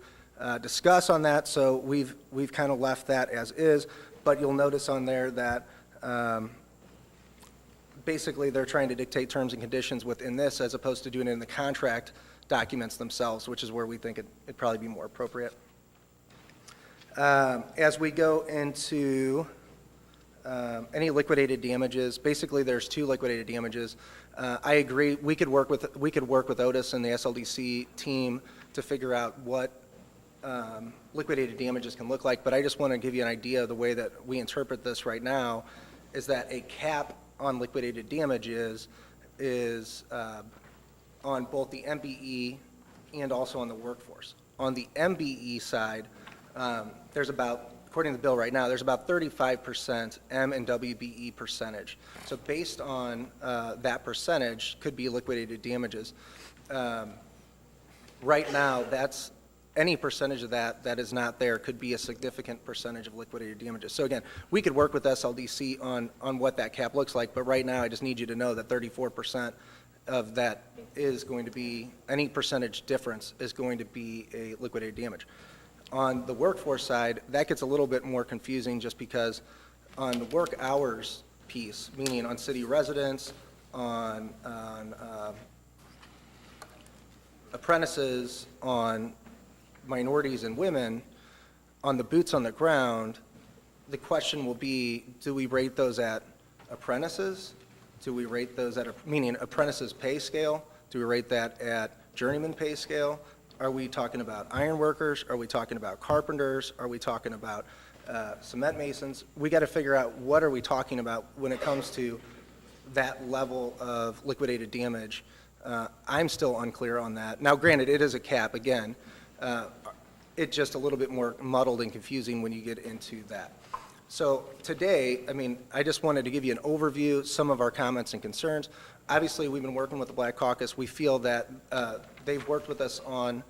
discuss on that, so we've kind of left that as is, but you'll notice on there that basically they're trying to dictate terms and conditions within this as opposed to doing it in the contract documents themselves, which is where we think it'd probably be more appropriate. As we go into any liquidated damages, basically there's 2 liquidated damages. I agree, we could work with Otis and the SLDC team to figure out what liquidated damages can look like, but I just want to give you an idea of the way that we interpret this right now is that a cap on liquidated damages is on both the MBE and also on the workforce. On the MBE side, there's about, according to the bill right now, there's about 35% M and WBE percentage. So based on that percentage could be liquidated damages. Right now, that's any percentage of that is not there could be a significant percentage of liquidated damages. So again, we could work with SLDC on what that cap looks like, but right now I just need you to know that 34% of that is going to be, any percentage difference is going to be a liquidated damage. On the workforce side, that gets a little bit more confusing just because on the work hours piece, meaning on city residents, on apprentices, on minorities and women, on the boots on the ground, the question will be, do we rate those at apprentices? Do we rate those at, meaning apprentices pay scale? Do we rate that at journeyman pay scale? Are we talking about iron workers? Are we talking about carpenters? Are we talking about cement masons? We got to figure out what are we talking about when it comes to that level of liquidated damage. I'm still unclear on that. Now, granted, it is a cap, again. It's just a little bit more muddled and confusing when you get into that. So today, I mean, I just wanted to give you an overview, some of our comments and concerns. Obviously, we've been working with the Black Caucus. We feel that they've worked with us on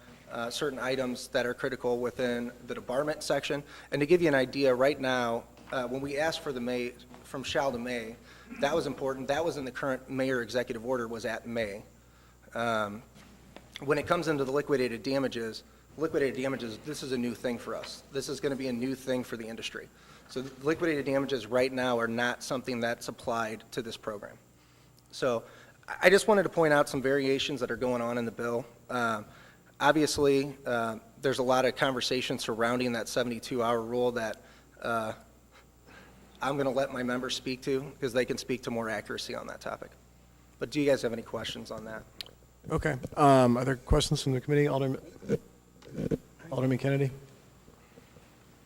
certain items that are critical within the debarment section. And to give you an idea, right now, when we asked for the May, from shall to may, that was important. That was in the current mayor executive order, was at May. When it comes into the liquidated damages, this is a new thing for us. This is going to be a new thing for the industry. So liquidated damages right now are not something that's applied to this program. So I just wanted to point out some variations that are going on in the bill. Obviously, there's a lot of conversation surrounding that 72-hour rule that I'm going to let my members speak to because they can speak to more accuracy on that topic. But do you guys have any questions on that? Okay. Are there questions from the committee? Alderman Kennedy?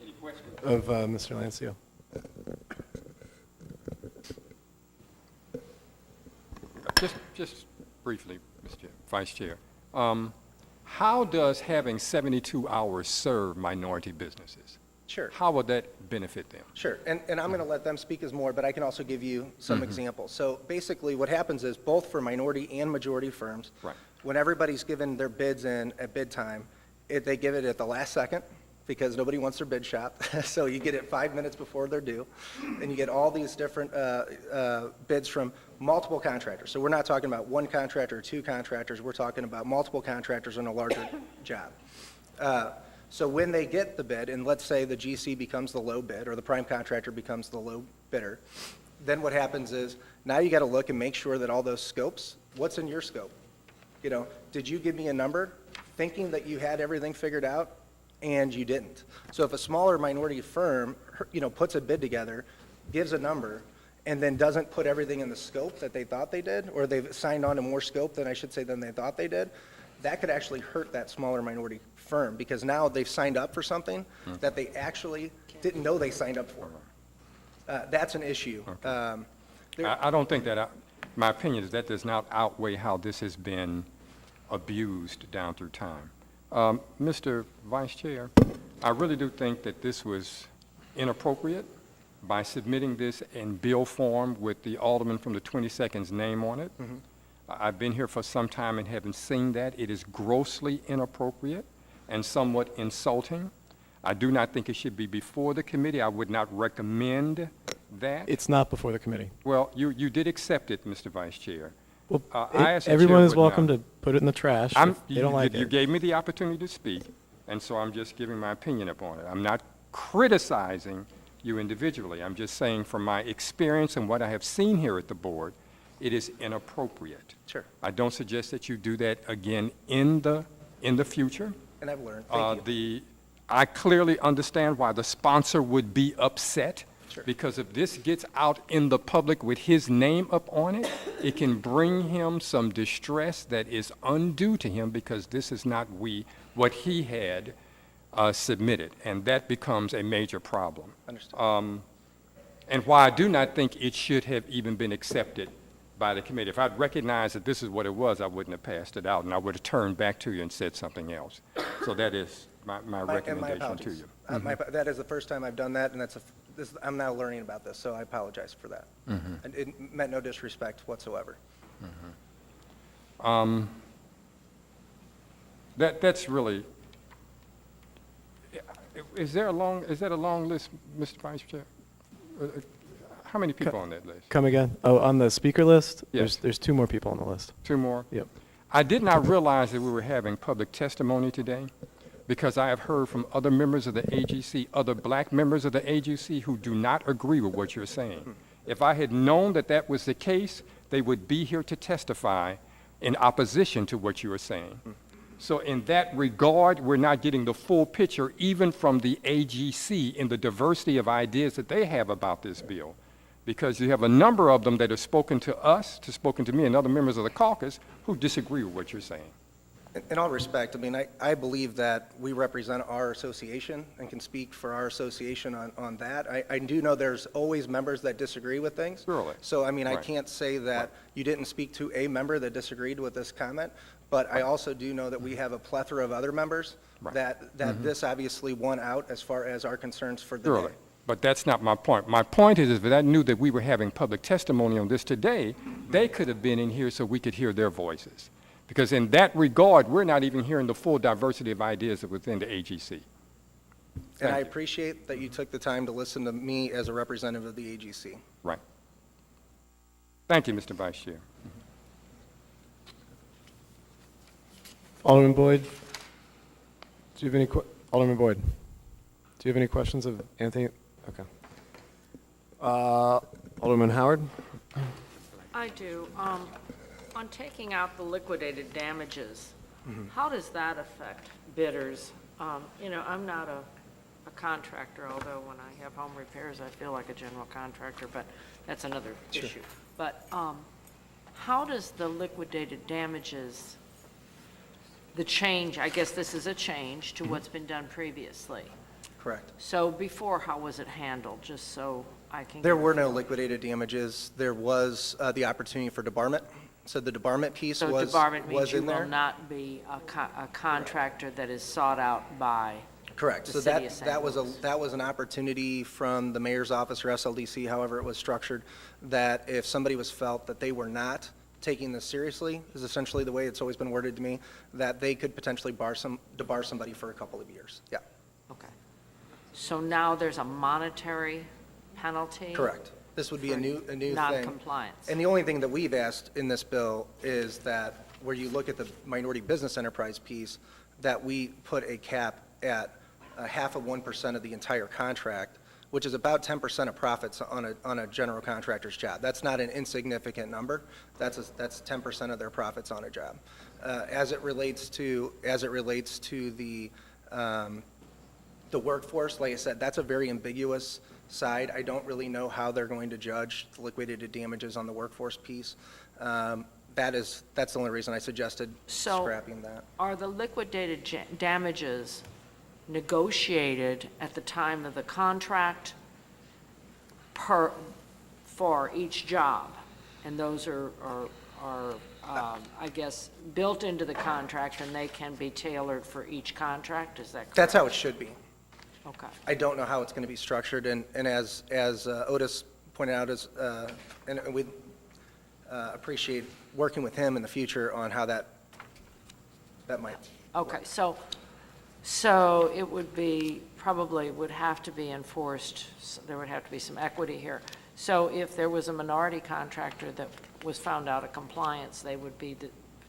Any questions? Of Mr. Lancio. Just briefly, Mr. Vice Chair. How does having 72 hours serve minority businesses? Sure. How would that benefit them? Sure, and I'm going to let them speak as more, but I can also give you some examples. So basically what happens is both for minority and majority firms, Right. when everybody's given their bids in at bid time, they give it at the last second because nobody wants their bid shop. So you get it 5 minutes before they're due, and you get all these different bids from multiple contractors. So we're not talking about one contractor or 2 contractors. We're talking about multiple contractors on a larger job. So when they get the bid, and let's say the GC becomes the low bid or the prime contractor becomes the low bidder, then what happens is now you got to look and make sure that all those scopes, what's in your scope? You know, did you give me a number thinking that you had everything figured out and you didn't? So if a smaller minority firm, you know, puts a bid together, gives a number, and then doesn't put everything in the scope that they thought they did, or they've signed on to more scope than they thought they did, that could actually hurt that smaller minority firm because now they've signed up for something that they actually didn't know they signed up for. That's an issue. I don't think that, my opinion is that does not outweigh how this has been abused down through time. Mr. Vice Chair, I really do think that this was inappropriate by submitting this in bill form with the alderman from the 22nd's name on it. I've been here for some time and haven't seen that. It is grossly inappropriate and somewhat insulting. I do not think it should be before the committee. I would not recommend that. It's not before the committee. Well, you did accept it, Mr. Vice Chair. Well, I asked the everyone chair is would welcome not. to put it in the trash if they don't like You it. gave me the opportunity to speak, and so I'm just giving my opinion upon it. I'm not criticizing you individually. I'm just saying from my experience and what I have seen here at the board, it is inappropriate. Sure. I don't suggest that you do that again in the future. And I've learned. Thank you. I clearly understand why the sponsor would be upset. Sure. Because if this gets out in the public with his name up on it, it can bring him some distress that is undue to him because this is not what he had submitted, and that becomes a major problem. Understood. And why I do not think it should have even been accepted by the committee. If I'd recognized that this is what it was, I wouldn't have passed it out, and I would have turned back to you and said something else. So that is my recommendation to you. That is the first time I've done that, and I'm now learning about this, so I apologize for that. And it meant no disrespect whatsoever. That's really, is that a long list, Mr. Vice Chair? How many people on that list? Come again? Oh, on the speaker list? Yes. There's 2 more people on the list. 2 more? Yep. I did not realize that we were having public testimony today because I have heard from other members of the AGC, other black members of the AGC who do not agree with what you're saying. If I had known that that was the case, they would be here to testify in opposition to what you are saying. So in that regard, we're not getting the full picture even from the AGC in the diversity of ideas that they have about this bill. Because you have a number of them that have spoken to us, spoken to me and other members of the caucus who disagree with what you're saying. In all respect, I mean, I believe that we represent our association and can speak for our association on that. I do know there's always members that disagree with things. Surely. So, I mean, I Right. can't say that you didn't speak to a member that disagreed with this comment, but I also do know that we have a plethora of other members Right. that this obviously won out as far as our concerns for the Surely. day. But that's not my point. My point is if I knew that we were having public testimony on this today, they could have been in here so we could hear their voices. Because in that regard, we're not even hearing the full diversity of ideas within the AGC. And Thank I you. appreciate that you took the time to listen to me as a representative of the AGC. Right. Thank you, Mr. Vice Chair. Alderman Boyd, do you have any Alderman Boyd, do you have any questions of Anthony? Okay. Alderman Howard? I do. On taking out the liquidated damages, how does that affect bidders? I'm not a contractor, although when I have home repairs, I feel like a general contractor, but that's another issue. But how does the liquidated damages, the change, I guess this is a change to what's been done previously. Correct. So before, how was it handled, just so I can? There get a were no feel? liquidated damages. There was the opportunity for debarment. So the debarment piece So was debarment means was you in will there. not be a contractor that is sought out by Correct. the So city of St. that was Louis. that was an opportunity from the mayor's office or SLDC, however it was structured, that if somebody was felt that they were not taking this seriously, is essentially the way it's always been worded to me, that they could potentially debar somebody for a couple of years. Yeah, Okay. So now there's a monetary penalty? correct. This would be a new thing. Non-compliance. And the only thing that we've asked in this bill is that where you look at the minority business enterprise piece, that we put a cap at 0.5% of the entire contract, which is about 10% of profits on a general contractor's job. That's not an insignificant number. That's 10% of their profits on a job. As it relates to the workforce, like I said, that's a very ambiguous side. I don't really know how they're going to judge the liquidated damages on the workforce piece. That's the only reason I suggested So- scrapping that. Are the liquidated damages negotiated at the time of the contract for each job? And those are, I guess, built into the contract, and they can be tailored for each contract, is that correct? That's how it should be. Okay. I don't know how it's going to be structured, and as Otis pointed out, and we appreciate working with him in the future on how that might. Okay, so it would be, probably would have to be enforced, there would have to be some equity here. So if there was a minority contractor that was found out of compliance, they would be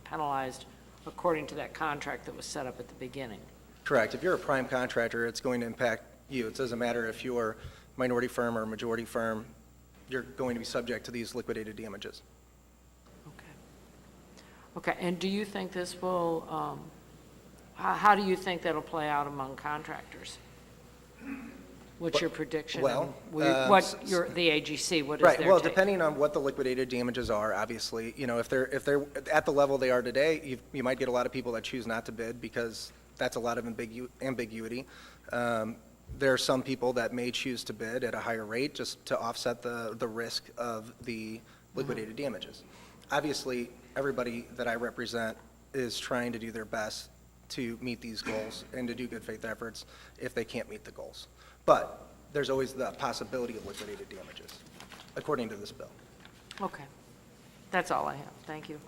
penalized according to that contract that was set up at the beginning. Correct. If you're a prime contractor, it's going to impact you. It doesn't matter if you're minority firm or majority firm, you're going to be subject to these liquidated damages. Okay, and do you think this will, how do you think that'll play out among contractors? What's your prediction? Well, The AGC, what is their Right, well, take? depending on what the liquidated damages are, obviously, if they're at the level they are today, you might get a lot of people that choose not to bid because that's a lot of ambiguity. There are some people that may choose to bid at a higher rate just to offset the risk of the liquidated damages. Obviously, everybody that I represent is trying to do their best to meet these goals and to do good faith efforts if they can't meet the goals. But there's always the possibility of liquidated damages, according to this bill. Okay, that's all I have, thank you.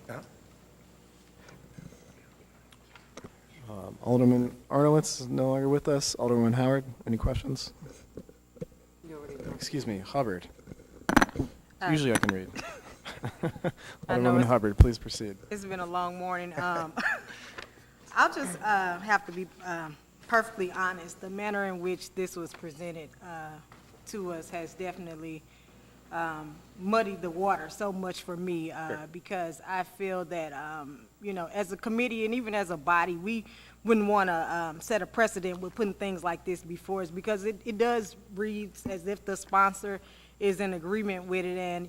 Alderman Arnowitz is no longer with us. Alderman Howard, any questions? Excuse me, Hubbard. Usually I can read. Alderwoman Hubbard, please proceed. It's been a long morning. I'll just have to be perfectly honest. The manner in which this was presented to us has definitely muddied the water so much for me because I feel that, as a committee and even as a body, we wouldn't want to set a precedent with putting things like this before us because it does read as if the sponsor is in agreement with it. And,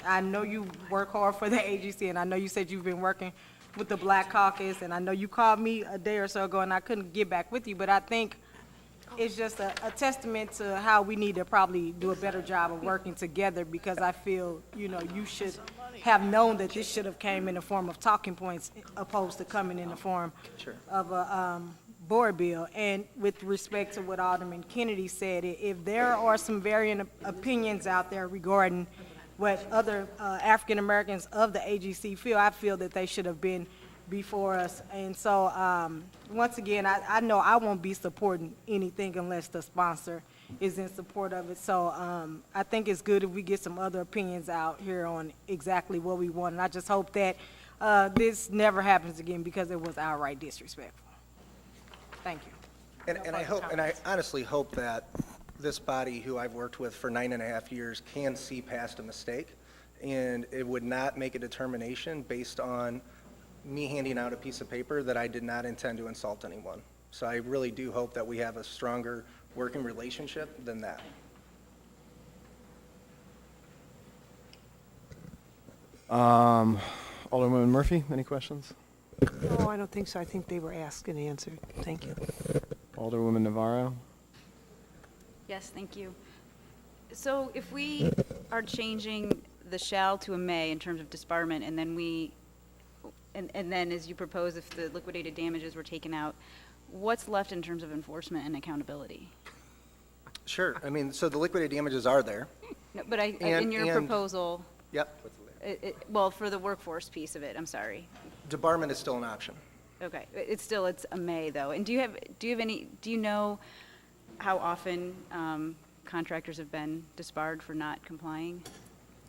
I know you work hard for the agency, and I know you said you've been working with the Black Caucus, and I know you called me a day or so ago, and I couldn't get back with you, but I think it's just a testament to how we need to probably do a better job of working together because I feel, you should have known that this should have came in the form of talking points opposed to coming in the form of a board bill. And with respect to what Alderman Kennedy said, if there are some varying opinions out there regarding what other African Americans of the AGC feel, I feel that they should have been before us. And so, once again, I know I won't be supporting anything unless the sponsor is in support of it. So I think it's good if we get some other opinions out here on exactly what we want. And I just hope that this never happens again because it was outright disrespectful. Thank you. And I honestly hope that this body, who I've worked with for 9.5 years, can see past a mistake, and it would not make a determination based on me handing out a piece of paper that I did not intend to insult anyone. So I really do hope that we have a stronger working relationship than that. Alderwoman Murphy, any questions? No, I don't think so. I think they were asked and answered. Thank you. Alderwoman Navarro? Yes, thank you. So if we are changing the shall to a may in terms of disbarment, and then and then as you propose, if the liquidated damages were taken out, what's left in terms of enforcement and accountability? Sure. I mean, so the liquidated damages are there. No, but in your proposal, Yep. well, for the workforce piece of it, I'm sorry. Debarment is still an option. Okay, it's a may though. And do you know how often contractors have been disbarred for not complying?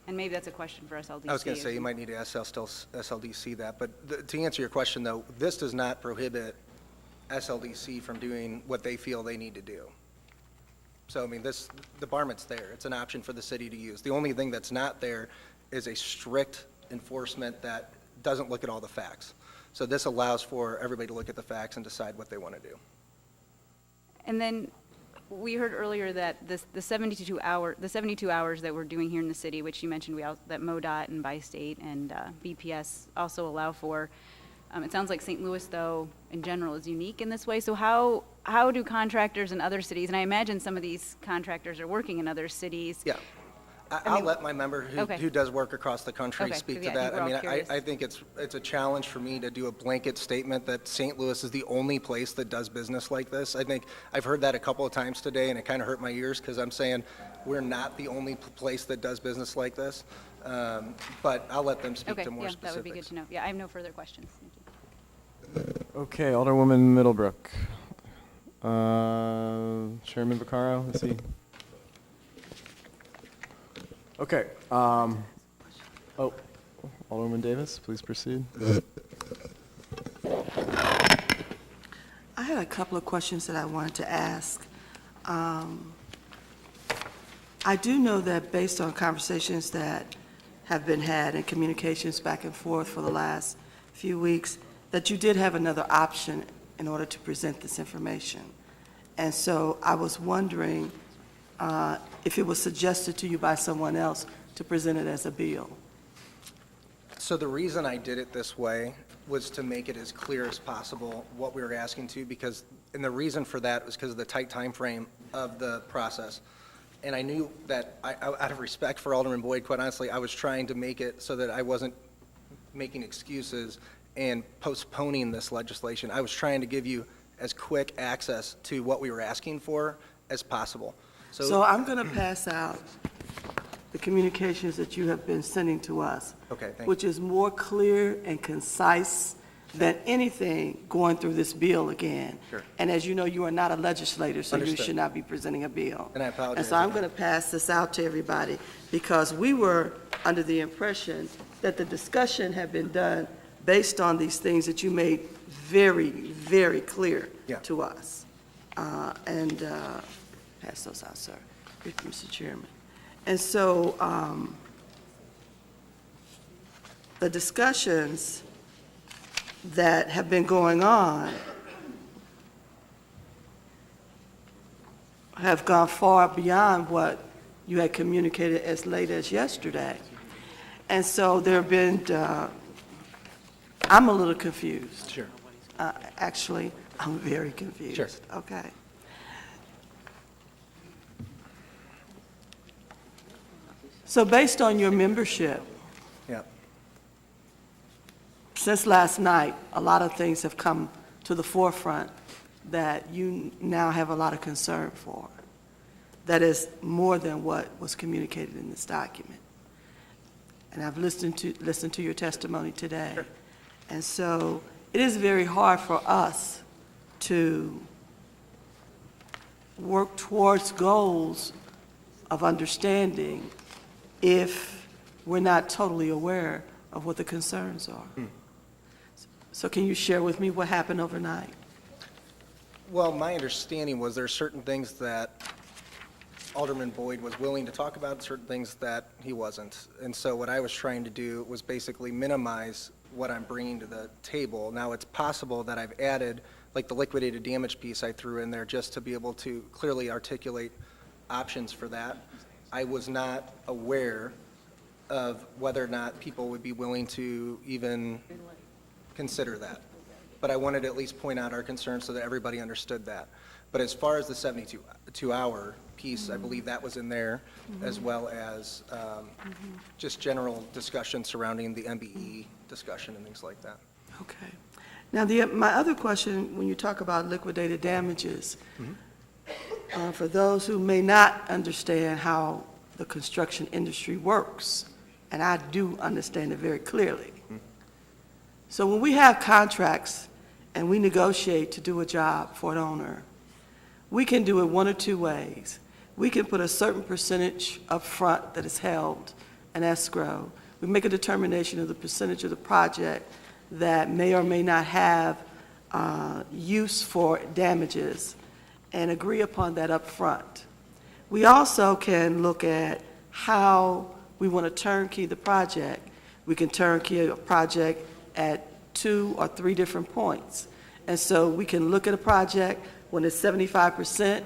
And maybe that's a question for SLDC. I was going to say, you might need to ask SLDC that, but to answer your question, though, this does not prohibit SLDC from doing what they feel they need to do. So, I mean, the debarment's there. It's an option for the city to use. The only thing that's not there is a strict enforcement that doesn't look at all the facts. So this allows for everybody to look at the facts and decide what they want to do. And then we heard earlier that the 72 hours that we're doing here in the city, which you mentioned that MoDOT and Bi-State and BPS also allow for. It sounds like St. Louis, though, in general, is unique in this way. So how do contractors in other cities, and I imagine some of these contractors are working in other cities. Yeah. I'll let my member Okay. who does work across the country Okay, speak to yeah, I that. think we're I mean, all curious. I think it's a challenge for me to do a blanket statement that St. Louis is the only place that does business like this. I think I've heard that a couple of times today, and it kind of hurt my ears because I'm saying we're not the only place that does business like this. But I'll let them speak Okay, to more yeah, specifics. that would be good to know. Yeah, I have no further questions. Thank you. Okay, Alderwoman Middlebrook. Chairman Vaccaro, is he? Okay. Alderwoman Davis, please proceed. I had a couple of questions that I wanted to ask. I do know that based on conversations that have been had and communications back and forth for the last few weeks, that you did have another option in order to present this information. And so I was wondering if it was suggested to you by someone else to present it as a bill. So the reason I did it this way was to make it as clear as possible what we were asking to, and the reason for that was because of the tight time frame of the process. And I knew that, out of respect for Alderman Boyd, quite honestly, I was trying to make it so that I wasn't making excuses and postponing this legislation. I was trying to give you as quick access to what we were asking for as possible. So I'm going to pass out the communications that you have been sending to us. Okay, thank you. Which is more clear and concise than anything going through this bill again. Sure. And as you know, you are not a legislator, so you Understood. should not be presenting a bill. And I apologize And so I'm for going to pass this out to everybody, because we were under the impression that the discussion had been done based on these things that you made very, very clear Yeah. to us. Pass those out, sir. Thank you, Mr. Chairman. And so the discussions that have been going on have gone far beyond what you had communicated as late as yesterday. And so there have been, I'm a little confused. Sure. Actually, I'm very confused. Sure. Okay. So based on your membership, Yeah. since last night, a lot of things have come to the forefront that you now have a lot of concern for. That is more than what was communicated in this document. And I've listened to your testimony today. Sure. And so it is very hard for us to work towards goals of understanding if we're not totally aware of what the concerns are. So can you share with me what happened overnight? Well, my understanding was there are certain things that Alderman Boyd was willing to talk about, certain things that he wasn't. And so what I was trying to do was basically minimize what I'm bringing to the table. Now, it's possible that I've added, like the liquidated damage piece I threw in there just to be able to clearly articulate options for that. I was not aware of whether or not people would be willing to even consider that. But I wanted to at least point out our concerns so that everybody understood that. But as far as the 72-hour piece, I believe that was in there, as well as just general discussion surrounding the MBE discussion and things like that. Okay. Now, my other question, when you talk about liquidated damages, for those who may not understand how the construction industry works, and I do understand it very clearly. So when we have contracts and we negotiate to do a job for an owner, we can do it one or two ways. We can put a certain percentage up front that is held in escrow. We make a determination of the percentage of the project that may or may not have use for damages and agree upon that up front. We also can look at how we want to turnkey the project. We can turnkey a project at 2 or 3 different points. And so we can look at a project when it's 75%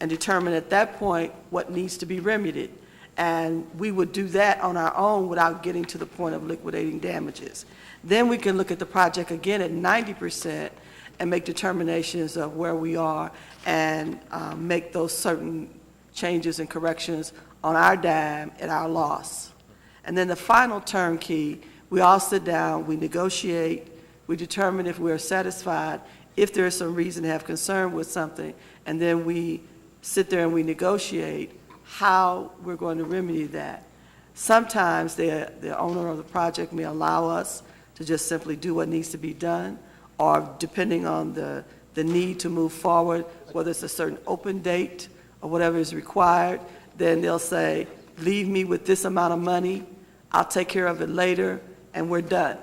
and determine at that point what needs to be remedied. And we would do that on our own without getting to the point of liquidating damages. Then we can look at the project again at 90% and make determinations of where we are and make those certain changes and corrections on our dime at our loss. And then the final turnkey, we all sit down, we negotiate, we determine if we're satisfied, if there is some reason to have concern with something, and then we sit there and we negotiate how we're going to remedy that. Sometimes the owner of the project may allow us to just simply do what needs to be done, or depending on the need to move forward, whether it's a certain open date or whatever is required, then they'll say, leave me with this amount of money, I'll take care of it later, and we're done.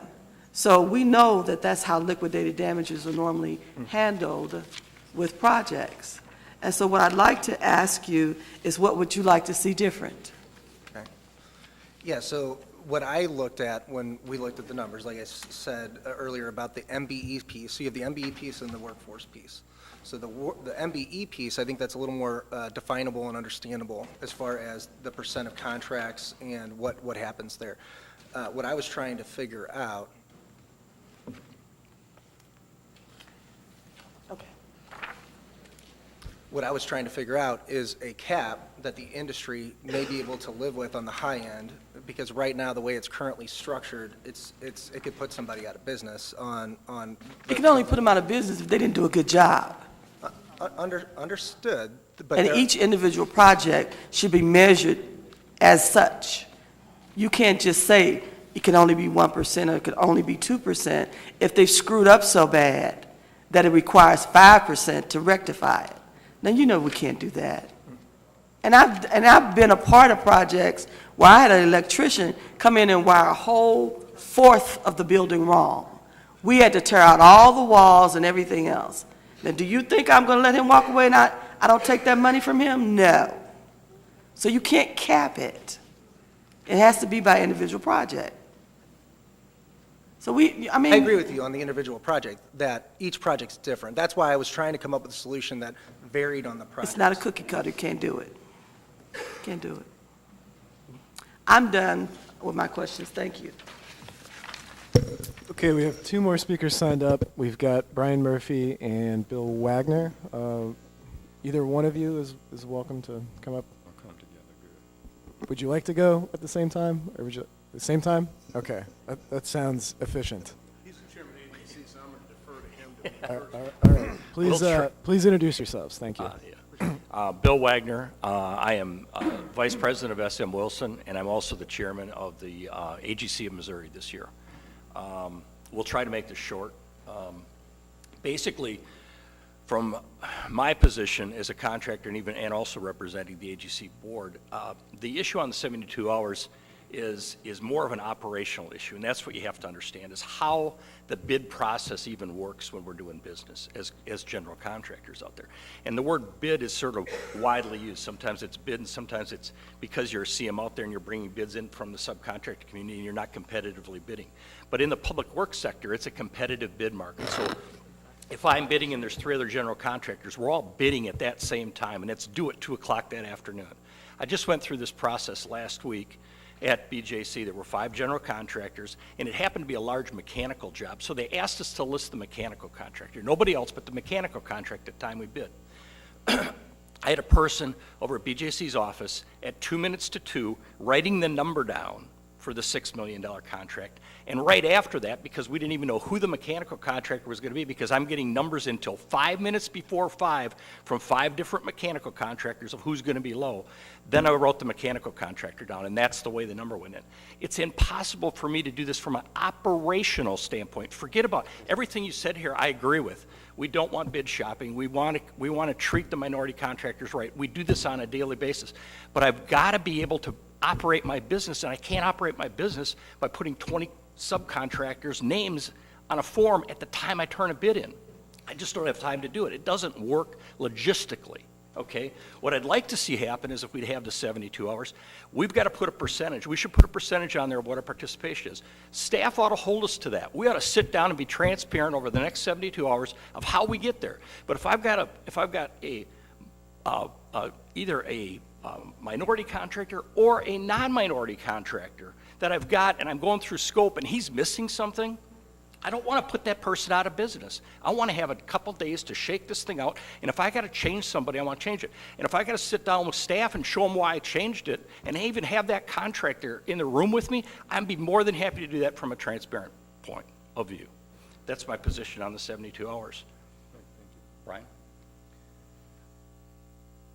So we know that that's how liquidated damages are normally handled with projects. And so what I'd like to ask you is, what would you like to see different? Yeah, so what I looked at when we looked at the numbers, like I said earlier about the MBE piece, so you have the MBE piece and the workforce piece. So the MBE piece, I think that's a little more definable and understandable as far as the percent of contracts and what happens there. What I was trying to figure out, is a cap that the industry may be able to live with on the high end, because right now, the way it's currently structured, it could put somebody out of business on. You can only put them out of business if they didn't do a good job. Understood, but And each individual project should be measured as such. You can't just say it can only be 1% or it could only be 2% if they've screwed up so bad that it requires 5% to rectify it. Now, you know we can't do that. And I've been a part of projects where I had an electrician come in and wire a whole fourth of the building wrong. We had to tear out all the walls and everything else. Now, do you think I'm going to let him walk away and I don't take that money from him? No. So you can't cap it. It has to be by individual project. So I agree with you on the individual project, that each project's different. That's why I was trying to come up with a solution that varied on the project. It's not a cookie cutter, can't do it. Can't do it. I'm done with my questions, thank you. Okay, we have two more speakers signed up. We've got Brian Murphy and Bill Wagner. Either one of you is welcome to come up. I'll come together, good. Would you like to go at the same time, or would you, the same time? Okay, that sounds efficient. He's the chairman of the agency, so I'm going to defer to him. All right, please, please introduce yourselves, thank you. Bill Wagner. I am Vice President of SM Wilson, and I'm also the Chairman of the AGC of Missouri this year. We'll try to make this short. Basically, from my position as a contractor and also representing the AGC board, the issue on the 72 hours is more of an operational issue, and that's what you have to understand, is how the bid process even works when we're doing business as general contractors out there. And the word bid is sort of widely used. Sometimes it's bid, and sometimes it's because you're a CM out there and you're bringing bids in from the subcontractor community and you're not competitively bidding. But in the public works sector, it's a competitive bid market. So if I'm bidding and there's 3 other general contractors, we're all bidding at that same time, and it's due at 2 o'clock that afternoon. I just went through this process last week at BJC. There were 5 general contractors, and it happened to be a large mechanical job. So they asked us to list the mechanical contractor. Nobody else but the mechanical contractor at the time we bid. I had a person over at BJC's office at 2 minutes to 2 writing the number down for the $6 million contract. And right after that, because we didn't even know who the mechanical contractor was going to be, because I'm getting numbers until 5 minutes before 5 from 5 different mechanical contractors of who's going to be low, then I wrote the mechanical contractor down, and that's the way the number went in. It's impossible for me to do this from an operational standpoint. Forget about everything you said here, I agree with. We don't want bid shopping. We want to treat the minority contractors right. We do this on a daily basis. But I've got to be able to operate my business, and I can't operate my business by putting 20 subcontractors' names on a form at the time I turn a bid in. I just don't have time to do it. It doesn't work logistically, okay? What I'd like to see happen is if we'd have the 72 hours, we've got to put a percentage. We should put a percentage on there of what our participation is. Staff ought to hold us to that. We ought to sit down and be transparent over the next 72 hours of how we get there. But if I've got either a minority contractor or a non-minority contractor that I've got, and I'm going through scope and he's missing something, I don't want to put that person out of business. I want to have a couple days to shake this thing out, and if I got to change somebody, I want to change it. And if I got to sit down with staff and show them why I changed it, and even have that contractor in the room with me, I'd be more than happy to do that from a transparent point of view. That's my position on the 72 hours. Brian?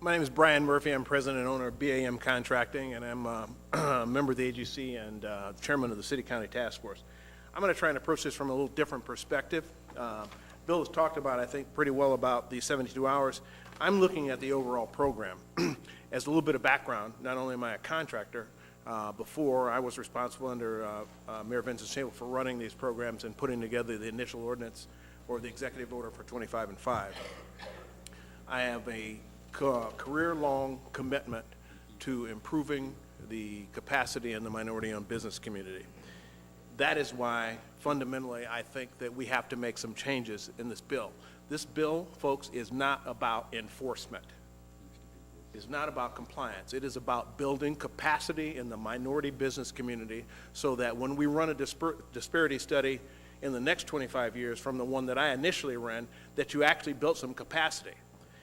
My name is Brian Murphy. I'm president and owner of BAM Contracting, and I'm a member of the AGC and chairman of the City County Task Force. I'm going to try and approach this from a little different perspective. Bill has talked about, I think, pretty well about the 72 hours. I'm looking at the overall program. As a little bit of background, not only am I a contractor, before I was responsible under Mayor Vincent Sable for running these programs and putting together the initial ordinance or the executive order for 25 and 5. I have a career-long commitment to improving the capacity in the minority-owned business community. That is why, fundamentally, I think that we have to make some changes in this bill. This bill, folks, is not about enforcement. It's not about compliance. It is about building capacity in the minority business community so that when we run a disparity study in the next 25 years from the one that I initially ran, that you actually built some capacity.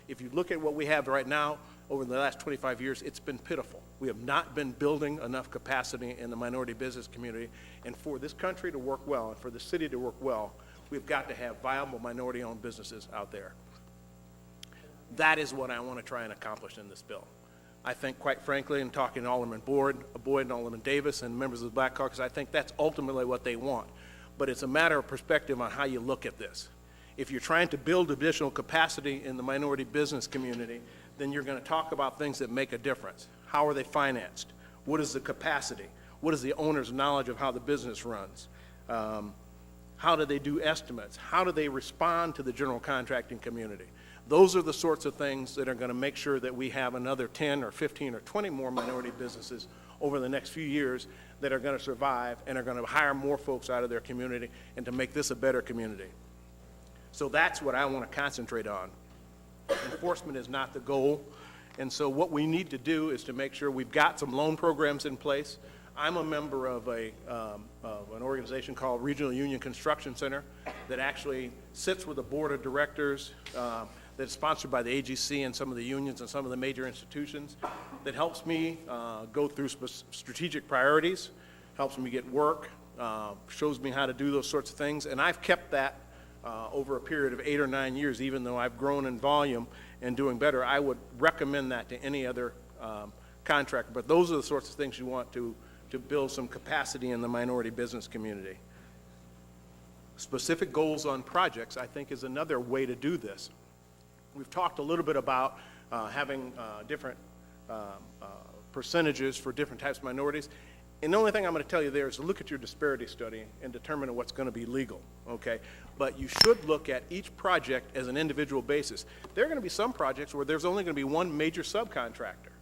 If you look at what we have right now, over the last 25 years, it's been pitiful. We have not been building enough capacity in the minority business community. And for this country to work well and for the city to work well, we've got to have viable minority-owned businesses out there. That is what I want to try and accomplish in this bill. I think, quite frankly, in talking to Alderman Boyd and Alderman Davis and members of the Black Caucus, I think that's ultimately what they want. But it's a matter of perspective on how you look at this. If you're trying to build additional capacity in the minority business community, then you're going to talk about things that make a difference. How are they financed? What is the capacity? What is the owner's knowledge of how the business runs? How do they do estimates? How do they respond to the general contracting community? Those are the sorts of things that are going to make sure that we have another 10 or 15 or 20 more minority businesses over the next few years that are going to survive and are going to hire more folks out of their community and to make this a better community. So that's what I want to concentrate on. Enforcement is not the goal. And so what we need to do is to make sure we've got some loan programs in place. I'm a member of an organization called Regional Union Construction Center that actually sits with a board of directors that's sponsored by the AGC and some of the unions and some of the major institutions that helps me go through strategic priorities, helps me get work, shows me how to do those sorts of things. And I've kept that over a period of 8 or 9 years, even though I've grown in volume and doing better. I would recommend that to any other contractor. But those are the sorts of things you want to build some capacity in the minority business community. Specific goals on projects, I think, is another way to do this. We've talked a little bit about having different percentages for different types of minorities. And the only thing I'm going to tell you there is to look at your disparity study and determine what's going to be legal, okay? But you should look at each project as an individual basis. There are going to be some projects where there's only going to be one major subcontractor.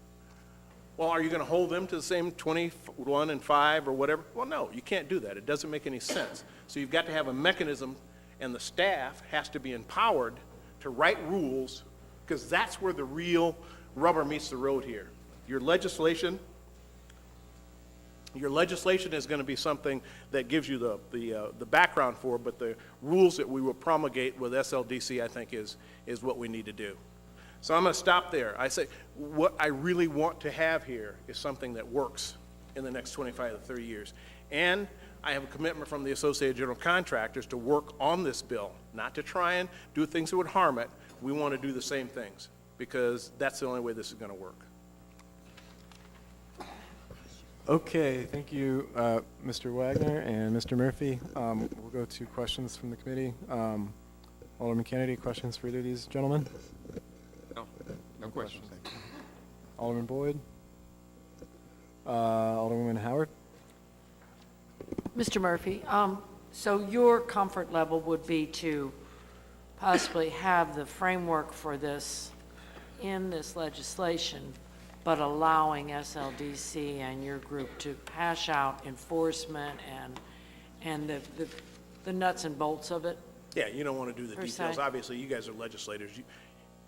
Well, are you going to hold them to the same 21 and 5 or whatever? Well, no, you can't do that. It doesn't make any sense. So you've got to have a mechanism, and the staff has to be empowered to write rules, because that's where the real rubber meets the road here. Your legislation is going to be something that gives you the background for, but the rules that we will promulgate with SLDC, I think, is what we need to do. So I'm going to stop there. I say what I really want to have here is something that works in the next 25 to 30 years. And I have a commitment from the Associated General Contractors to work on this bill, not to try and do things that would harm it. We want to do the same things, because that's the only way this is going to work. Okay, thank you, Mr. Wagner and Mr. Murphy. We'll go to questions from the committee. Alderman Kennedy, questions for either of these gentlemen? No questions. Alderman Boyd? Alderwoman Howard? Mr. Murphy, so your comfort level would be to possibly have the framework for this in this legislation, but allowing SLDC and your group to hash out enforcement and the nuts and bolts of it? Yeah, you don't want to do the Per details. se. Obviously, you guys are legislators.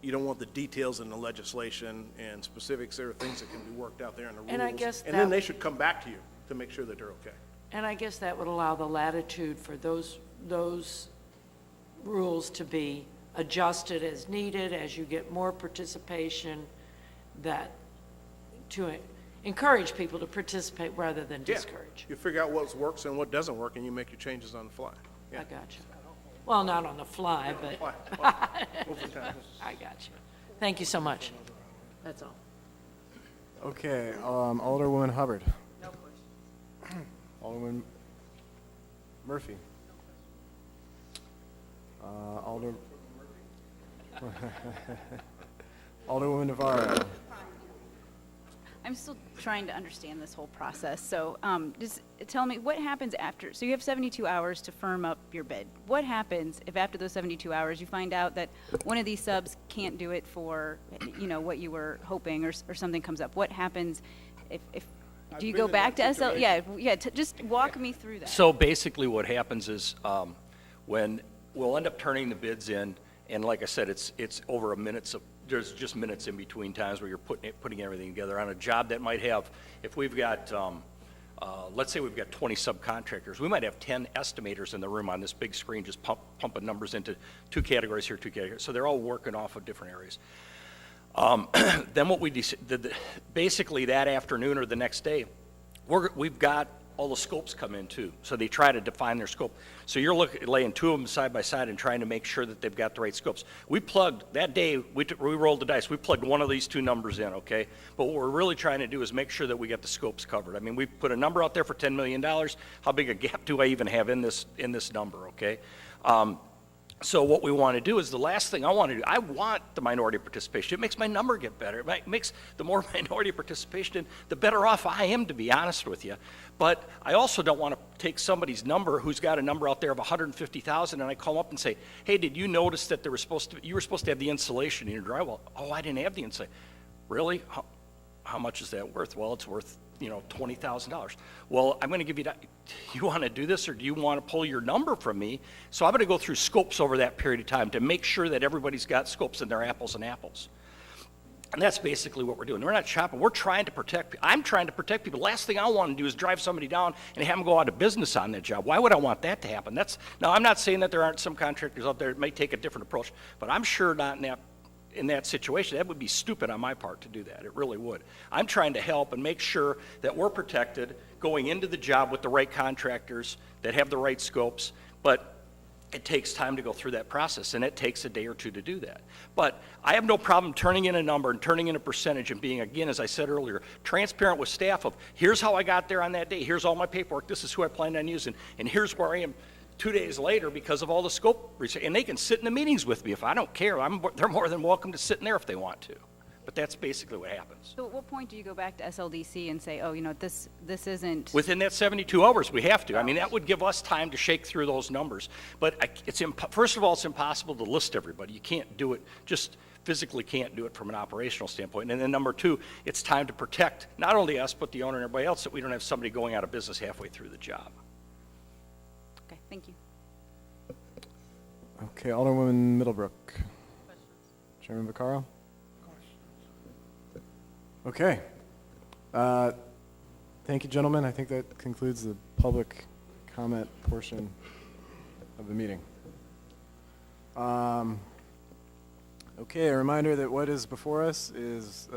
You don't want the details in the legislation and specifics. There are things that can be worked out there in the rules. And I guess And then that- they should come back to you to make sure that they're okay. And I guess that would allow the latitude for those rules to be adjusted as needed as you get more participation, that to encourage people to participate rather than discourage. You figure out what works and what doesn't work, and you make your changes on the fly. I got you. Well, not on the fly, but Over time. I got you. Thank you so much. That's all. Okay, Alderwoman Hubbard. No question. Alderman Murphy. Alderwoman Navarro. I'm still trying to understand this whole process. So just tell me, what happens after? So you have 72 hours to firm up your bid. What happens if after those 72 hours you find out that one of these subs can't do it for, what you were hoping, or something comes up? What happens if do you go back to SL? Yeah, just walk me through that. So basically what happens is when we'll end up turning the bids in, and like I said, it's over a minute, there's just minutes in between times where you're putting everything together on a job that might have, if we've got, let's say we've got 20 subcontractors, we might have 10 estimators in the room on this big screen just pumping numbers into two categories here, two categories. So they're all working off of different areas. Then what we basically that afternoon or the next day, we've got all the scopes come in too. So they try to define their scope. So you're laying two of them side by side and trying to make sure that they've got the right scopes. We plugged, that day, we rolled the dice. We plugged one of these two numbers in, okay? But what we're really trying to do is make sure that we get the scopes covered. I mean, we put a number out there for $10 million. How big a gap do I even have in this number, okay? So what we want to do is the last thing I want to do, I want the minority participation. It makes my number get better. It makes the more minority participation, the better off I am, to be honest with you. But I also don't want to take somebody's number who's got a number out there of 150,000 and I call them up and say, hey, did you notice that you were supposed to have the insulation in your drywall? Oh, I didn't have the insulation. Really? How much is that worth? Well, it's worth, $20,000. Well, I'm going to give you that. You want to do this, or do you want to pull your number from me? So I'm going to go through scopes over that period of time to make sure that everybody's got scopes and they're apples and apples. And that's basically what we're doing. We're not shopping. We're trying to protect. I'm trying to protect people. Last thing I want to do is drive somebody down and have them go out of business on that job. Why would I want that to happen? Now, I'm not saying that there aren't some contractors out there that may take a different approach, but I'm sure not in that situation. That would be stupid on my part to do that. It really would. I'm trying to help and make sure that we're protected going into the job with the right contractors that have the right scopes, but it takes time to go through that process, and it takes a day or two to do that. But I have no problem turning in a number and turning in a percentage and being, again, as I said earlier, transparent with staff of, here's how I got there on that day, here's all my paperwork, this is who I planned on using, and here's where I am 2 days later because of all the scope research. And they can sit in the meetings with me if I don't care. They're more than welcome to sit in there if they want to. But that's basically what happens. So at what point do you go back to SLDC and say, this isn't? Within that 72 hours, we have to. I mean, that would give us time to shake through those numbers. But first of all, it's impossible to list everybody. You can't do it, just physically can't do it from an operational standpoint. And then number two, it's time to protect not only us, but the owner and everybody else, that we don't have somebody going out of business halfway through the job. Okay, thank you. Okay, Alderwoman Middlebrook. Chairman Vaccaro? Okay. Thank you, gentlemen. I think that concludes the public comment portion of the meeting. Okay, a reminder that what is before us is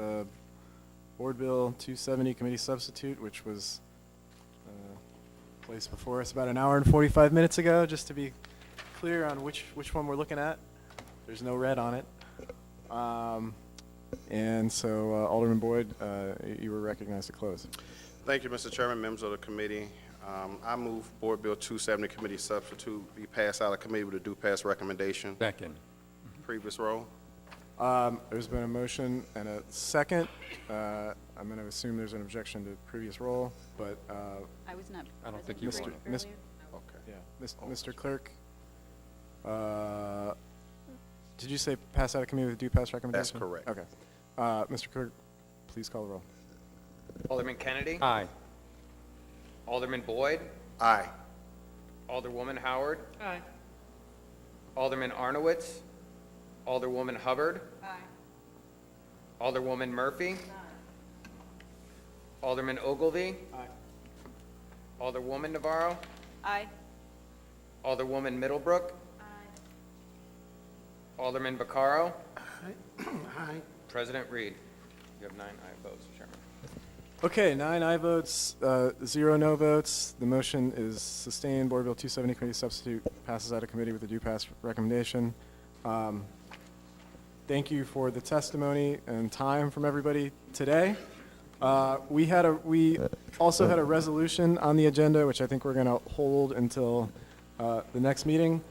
Board Bill 270 Committee Substitute, which was placed before us about an hour and 45 minutes ago, just to be clear on which one we're looking at. There's no red on it. And so, Alderman Boyd, you were recognized to close. Thank you, Mr. Chairman, members of the committee. I move Board Bill 270 Committee Substitute be passed out of committee with a due pass recommendation. Second. Previous roll. There's been a motion and a second. I'm going to assume there's an objection to previous roll, but I was not. I don't think you Mr. want it. Mr. Okay. Yeah, Mr. Clerk. Did you say pass out of committee with due pass recommendation? That's correct. Okay. Mr. Clerk, please call the roll. Alderman Kennedy? Aye. Alderman Boyd? Aye. Alderwoman Howard? Aye. Alderman Arnowitz? Alderwoman Hubbard? Aye. Alderwoman Murphy? Alderman Ogilvy? Aye. Alderwoman Navarro, Aye. Alderwoman Middlebrook, Alderman Vaccaro, Aye. President Reed. You have 9 aye votes, Chairman. Okay, 9 aye votes, 0 no votes. The motion is sustained. Board Bill 270 committee substitute passes out of committee with a do pass recommendation. Thank you for the testimony and time from everybody today. We also had a resolution on the agenda, which I think we're going to hold until the next meeting.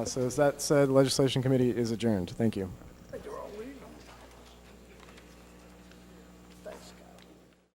So as that said, the legislation committee is adjourned. Thank you.